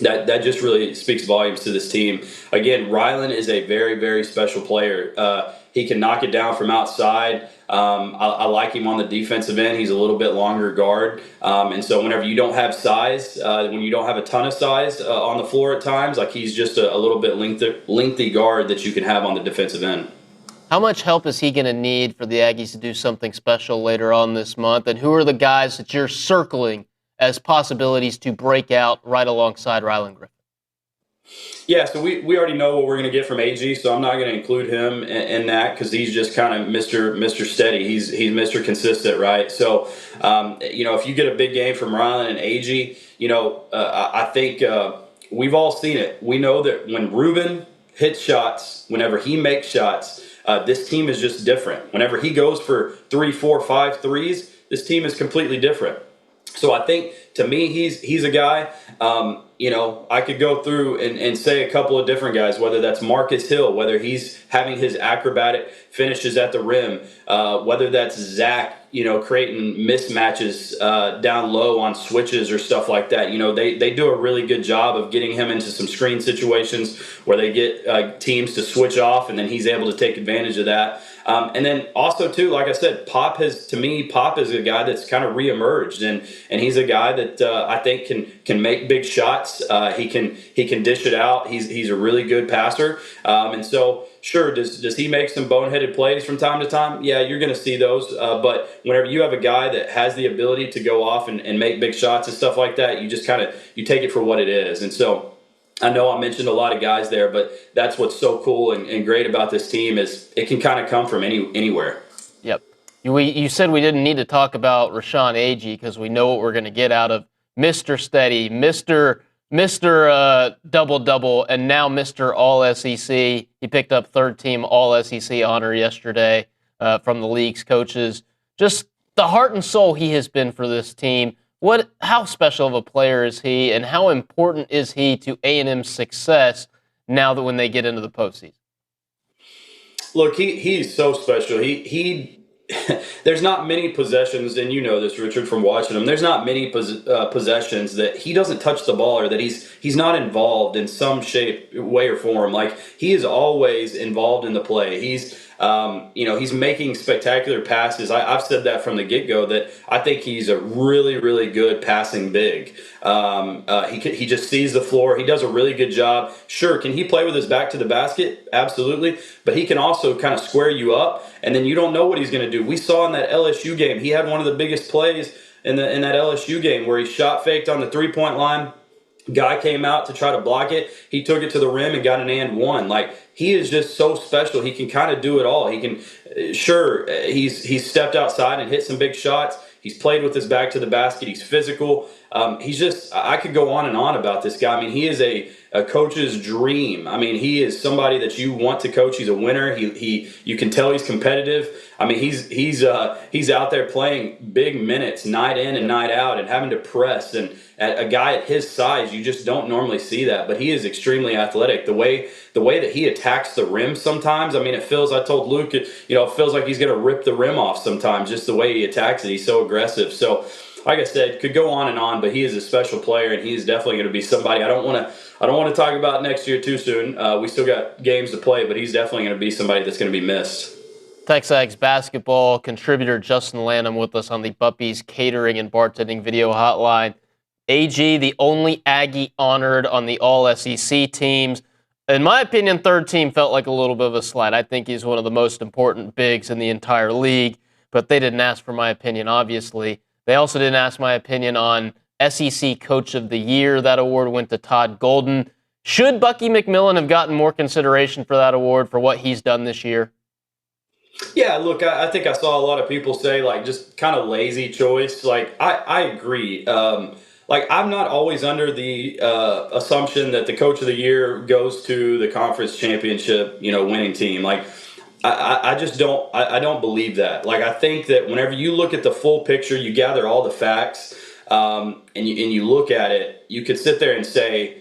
Speaker 14: that just really speaks volumes to this team. Again, Rylan is a very, very special player. He can knock it down from outside. I like him on the defensive end. He's a little bit longer guard. And so whenever you don't have size, when you don't have a ton of size on the floor at times, like, he's just a little bit lengthy guard that you can have on the defensive end.
Speaker 3: How much help is he going to need for the Aggies to do something special later on this month? And who are the guys that you're circling as possibilities to break out right alongside Rylan Griffin?
Speaker 14: Yeah, so we already know what we're going to get from AG, so I'm not going to include him in that because he's just kind of Mr. Steady. He's Mr. Consistent, right? So, if you get a big game from Rylan and AG, I think we've all seen it. We know that when Ruben hits shots, whenever he makes shots, this team is just different. Whenever he goes for 3, 4, 5 threes, this team is completely different. So I think, to me, he's a guy, I could go through and say a couple of different guys, whether that's Marcus Hill, whether he's having his acrobatic finishes at the rim, whether that's Zach, creating mismatches down low on switches or stuff like that. They do a really good job of getting him into some screen situations where they get teams to switch off, and then he's able to take advantage of that. And then also, too, like I said, Pop is a guy that's kind of reemerged, and he's a guy that I think can make big shots. He can dish it out. He's a really good passer. And so, sure, does he make some boneheaded plays from time to time? Yeah, you're going to see those. But whenever you have a guy that has the ability to go off and make big shots and stuff like that, you just you take it for what it is. And so, I know I mentioned a lot of guys there, but that's what's so cool and great about this team is it can kind of come from anywhere.
Speaker 3: Yep. You said we didn't need to talk about Rashawn Agee because we know what we're going to get out of Mr. Steady, Mr. Double-Double, and now Mr. All-SEC. He picked up third-team All-SEC honor yesterday from the league's coaches. Just the heart and soul he has been for this team. How special of a player is he, and how important is he to A&M's success now that when they get into the postseason?
Speaker 14: Look, he's so special. He there's not many possessions, and you know this, Richard, from watching him. There's not many possessions that he doesn't touch the ball or that he's not involved in some shape, way, or form. Like, he is always involved in the play. He's he's making spectacular passes. I've said that from the get-go, that I think he's a really, really good passing big. He just sees the floor. He does a really good job. Sure, can he play with his back to the basket? Absolutely. But he can also kind of square you up, and then you don't know what he's going to do. We saw in that LSU game, he had one of the biggest plays in that LSU game where he shot faked on the three-point line. Guy came out to try to block it. He took it to the rim and got an and one. Like, he is just so special. He can kind of do it all. He can, he's stepped outside and hit some big shots. He's played with his back to the basket. He's physical. I could go on and on about this guy. I mean, he is a coach's dream. I mean, he is somebody that you want to coach. He's a winner. You can tell he's competitive. I mean, he's out there playing big minutes night in and night out and having to press. And a guy at his size, you just don't normally see that. But he is extremely athletic. The way that he attacks the rim sometimes, I mean, I told Luke, it feels like he's going to rip the rim off sometimes, just the way he attacks it. He's so aggressive. So, like I said, could go on and on, but he is a special player, and he is definitely going to be somebody. I don't want to talk about next year too soon. We still got games to play, but he's definitely going to be somebody that's going to be missed.
Speaker 3: TexAgs basketball contributor Justin Lanham with us on the Buppies Catering and Bartending Video Hotline. AG, the only Aggie honored on the All-SEC teams. In my opinion, third team felt like a little bit of a slide. I think he's one of the most important bigs in the entire league, but they didn't ask for my opinion, obviously. They also didn't ask my opinion on SEC Coach of the Year. That award went to Todd Golden. Should Bucky McMillan have gotten more consideration for that award for what he's done this year?
Speaker 14: Yeah, look, I think I saw a lot of people say, like, just kind of lazy choice. Like, I agree. I'm not always under the assumption that the Coach of the Year goes to the conference championship, winning team. Like, I just don't. I don't believe that. Like, I think that whenever you look at the full picture, you gather all the facts, and you look at it, you could sit there and say,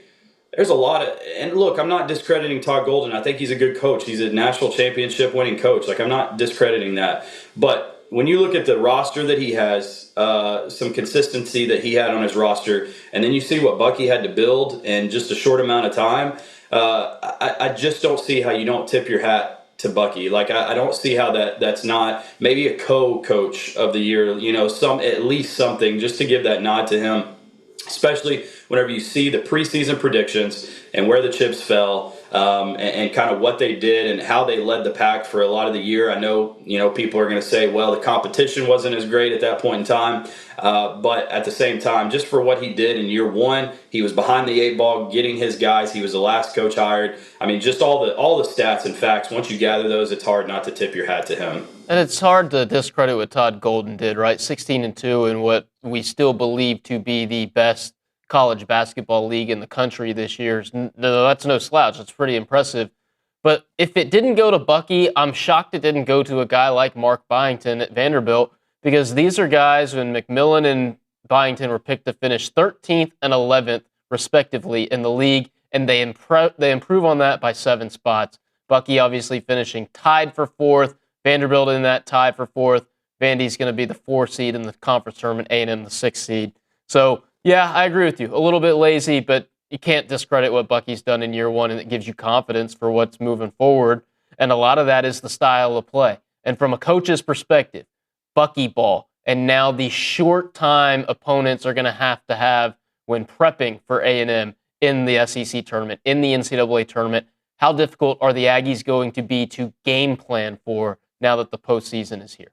Speaker 14: there's a lot of, and look, I'm not discrediting Todd Golden. I think he's a good coach. He's a national championship winning coach. Like, I'm not discrediting that. But when you look at the roster that he has, some consistency that he had on his roster, and then you see what Bucky had to build in just a short amount of time, I just don't see how you don't tip your hat to Bucky. Like, I don't see how that's not maybe a co-coach of the year, at least something just to give that nod to him, especially whenever you see the preseason predictions and where the chips fell, and kind of what they did and how they led the pack for a lot of the year. I know, people are going to say, well, the competition wasn't as great at that point in time. But at the same time, just for what he did in year one, he was behind the eight ball, getting his guys. He was the last coach hired. I mean, just all the stats and facts. Once you gather those, it's hard not to tip your hat to him.
Speaker 3: And it's hard to discredit what Todd Golden did, right? 16-2 in what we still believe to be the best college basketball league in the country this year. No, that's no slouch. It's pretty impressive. But if it didn't go to Bucky, I'm shocked it didn't go to a guy like Mark Byington at Vanderbilt, because these are guys when McMillan and Byington were picked to finish 13th and 11th, respectively, in the league, and they improve on that by 7 spots. Bucky obviously finishing tied for 4th, Vanderbilt in that tie for 4th. Vandy's going to be the 4th seed in the conference tournament, A&M the 6th seed. So, yeah, I agree with you. A little bit lazy, but you can't discredit what Bucky's done in year one, and it gives you confidence for what's moving forward. And a lot of that is the style of play. And from a coach's perspective, Bucky ball, and now the short time opponents are going to have when prepping for A&M in the SEC tournament, in the NCAA tournament. How difficult are the Aggies going to be to game plan for now that the postseason is here?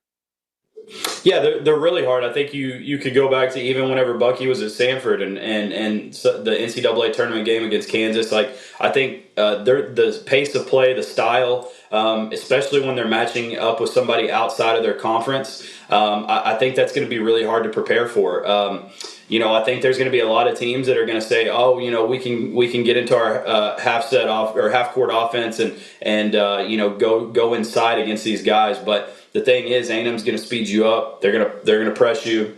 Speaker 14: Yeah, they're really hard. I think you could go back to even whenever Bucky was at Stanford and the NCAA tournament game against Kansas. Like, I think the pace of play, the style, especially when they're matching up with somebody outside of their conference, I think that's going to be really hard to prepare for. I think there's going to be a lot of teams that are going to say, oh, we can get into our half court offense and go inside against these guys, but the thing is, A&M's going to speed you up. They're going to press you.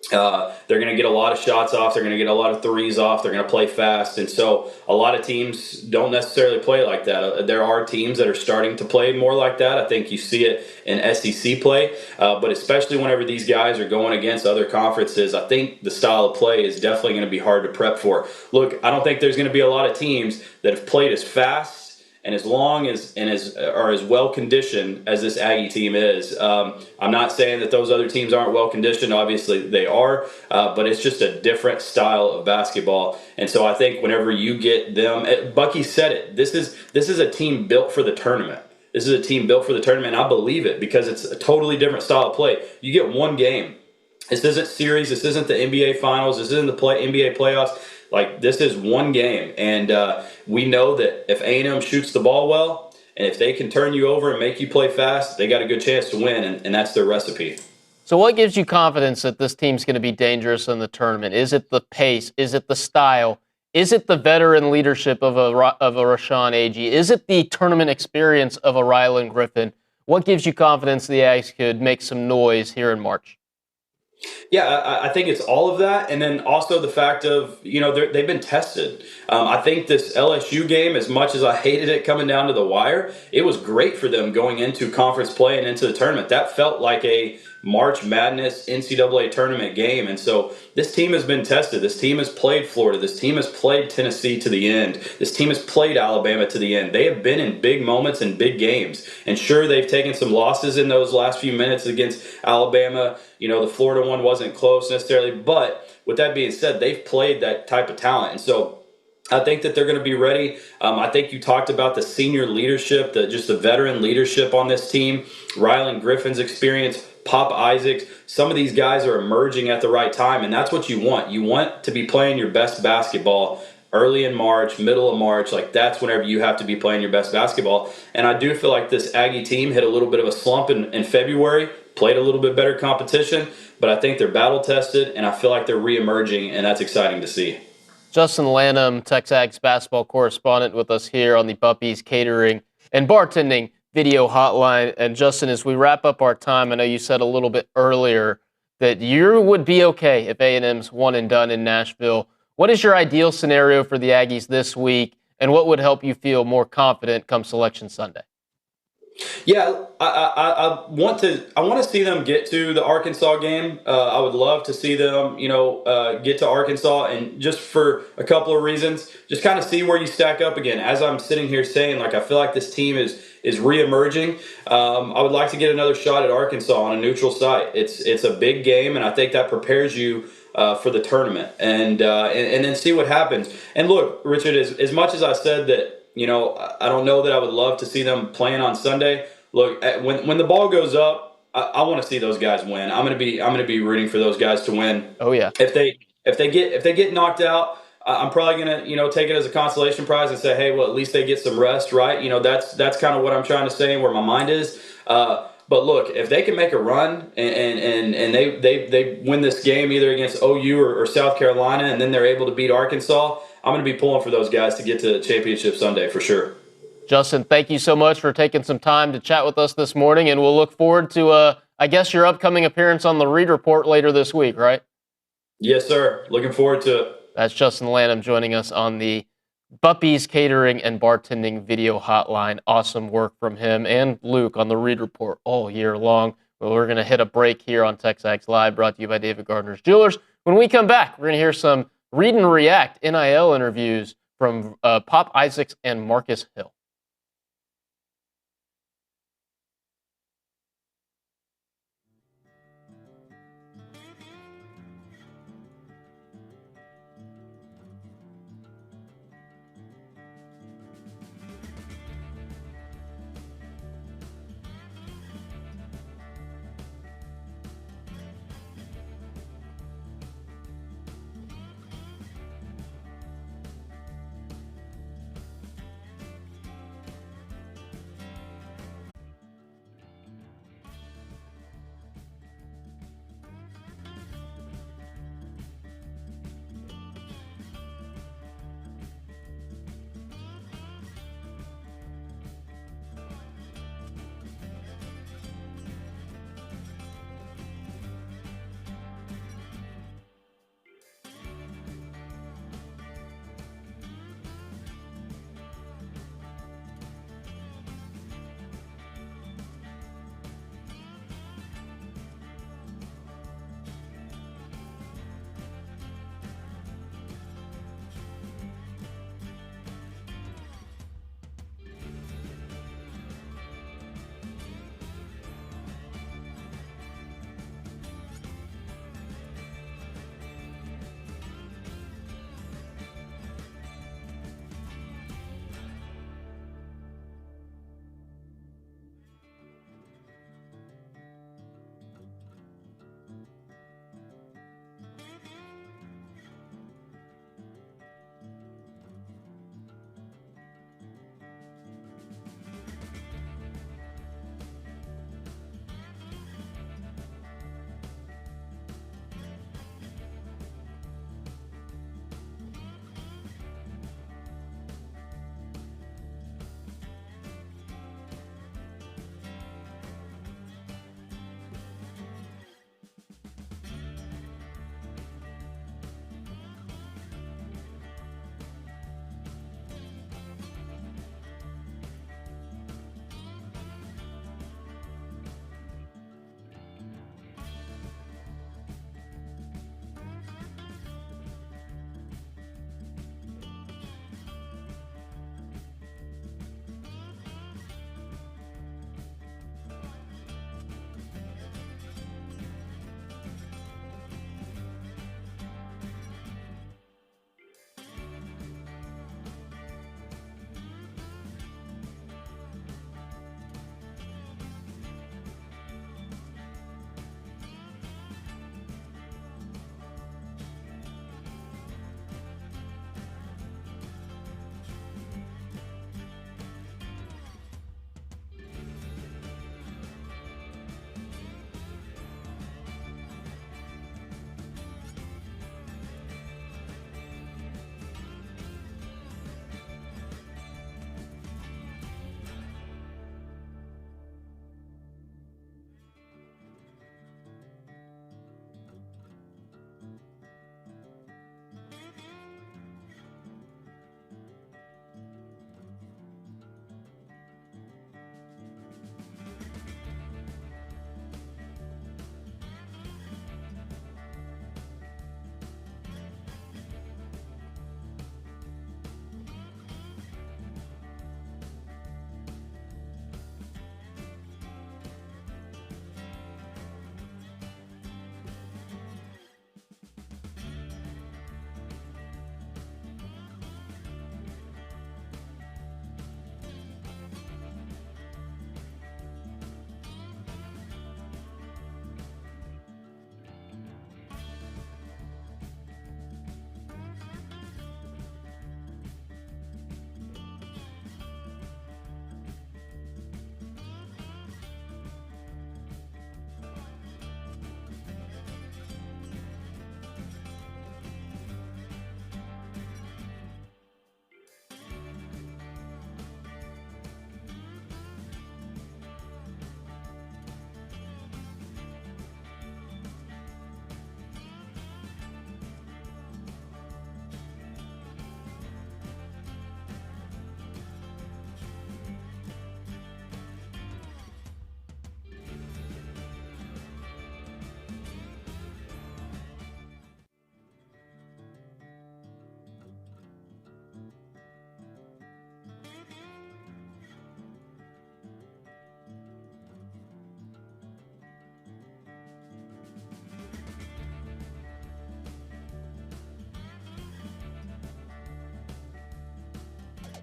Speaker 14: They're going to get a lot of shots off. They're going to get a lot of threes off. They're going to play fast. And so a lot of teams don't necessarily play like that. There are teams that are starting to play more like that. I think you see it in SEC play. But especially whenever these guys are going against other conferences, I think the style of play is definitely going to be hard to prep for. Look, I don't think there's going to be a lot of teams that have played as fast and as long as are as well conditioned as this Aggie team is. I'm not saying that those other teams aren't well conditioned. Obviously they are, but it's just a different style of basketball. And so I think whenever you get them, Bucky said it. This is a team built for the tournament. This is a team built for the tournament. And I believe it because it's a totally different style of play. You get one game. This isn't series. This isn't the NBA Finals. This isn't the NBA playoffs. Like, this is one game, and we know that if A&M shoots the ball well, and if they can turn you over and make you play fast, they got a good chance to win, and that's their recipe.
Speaker 3: So what gives you confidence that this team's going to be dangerous in the tournament? Is it the pace? Is it the style? Is it the veteran leadership of a Rashawn Agee? Is it the tournament experience of a Rylan Griffin? What gives you confidence the Aggies could make some noise here in March?
Speaker 14: Yeah, I think it's all of that, and then also the fact of, they've been tested. I think this LSU game, as much as I hated it coming down to the wire, it was great for them going into conference play and into the tournament. That felt like a March Madness NCAA tournament game, and so this team has been tested. This team has played Florida. This team has played Tennessee to the end. This team has played Alabama to the end. They have been in big moments and big games, and sure, they've taken some losses in those last few minutes against Alabama. The Florida one wasn't close necessarily, but with that being said, they've played that type of talent. And so I think that they're going to be ready. I think you talked about the senior leadership, just the veteran leadership on this team, Rylan Griffin's experience, Pop Isaacs. Some of these guys are emerging at the right time, and that's what you want. You want to be playing your best basketball early in March, middle of March. Like, that's whenever you have to be playing your best basketball. And I do feel like this Aggie team hit a little bit of a slump in February, played a little bit better competition, but I think they're battle tested, and I feel like they're re-emerging, and that's exciting to see.
Speaker 3: Justin Lanham, TexAgs basketball correspondent, with us here on the Buppies Catering and Bartending video hotline. And Justin, as we wrap up our time, I know you said a little bit earlier that you would be okay if A&M's one and done in Nashville. What is your ideal scenario for the Aggies this week, and what would help you feel more confident come Selection Sunday?
Speaker 14: Yeah, I want to see them get to the Arkansas game. I would love to see them, get to Arkansas, and just for a couple of reasons, just kind of see where you stack up again. As I'm sitting here saying, like, I feel like this team is re-emerging. I would like to get another shot at Arkansas on a neutral site. It's a big game, and I think that prepares you for the tournament, and then see what happens. And look, Richard, as much as I said that, I don't know that I would love to see them playing on Sunday. Look, when the ball goes up, I want to see those guys win. I'm gonna be rooting for those guys to win.
Speaker 3: Oh yeah.
Speaker 14: If they get knocked out, I'm probably gonna take it as a consolation prize and say, hey, well, at least they get some rest, right? That's kind of what I'm trying to say and where my mind is. But look, if they can make a run and they win this game either against OU or South Carolina, and then they're able to beat Arkansas, I'm going to be pulling for those guys to get to Championship Sunday for sure.
Speaker 3: Justin, thank you so much for taking some time to chat with us this morning, and we'll look forward to, I guess, your upcoming appearance on the Reed Report later this week, right?
Speaker 14: Yes, sir. Looking forward to it.
Speaker 3: That's Justin Lanham joining us on the Buppies Catering and Bartending video hotline. Awesome work from him and Luke on the Reed Report all year long. Well, we're going to hit a break here on TexAgs Live, brought to you by David Gardner's Jewelers. When we come back, we're going to hear some Read and React NIL interviews from Pop Isaacs and Marcus Hill.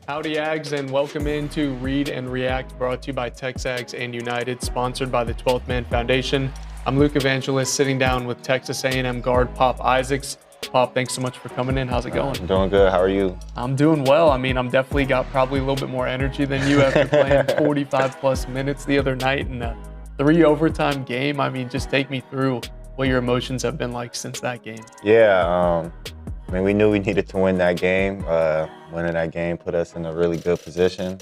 Speaker 15: Howdy, Ags, and welcome into Read and React, brought to you by TexAgs and United, sponsored by the 12th Man Foundation. I'm Luke Evangelist, sitting down with Texas A&M guard Pop Isaacs. Pop, thanks so much for coming in. How's it going?
Speaker 16: I'm doing good. How are you?
Speaker 15: I'm doing well. I mean, I'm definitely got probably a little bit more energy than you after playing 45-plus minutes the other night in a 3-overtime game. I mean, just take me through what your emotions have been like since that game.
Speaker 16: Yeah, I mean, we knew we needed to win that game. Winning that game put us in a really good position.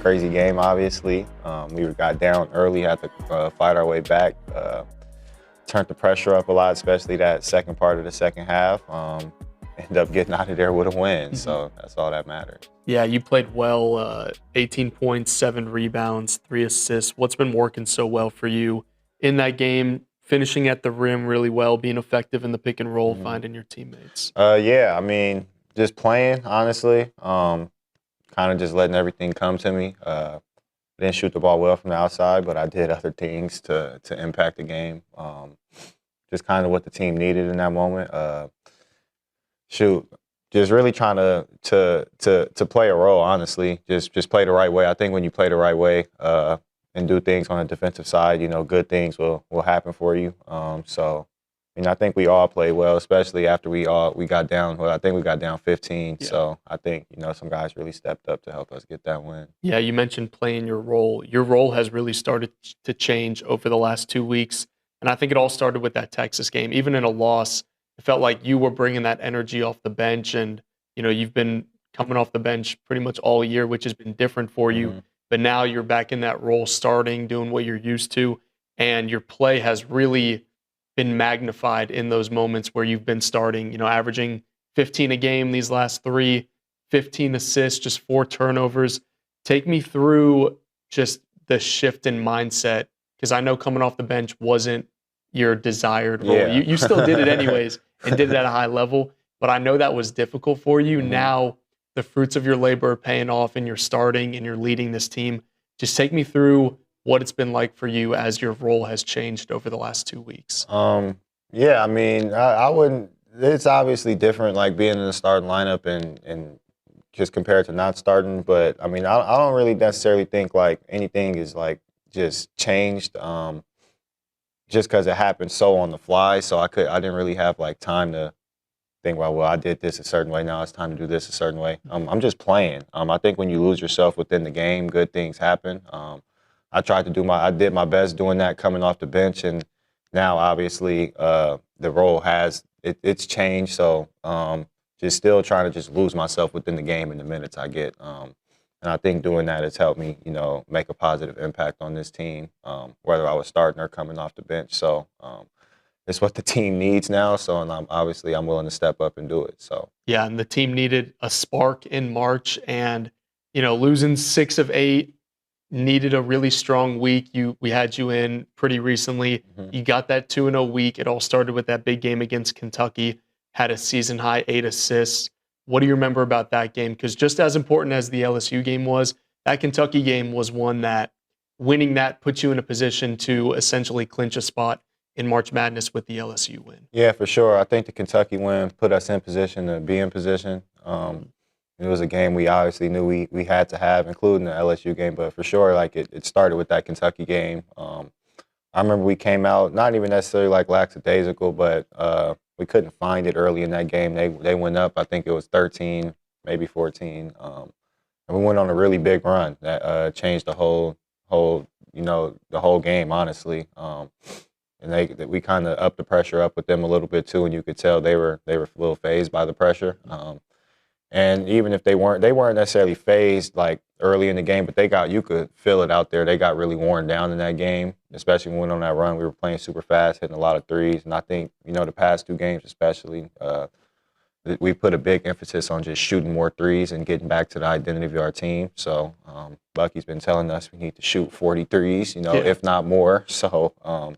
Speaker 16: Crazy game, obviously. We got down early, had to fight our way back. Turned the pressure up a lot, especially that second part of the second half. Ended up getting out of there with a win, so that's all that matters.
Speaker 15: Yeah, you played well, 18 points, 7 rebounds, 3 assists. What's been working so well for you in that game? Finishing at the rim really well, being effective in the pick and roll, finding your teammates.
Speaker 16: Yeah, I mean, just playing, honestly. Kind of just letting everything come to me. I didn't shoot the ball well from the outside, but I did other things to impact the game. Just kind of what the team needed in that moment. Just really trying to play a role, honestly. Just play the right way. I think when you play the right way, and do things on the defensive side, good things will happen for you. So, I think we all played well, especially after we got down. Well, I think we got down 15. Yeah. So I think, some guys really stepped up to help us get that win.
Speaker 15: Yeah, you mentioned playing your role. Your role has really started to change over the last 2 weeks. And I think it all started with that Texas game. Even in a loss, it felt like you were bringing that energy off the bench. And, you've been coming off the bench pretty much all year, which has been different for you. But now you're back in that role, starting, doing what you're used to, and your play has really been magnified in those moments where you've been starting, averaging 15 a game these last 3, 15 assists, just 4 turnovers. Take me through just the shift in mindset, because I know coming off the bench wasn't your desired role.
Speaker 16: Yeah.
Speaker 15: You still did it anyways and did it at a high level, but I know that was difficult for you. Now the fruits of your labor are paying off and you're starting and you're leading this team. Just take me through what it's been like for you as your role has changed over the last 2 weeks.
Speaker 16: Yeah, I mean, I wouldn't, it's obviously different, like being in the starting lineup and just compared to not starting. But I mean, I don't really necessarily think like anything is like just changed just because it happened so on the fly. So I didn't really have like time to think, well, I did this a certain way. Now it's time to do this a certain way. I'm just playing. I think when you lose yourself within the game, good things happen. I did my best doing that coming off the bench, and now obviously the role it's changed. So just still trying to just lose myself within the game in the minutes I get. And I think doing that has helped me, make a positive impact on this team, whether I was starting or coming off the bench. So it's what the team needs now, so and I'm willing to step up and do it. So
Speaker 15: yeah, and the team needed a spark in March, and losing 6 of 8 needed a really strong week. We had you in pretty recently. You got that 2-0 week. It all started with that big game against Kentucky. Had a season high 8 assists. What do you remember about that game? Because just as important as the LSU game was, that Kentucky game was one that winning that put you in a position to essentially clinch a spot in March Madness with the LSU win.
Speaker 16: Yeah, for sure. I think the Kentucky win put us in position to be in position. It was a game we obviously knew we had to have, including the LSU game. But for sure, like it started with that Kentucky game. I remember we came out, not even necessarily like lackadaisical, but we couldn't find it early in that game. They went up, I think it was 13, maybe 14. And we went on a really big run that changed the whole game, honestly. And we kind of upped the pressure up with them a little bit too, and you could tell they were a little phased by the pressure. And even if they weren't necessarily phased like early in the game, but you could feel it out there. They got really worn down in that game, especially when we went on that run. We were playing super fast, hitting a lot of threes, and I think the past 2 games especially, we put a big emphasis on just shooting more threes and getting back to the identity of our team. So Bucky's been telling us we need to shoot 40 threes, if not more. So I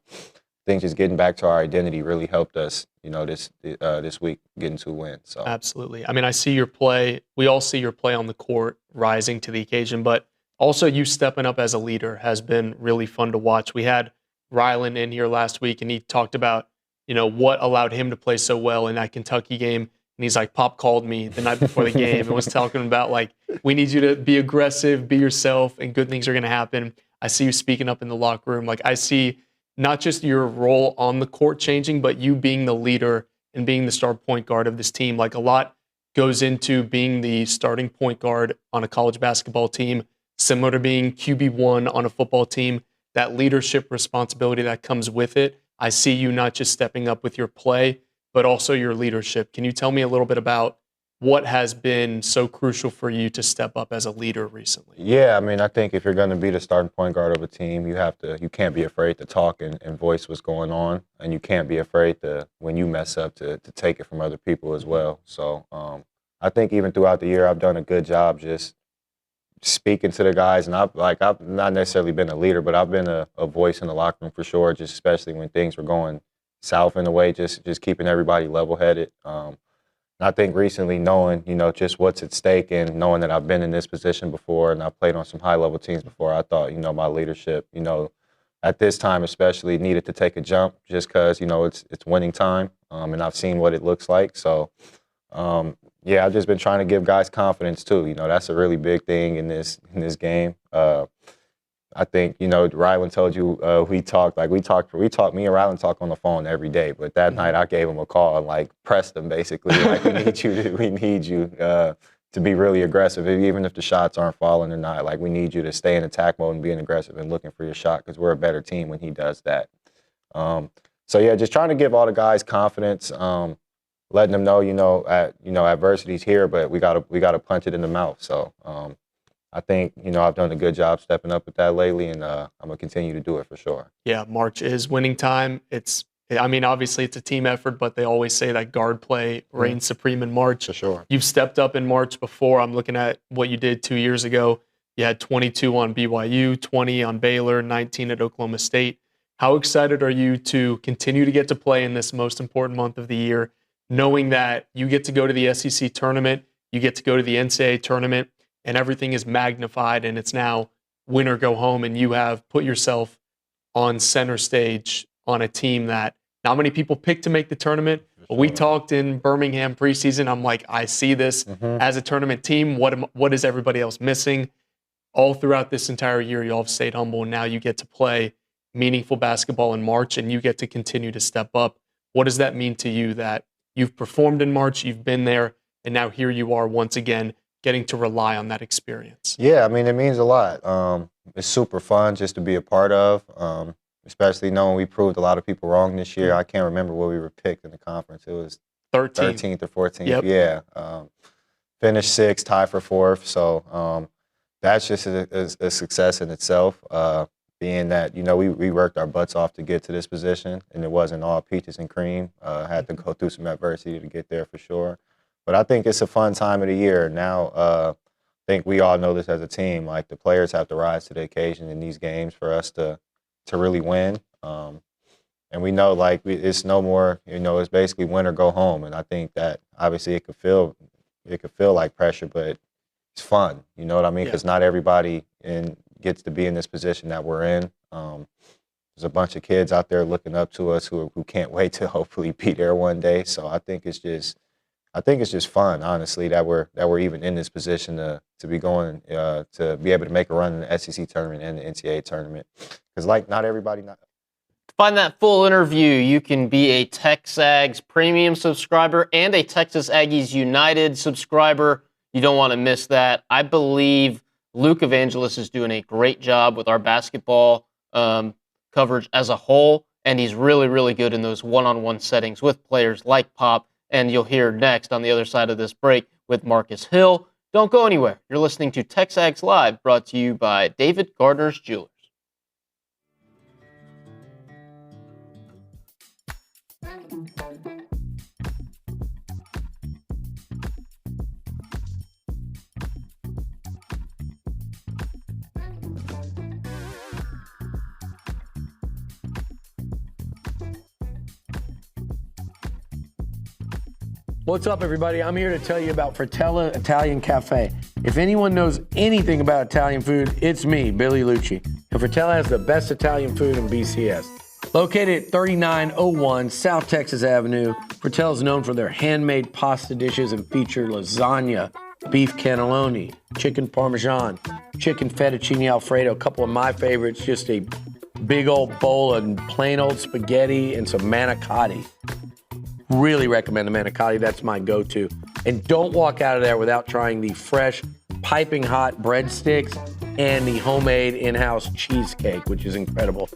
Speaker 16: think just getting back to our identity really helped us, this week getting 2 wins. So
Speaker 15: absolutely. I mean, I see your play. We all see your play on the court, rising to the occasion, but also you stepping up as a leader has been really fun to watch. We had Rylan in here last week, and he talked about, what allowed him to play so well in that Kentucky game. And he's like, Pop called me the night before the game and was talking about, like, we need you to be aggressive, be yourself, and good things are going to happen. I see you speaking up in the locker room. Like, I see not just your role on the court changing, but you being the leader and being the star point guard of this team. Like, a lot goes into being the starting point guard on a college basketball team, similar to being QB1 on a football team. That leadership responsibility that comes with it. I see you not just stepping up with your play, but also your leadership. Can you tell me a little bit about what has been so crucial for you to step up as a leader recently?
Speaker 16: Yeah, I mean, I think if you're going to be the starting point guard of a team, you can't be afraid to talk and voice what's going on, and you can't be afraid to, when you mess up, to take it from other people as well. So I think even throughout the year, I've done a good job just speaking to the guys, and I've not necessarily been a leader, but I've been a voice in the locker room for sure, just especially when things were going south in a way, just keeping everybody level-headed. I think recently knowing, just what's at stake and knowing that I've been in this position before and I've played on some high-level teams before, I thought, my leadership, at this time especially needed to take a jump just because, it's winning time, and I've seen what it looks like. So, yeah, I've just been trying to give guys confidence too. That's a really big thing in this game. I think, Rylan told you we talked, me and Rylan talk on the phone every day, but that night I gave him a call and like pressed him basically, like we need you to be really aggressive, even if the shots aren't falling or not. Like we need you to stay in attack mode and being aggressive and looking for your shot because we're a better team when he does that. So yeah, just trying to give all the guys confidence, letting them know, adversity's here, but we gotta punch it in the mouth. So I think, I've done a good job stepping up with that lately, and I'm going to continue to do it for sure.
Speaker 15: Yeah, March is winning time. Obviously it's a team effort, but they always say that guard play reigns supreme in March.
Speaker 16: For sure.
Speaker 15: You've stepped up in March before. I'm looking at what you did 2 years ago. You had 22 on BYU, 20 on Baylor, 19 at Oklahoma State. How excited are you to continue to get to play in this most important month of the year, knowing that you get to go to the SEC tournament, you get to go to the NCAA tournament, and everything is magnified, and it's now win or go home, and you have put yourself on center stage on a team that not many people pick to make the tournament. But we talked in Birmingham preseason. I'm like, I see this as a tournament team. What is everybody else missing? All throughout this entire year, you all have stayed humble, and now you get to play meaningful basketball in March, and you get to continue to step up. What does that mean to you that you've performed in March, you've been there, and now here you are once again getting to rely on that experience?
Speaker 16: Yeah, I mean, it means a lot. It's super fun just to be a part of, especially knowing we proved a lot of people wrong this year. I can't remember where we were picked in the conference. It was 13th or 14th.
Speaker 15: Yep.
Speaker 16: Yeah. Finished 6th, tied for 4th. So that's just a success in itself, being that, we worked our butts off to get to this position, and it wasn't all peaches and cream. Had to go through some adversity to get there for sure. But I think it's a fun time of the year. Now, I think we all know this as a team. Like, the players have to rise to the occasion in these games for us to really win. And we know, like, it's no more, it's basically win or go home. And I think that, obviously, it could feel like pressure, but it's fun. You know what I mean? Because not everybody gets to be in this position that we're in. There's a bunch of kids out there looking up to us who can't wait to hopefully be there one day. So I think it's just fun, honestly, that we're even in this position to be going to be able to make a run in the SEC tournament and the NCAA tournament. Because not everybody. To
Speaker 3: find that full interview, you can be a TexAgs premium subscriber and a Texas Aggies United subscriber. You don't want to miss that. I believe Luke Evangelos is doing a great job with our basketball coverage as a whole, and he's really, really good in those one-on-one settings with players like Pop. And you'll hear next on the other side of this break with Marcus Hill. Don't go anywhere. You're listening to TexAgs Live, brought to you by David Gardner's Jewelers.
Speaker 17: What's up, everybody? I'm here to tell you about Fratello Italian Cafe. If anyone knows anything about Italian food, it's me, Billy Lucci. And Fratello has the best Italian food in BCS. Located at 3901 South Texas Avenue, Fratello is known for their handmade pasta dishes and feature lasagna, beef cannelloni, chicken parmesan, chicken fettuccine alfredo. A couple of my favorites, just a big old bowl of plain old spaghetti and some manicotti. Really recommend the manicotti. That's my go-to. And don't walk out of there without trying the fresh, piping hot breadsticks and the homemade in-house cheesecake, which is incredible.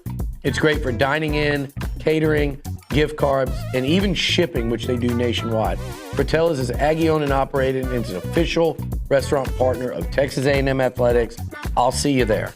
Speaker 17: It's great for dining in, catering, gift cards, and even shipping, which they do nationwide. Fratello's is Aggie-owned and operated, and is an official restaurant partner of Texas A&M Athletics. I'll see you there.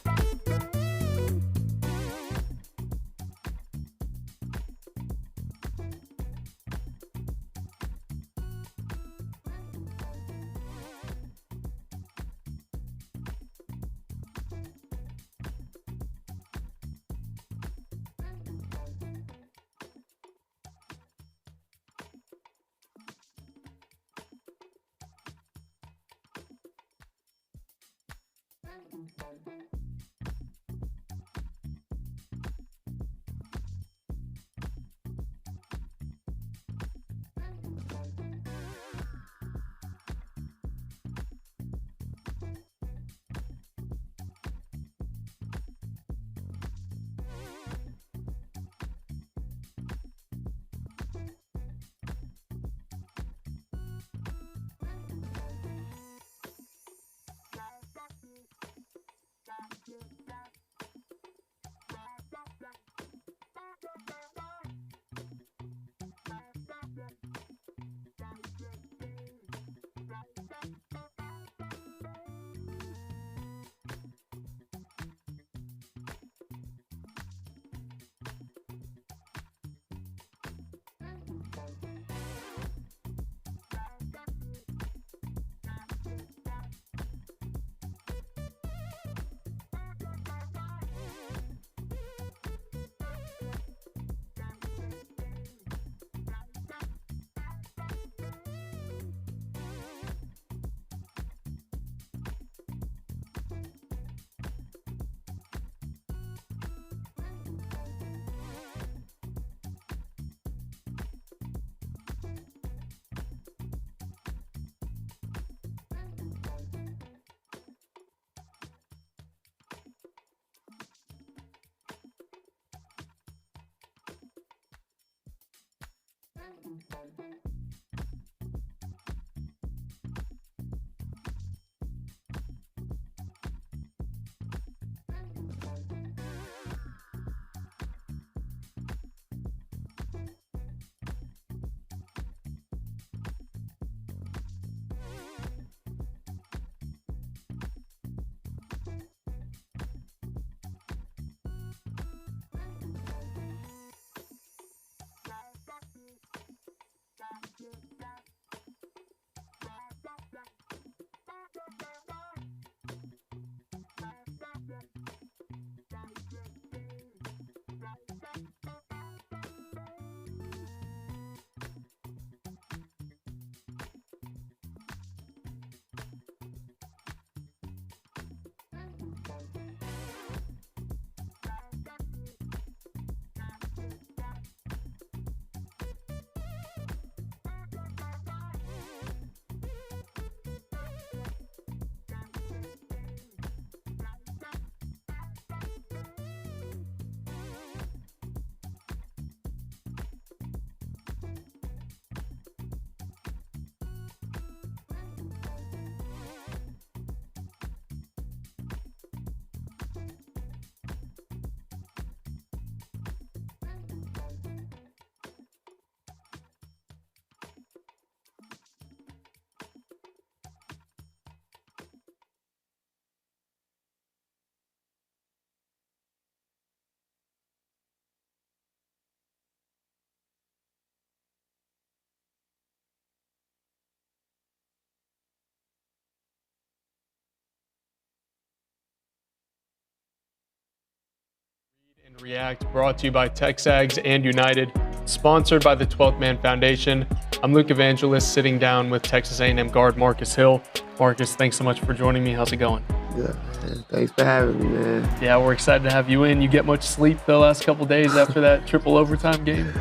Speaker 15: and React, brought to you by TexAgs and United, sponsored by the 12th Man Foundation. I'm Luke Evangelist, sitting down with Texas A&M guard Marcus Hill. Marcus, thanks so much for joining me. How's it going?
Speaker 18: Good, man. Thanks for having me, man.
Speaker 15: Yeah, we're excited to have you in. You get much sleep the last couple days after that triple overtime game?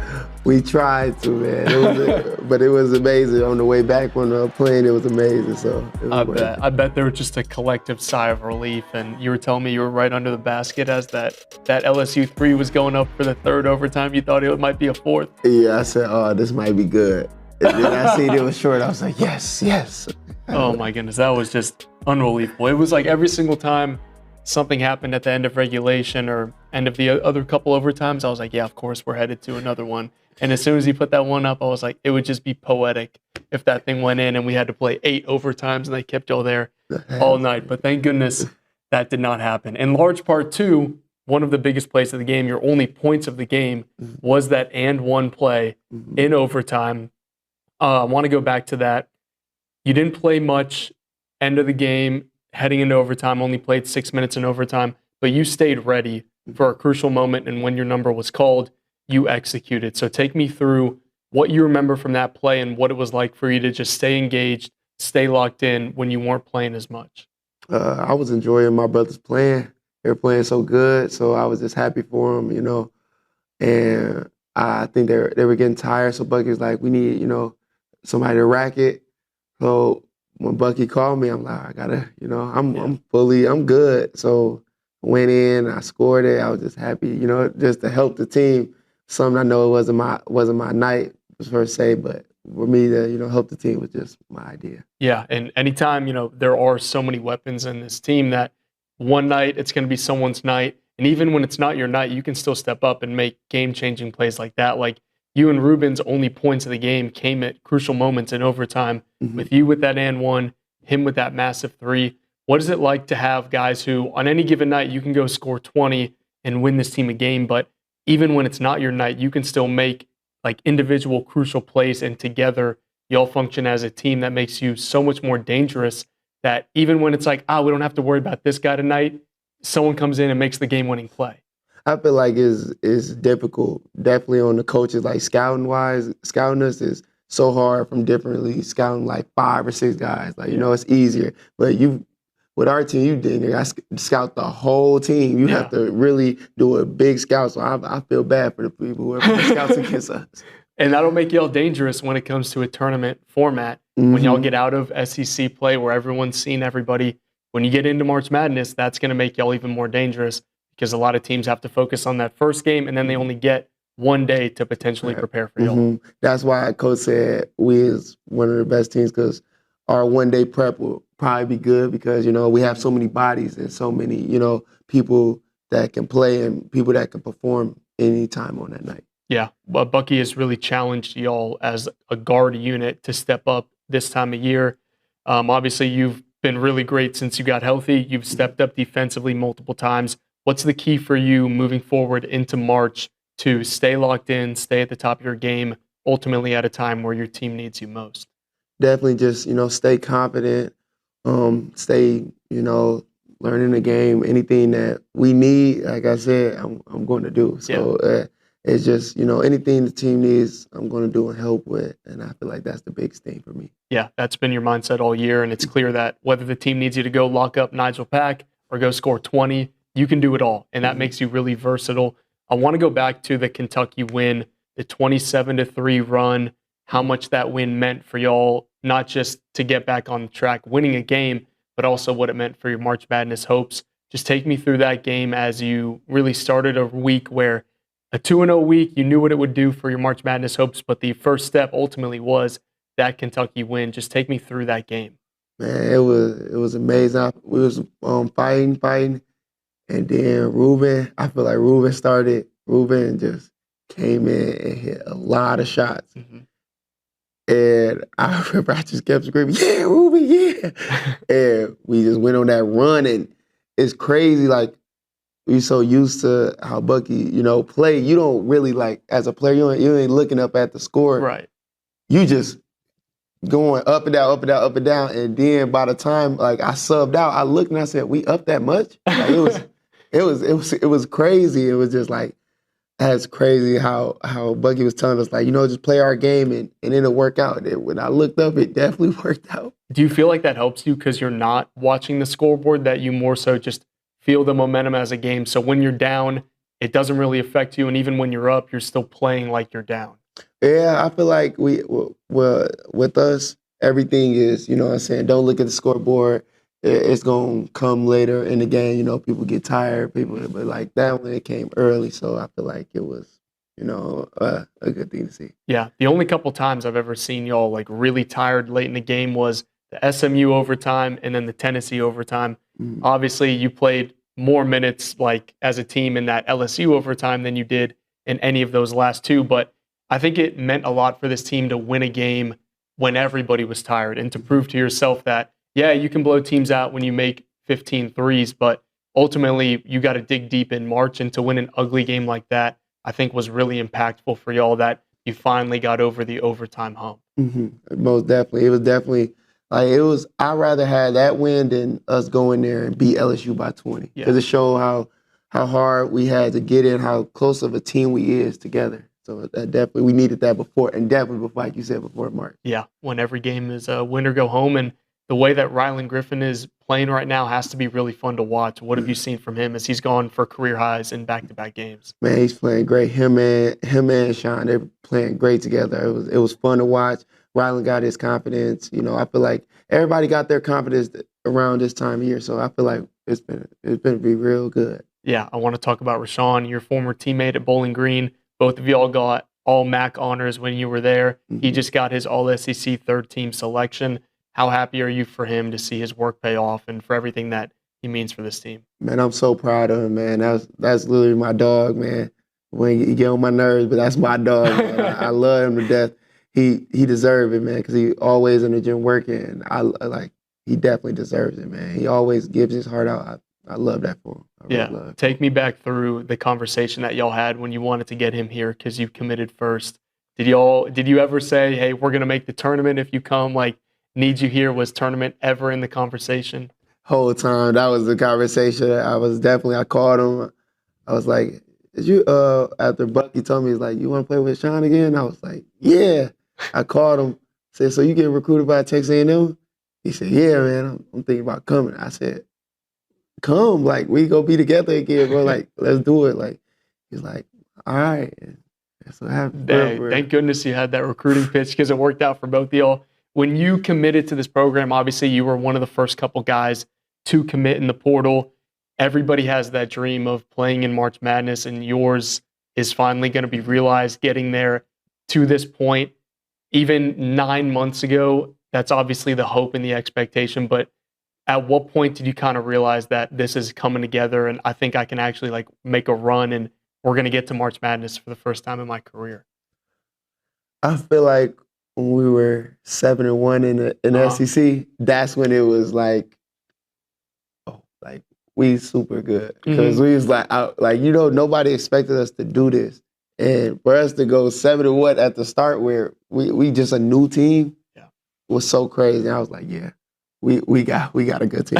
Speaker 18: We tried to, man. But it was amazing. On the way back on the plane, it was amazing. So
Speaker 15: I bet there was just a collective sigh of relief. And you were telling me you were right under the basket as that LSU 3 was going up for the third overtime. You thought it might be a fourth.
Speaker 18: Yeah, I said, oh, this might be good. And then I seen it was short. I was like, yes, yes.
Speaker 15: Oh my goodness, that was just unbelievable. It was like every single time something happened at the end of regulation or end of the other couple overtimes, I was like, yeah, of course we're headed to another one. And as soon as he put that one up, I was like, it would just be poetic if that thing went in and we had to play 8 overtimes and they kept y'all there all night. But thank goodness that did not happen. In large part, too, one of the biggest plays of the game, your only points of the game, was that and one play in overtime. I want to go back to that. You didn't play much end of the game, heading into overtime, only played 6 minutes in overtime, but you stayed ready for a crucial moment, and when your number was called, you executed. So take me through what you remember from that play and what it was like for you to just stay engaged, stay locked in when you weren't playing as much.
Speaker 18: I was enjoying my brothers playing. They were playing so good, so I was just happy for them, you know. And I think they were getting tired, so Bucky was like, we need, you know, somebody to rack it. So when Bucky called me, I'm like, I gotta, you know, I'm good. So I went in, I scored it. I was just happy, you know, just to help the team. Something I know it wasn't my night per se, but for me to, you know, help the team was just my idea.
Speaker 15: Yeah, and anytime, you know, there are so many weapons in this team that one night it's going to be someone's night, and even when it's not your night, you can still step up and make game-changing plays like that. Like you and Ruben's only points of the game came at crucial moments in overtime, with you with that and one, him with that massive 3. What is it like to have guys who, on any given night, you can go score 20 and win this team a game, but even when it's not your night, you can still make like individual crucial plays, and together y'all function as a team that makes you so much more dangerous that even when it's like, we don't have to worry about this guy tonight, someone comes in and makes the game-winning play.
Speaker 18: I feel like it's difficult, definitely on the coaches, like scouting us is so hard from different leagues, scouting like 5 or 6 guys. Like, you know, it's easier. But with our team, you didn't scout the whole team. You have to really do a big scout. So I feel bad for the people who are scouts against us.
Speaker 15: And that'll make y'all dangerous when it comes to a tournament format. When y'all get out of SEC play where everyone's seen everybody, when you get into March Madness, that's going to make y'all even more dangerous because a lot of teams have to focus on that first game and then they only get one day to potentially prepare for y'all.
Speaker 18: That's why Coach said we is one of the best teams because our one-day prep will probably be good because, you know, we have so many bodies and so many, you know, people that can play and people that can perform anytime on that night.
Speaker 15: Yeah, but Bucky has really challenged y'all as a guard unit to step up this time of year. Obviously, you've been really great since you got healthy. You've stepped up defensively multiple times. What's the key for you moving forward into March to stay locked in, stay at the top of your game, ultimately at a time where your team needs you most?
Speaker 18: Definitely just, you know, stay confident, stay, you know, learning the game. Anything that we need, like I said, I'm going to do. So it's just, you know, anything the team needs, I'm going to do and help with. And I feel like that's the biggest thing for me.
Speaker 15: Yeah, that's been your mindset all year. And it's clear that whether the team needs you to go lock up Nigel Pack or go score 20, you can do it all. And that makes you really versatile. I want to go back to the Kentucky win, the 27-3 run, how much that win meant for y'all, not just to get back on the track, winning a game, but also what it meant for your March Madness hopes. Just take me through that game as you really started a week where a 2-0 week, you knew what it would do for your March Madness hopes, but the first step ultimately was that Kentucky win. Just take me through that game.
Speaker 18: Man, it was amazing. We was fighting, and then Ruben, I feel like Ruben just came in and hit a lot of shots. And I remember I just kept screaming, yeah, Ruben, yeah. And we just went on that run, and it's crazy, like, we're so used to how Bucky, you know, play. You don't really, like, as a player, you ain't looking up at the score.
Speaker 15: Right.
Speaker 18: You just going up and down, up and down, up and down. And then by the time, like, I subbed out, I looked and I said, we up that much? Like, it was crazy. It was just like, that's crazy how Bucky was telling us, like, just play our game and it'll work out. And when I looked up, it definitely worked out.
Speaker 15: Do you feel like that helps you because you're not watching the scoreboard, that you more so just feel the momentum as a game? So when you're down, it doesn't really affect you. And even when you're up, you're still playing like you're down.
Speaker 18: Yeah, I feel like with us, everything is, what I'm saying, don't look at the scoreboard. It's going to come later in the game. People get tired, but like that one, it came early. So I feel like it was, a good thing to see.
Speaker 15: Yeah. The only couple times I've ever seen y'all like really tired late in the game was the SMU overtime and then the Tennessee overtime.
Speaker 18: Mm-hmm.
Speaker 15: Obviously, you played more minutes like as a team in that LSU overtime than you did in any of those last two. But I think it meant a lot for this team to win a game when everybody was tired and to prove to yourself that, yeah, you can blow teams out when you make 15 threes, but ultimately you got to dig deep in March, and to win an ugly game like that, I think was really impactful for y'all, that you finally got over the overtime hump.
Speaker 18: Mm-hmm. Most definitely. It was definitely I'd rather have that win than us going there and beat LSU by 20. Because it showed how hard we had to get in, how close of a team we is together. So definitely, we needed that before, and definitely before, like you said, before March.
Speaker 15: Yeah, when every game is a win or go home, and the way that Rylan Griffin is playing right now has to be really fun to watch. What have you seen from him as he's gone for career highs in back-to-back games?
Speaker 18: Man, he's playing great. Him and Sean, they're playing great together. It was fun to watch. Rylan got his confidence. I feel like everybody got their confidence around this time of year. So I feel like it's been be real good.
Speaker 15: Yeah, I want to talk about Rashawn, your former teammate at Bowling Green. Both of y'all got all MAC honors when you were there. Mm-hmm. He just got his all-SEC third-team selection. How happy are you for him to see his work pay off and for everything that he means for this team?
Speaker 18: Man, I'm so proud of him, man. That's literally my dog, man. When you get on my nerves, but that's my dog, man. I love him to death. He deserves it, man, because he always in the gym working. He definitely deserves it, man. He always gives his heart out. I love that for him.
Speaker 15: Really take me back through the conversation that y'all had when you wanted to get him here because you committed first. Did you ever say, hey, we're going to make the tournament if you come? Like, need you here? Was tournament ever in the conversation?
Speaker 18: Whole time, that was the conversation. I called him. I was like, did you, after Bucky told me, he's like, you want to play with Sean again? I was like, yeah. I called him, said, so you get recruited by Texas A&M? He said, yeah, man, I'm thinking about coming. I said, come, like, we go be together again, bro. Like, let's do it. Like, he's like, all right. That's what happened.
Speaker 15: Thank goodness you had that recruiting pitch because it worked out for both of y'all. When you committed to this program, obviously you were one of the first couple guys to commit in the portal. Everybody has that dream of playing in March Madness, and yours is finally going to be realized, getting there to this point. Even 9 months ago, that's obviously the hope and the expectation, but at what point did you kind of realize that this is coming together and I think I can actually like make a run and we're going to get to March Madness for the first time in my career?
Speaker 18: I feel like when we were 7-1 in the SEC, that's when it was like, oh, like we super good because we was like, nobody expected us to do this, and for us to go 7-1 at the start where we just a new team, was so crazy. And I was like, yeah. We got a good team.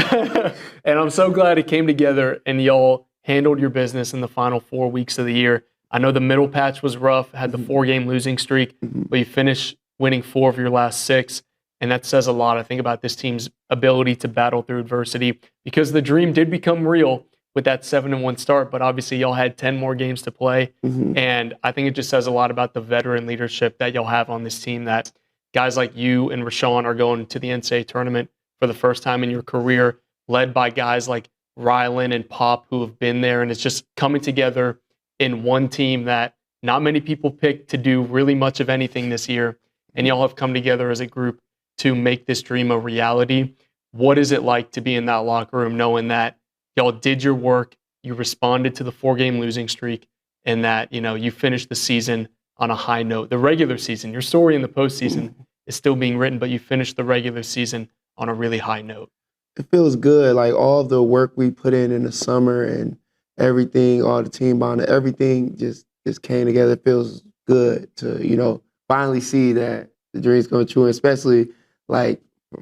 Speaker 15: And I'm so glad it came together and y'all handled your business in the final 4 weeks of the year. I know the middle patch was rough, had the 4-game losing streak, but you finished winning 4 of your last 6. And that says a lot, I think, about this team's ability to battle through adversity, because the dream did become real with that 7-1 start, but obviously y'all had 10 more games to play. And I think it just says a lot about the veteran leadership that y'all have on this team, that guys like you and Rashawn are going to the NCAA tournament for the first time in your career, led by guys like Rylan and Pop who have been there, and it's just coming together in one team that not many people picked to do really much of anything this year, and y'all have come together as a group to make this dream a reality. What is it like to be in that locker room knowing that y'all did your work, you responded to the 4-game losing streak, and that you finished the season on a high note? The regular season, your story in the postseason is still being written, but you finished the regular season on a really high note.
Speaker 18: It feels good. Like all the work we put in the summer and everything, all the team bonding, everything just came together. It feels good to, finally see that the dream's coming true. And especially like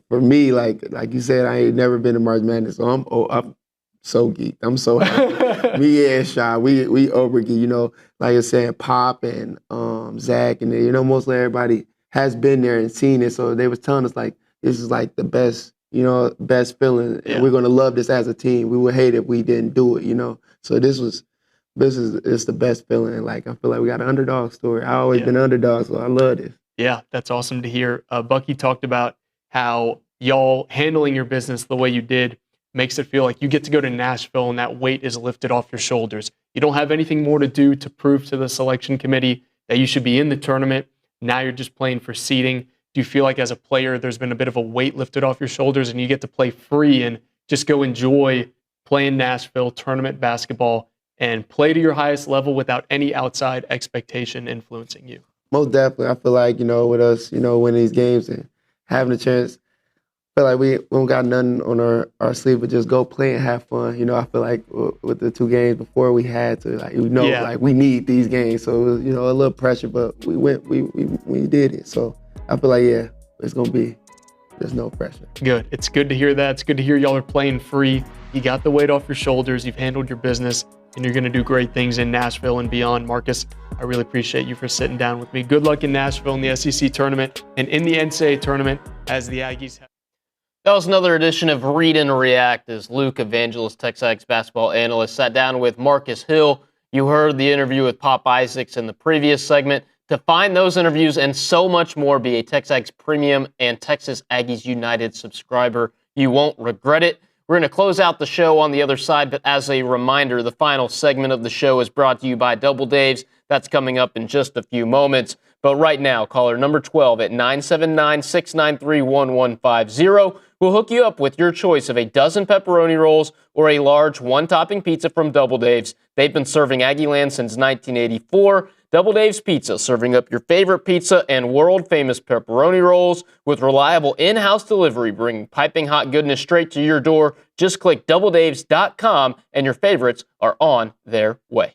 Speaker 18: for me, like you said, I ain't never been to March Madness. So I'm so geeked. I'm so happy. Me and Shy, we over geeked. You know, like I said, Pop and Zach, and you know, mostly everybody has been there and seen it. So they was telling us like this is like the best, you know, best feeling, and we're gonna love this as a team. We would hate if we didn't do it, you know. So it's the best feeling. Like I feel like we got an underdog story. I always been an underdog, so I love this.
Speaker 15: Yeah, that's awesome to hear. Bucky talked about how y'all handling your business the way you did makes it feel like you get to go to Nashville and that weight is lifted off your shoulders. You don't have anything more to do to prove to the selection committee that you should be in the tournament. Now you're just playing for seeding. Do you feel like as a player there's been a bit of a weight lifted off your shoulders and you get to play free and just go enjoy playing Nashville tournament basketball and play to your highest level without any outside expectation influencing you?
Speaker 18: Most definitely. I feel like, you know, with us, you know, winning these games and having a chance, I feel like we don't got nothing on our sleeve, but just go play and have fun. You know, I feel like with the 2 games before we had to, like, you know, like we need these games. So, it was, you know, a little pressure, but we did it. So I feel like, yeah, it's going to be, there's no pressure.
Speaker 15: Good. It's good to hear that. It's good to hear y'all are playing free. You got the weight off your shoulders. You've handled your business, and you're going to do great things in Nashville and beyond. Marcus, I really appreciate you for sitting down with me. Good luck in Nashville in the SEC tournament and in the NCAA tournament as the Aggies have.
Speaker 3: That was another edition of Read and React as Luke Evangelist, TexAgs basketball analyst, sat down with Marcus Hill. You heard the interview with Pop Isaacs in the previous segment. To find those interviews and so much more, be a TexAgs Premium and Texas Aggies United subscriber. You won't regret it. We're going to close out the show on the other side, but as a reminder, the final segment of the show is brought to you by Double Dave's. That's coming up in just a few moments. But right now, caller number 12 at 979-693-1150 will hook you up with your choice of a dozen pepperoni rolls or a large one-topping pizza from Double Dave's. They've been serving Aggieland since 1984. Double Dave's Pizza, serving up your favorite pizza and world-famous pepperoni rolls with reliable in-house delivery, bringing piping hot goodness straight to your door. Just click doubledaves.com and your favorites are on their way.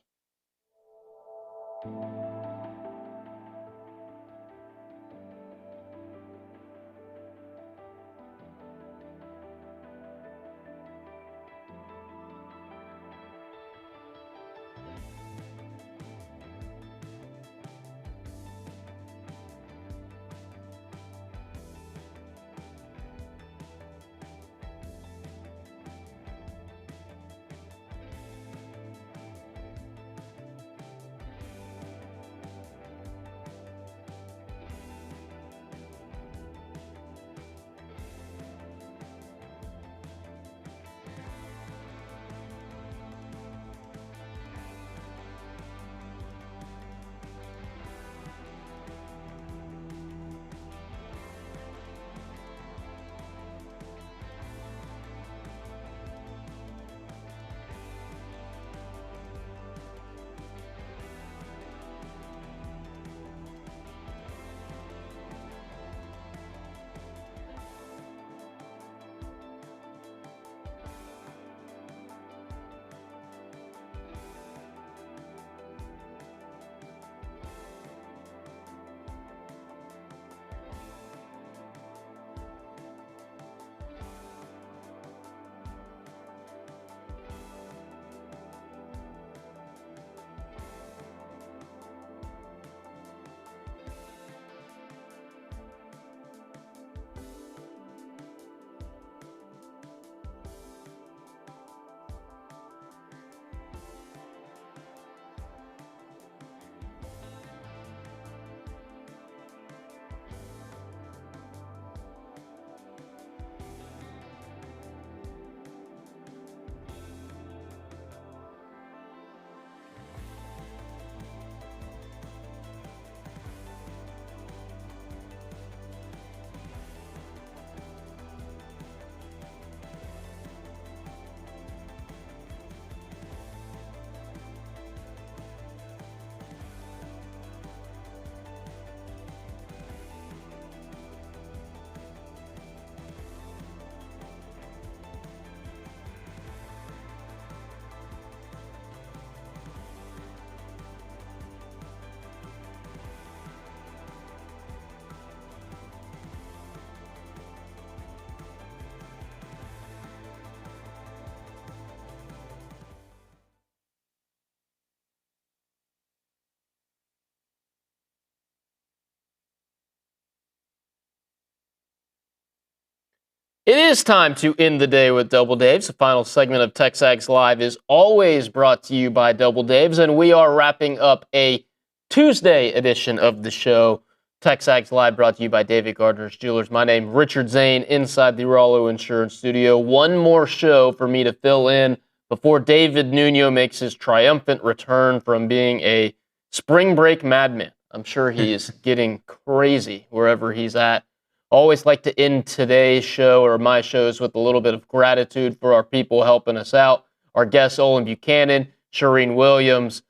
Speaker 3: It is time to end the day with Double Daves. The final segment of TexAgs Live is always brought to you by Double Daves, and we are wrapping up a Tuesday edition of the show. TexAgs Live brought to you by David Gardner's Jewelers. My name, Richard Zane, inside the Rollo Insurance Studio. One more show for me to fill in before David Nuno makes his triumphant return from being a spring break madman. I'm sure he is getting crazy wherever he's at. Always like to end today's show or my shows with a little bit of gratitude for our people helping us out. Our guests, Olin Buchanan, Charean Williams.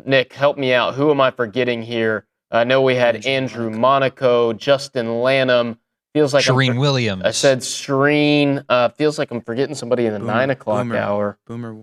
Speaker 3: Nick, help me out. Who am I forgetting here? I know we had Andrew Monaco, Justin Lanham. Feels like
Speaker 9: Charean Williams.
Speaker 3: I said Charean. Feels like I'm forgetting somebody in the 9 o'clock hour.
Speaker 2: Boomer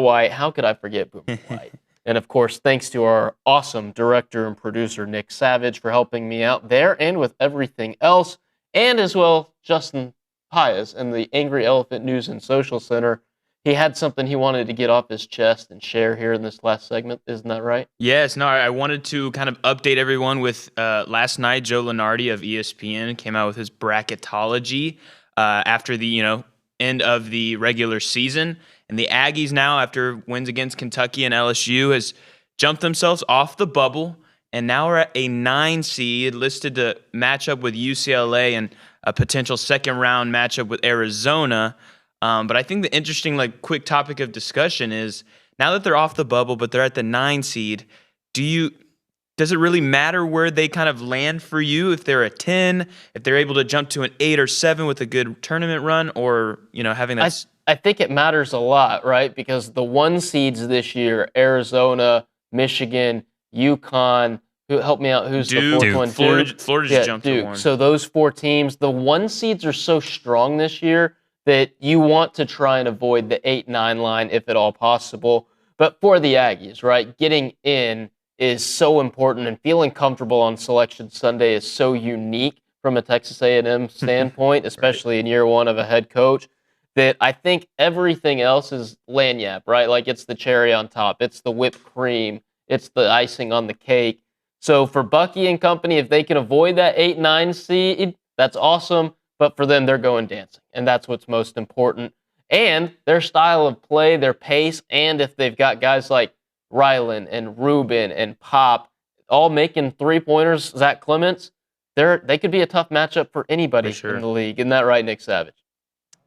Speaker 3: White. How could I forget Boomer White? And, of course, thanks to our awesome director and producer, Nick Savage, for helping me out there and with everything else. And as well, Justin Paez in the Angry Elephant News and Social Center. He had something he wanted to get off his chest and share here in this last segment. Isn't that right?
Speaker 2: Yes. No, I wanted to kind of update everyone with last night, Joe Lunardi of ESPN came out with his bracketology after the end of the regular season. And the Aggies now, after wins against Kentucky and LSU, has jumped themselves off the bubble and now are at a 9 seed, listed to match up with UCLA and a potential second-round matchup with Arizona. But I think the interesting, quick topic of discussion is now that they're off the bubble, but they're at the 9 seed, does it really matter where they kind of land for you? If they're a 10, if they're able to jump to an 8 or 7 with a good tournament run, or having that.
Speaker 3: I think it matters a lot, right? Because the 1 seeds this year, Arizona, Michigan, UConn, help me out, who's
Speaker 2: Duke,
Speaker 3: the 4th one?
Speaker 2: Florida just jumped
Speaker 3: Duke.
Speaker 2: to 1.
Speaker 3: So those 4 teams, the 1 seeds are so strong this year that you want to try and avoid the 8-9 line if at all possible. But for the Aggies, right, getting in is so important, and feeling comfortable on Selection Sunday is so unique from a Texas A&M standpoint, especially in year 1 of a head coach, that I think everything else is lagniappe, right? Like, it's the cherry on top. It's the whipped cream. It's the icing on the cake. So for Bucky and company, if they can avoid that 8-9 seed, that's awesome. But for them, they're going dancing, and that's what's most important. And their style of play, their pace, and if they've got guys like Rylan and Rubin and Pop all making 3-pointers, Zach Clements, they could be a tough matchup for anybody in the league. Isn't that right, Nick Savage?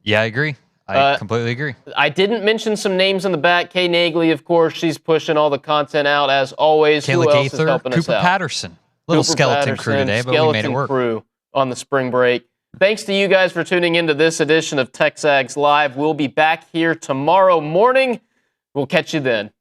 Speaker 9: Yeah, I agree. I completely agree.
Speaker 3: I didn't mention some names in the back. Kay Nagley, of course, she's pushing all the content out as always.
Speaker 9: Kayla
Speaker 3: Who else
Speaker 9: Gaither,
Speaker 3: is helping us
Speaker 9: Cooper
Speaker 3: out?
Speaker 9: Patterson. Little
Speaker 3: Cooper
Speaker 9: skeleton crew
Speaker 3: Patterson,
Speaker 9: today, but we made it work.
Speaker 3: Crew on the spring break. Thanks to you guys for tuning into this edition of TexAgs Live. We'll be back here tomorrow morning. We'll catch you then.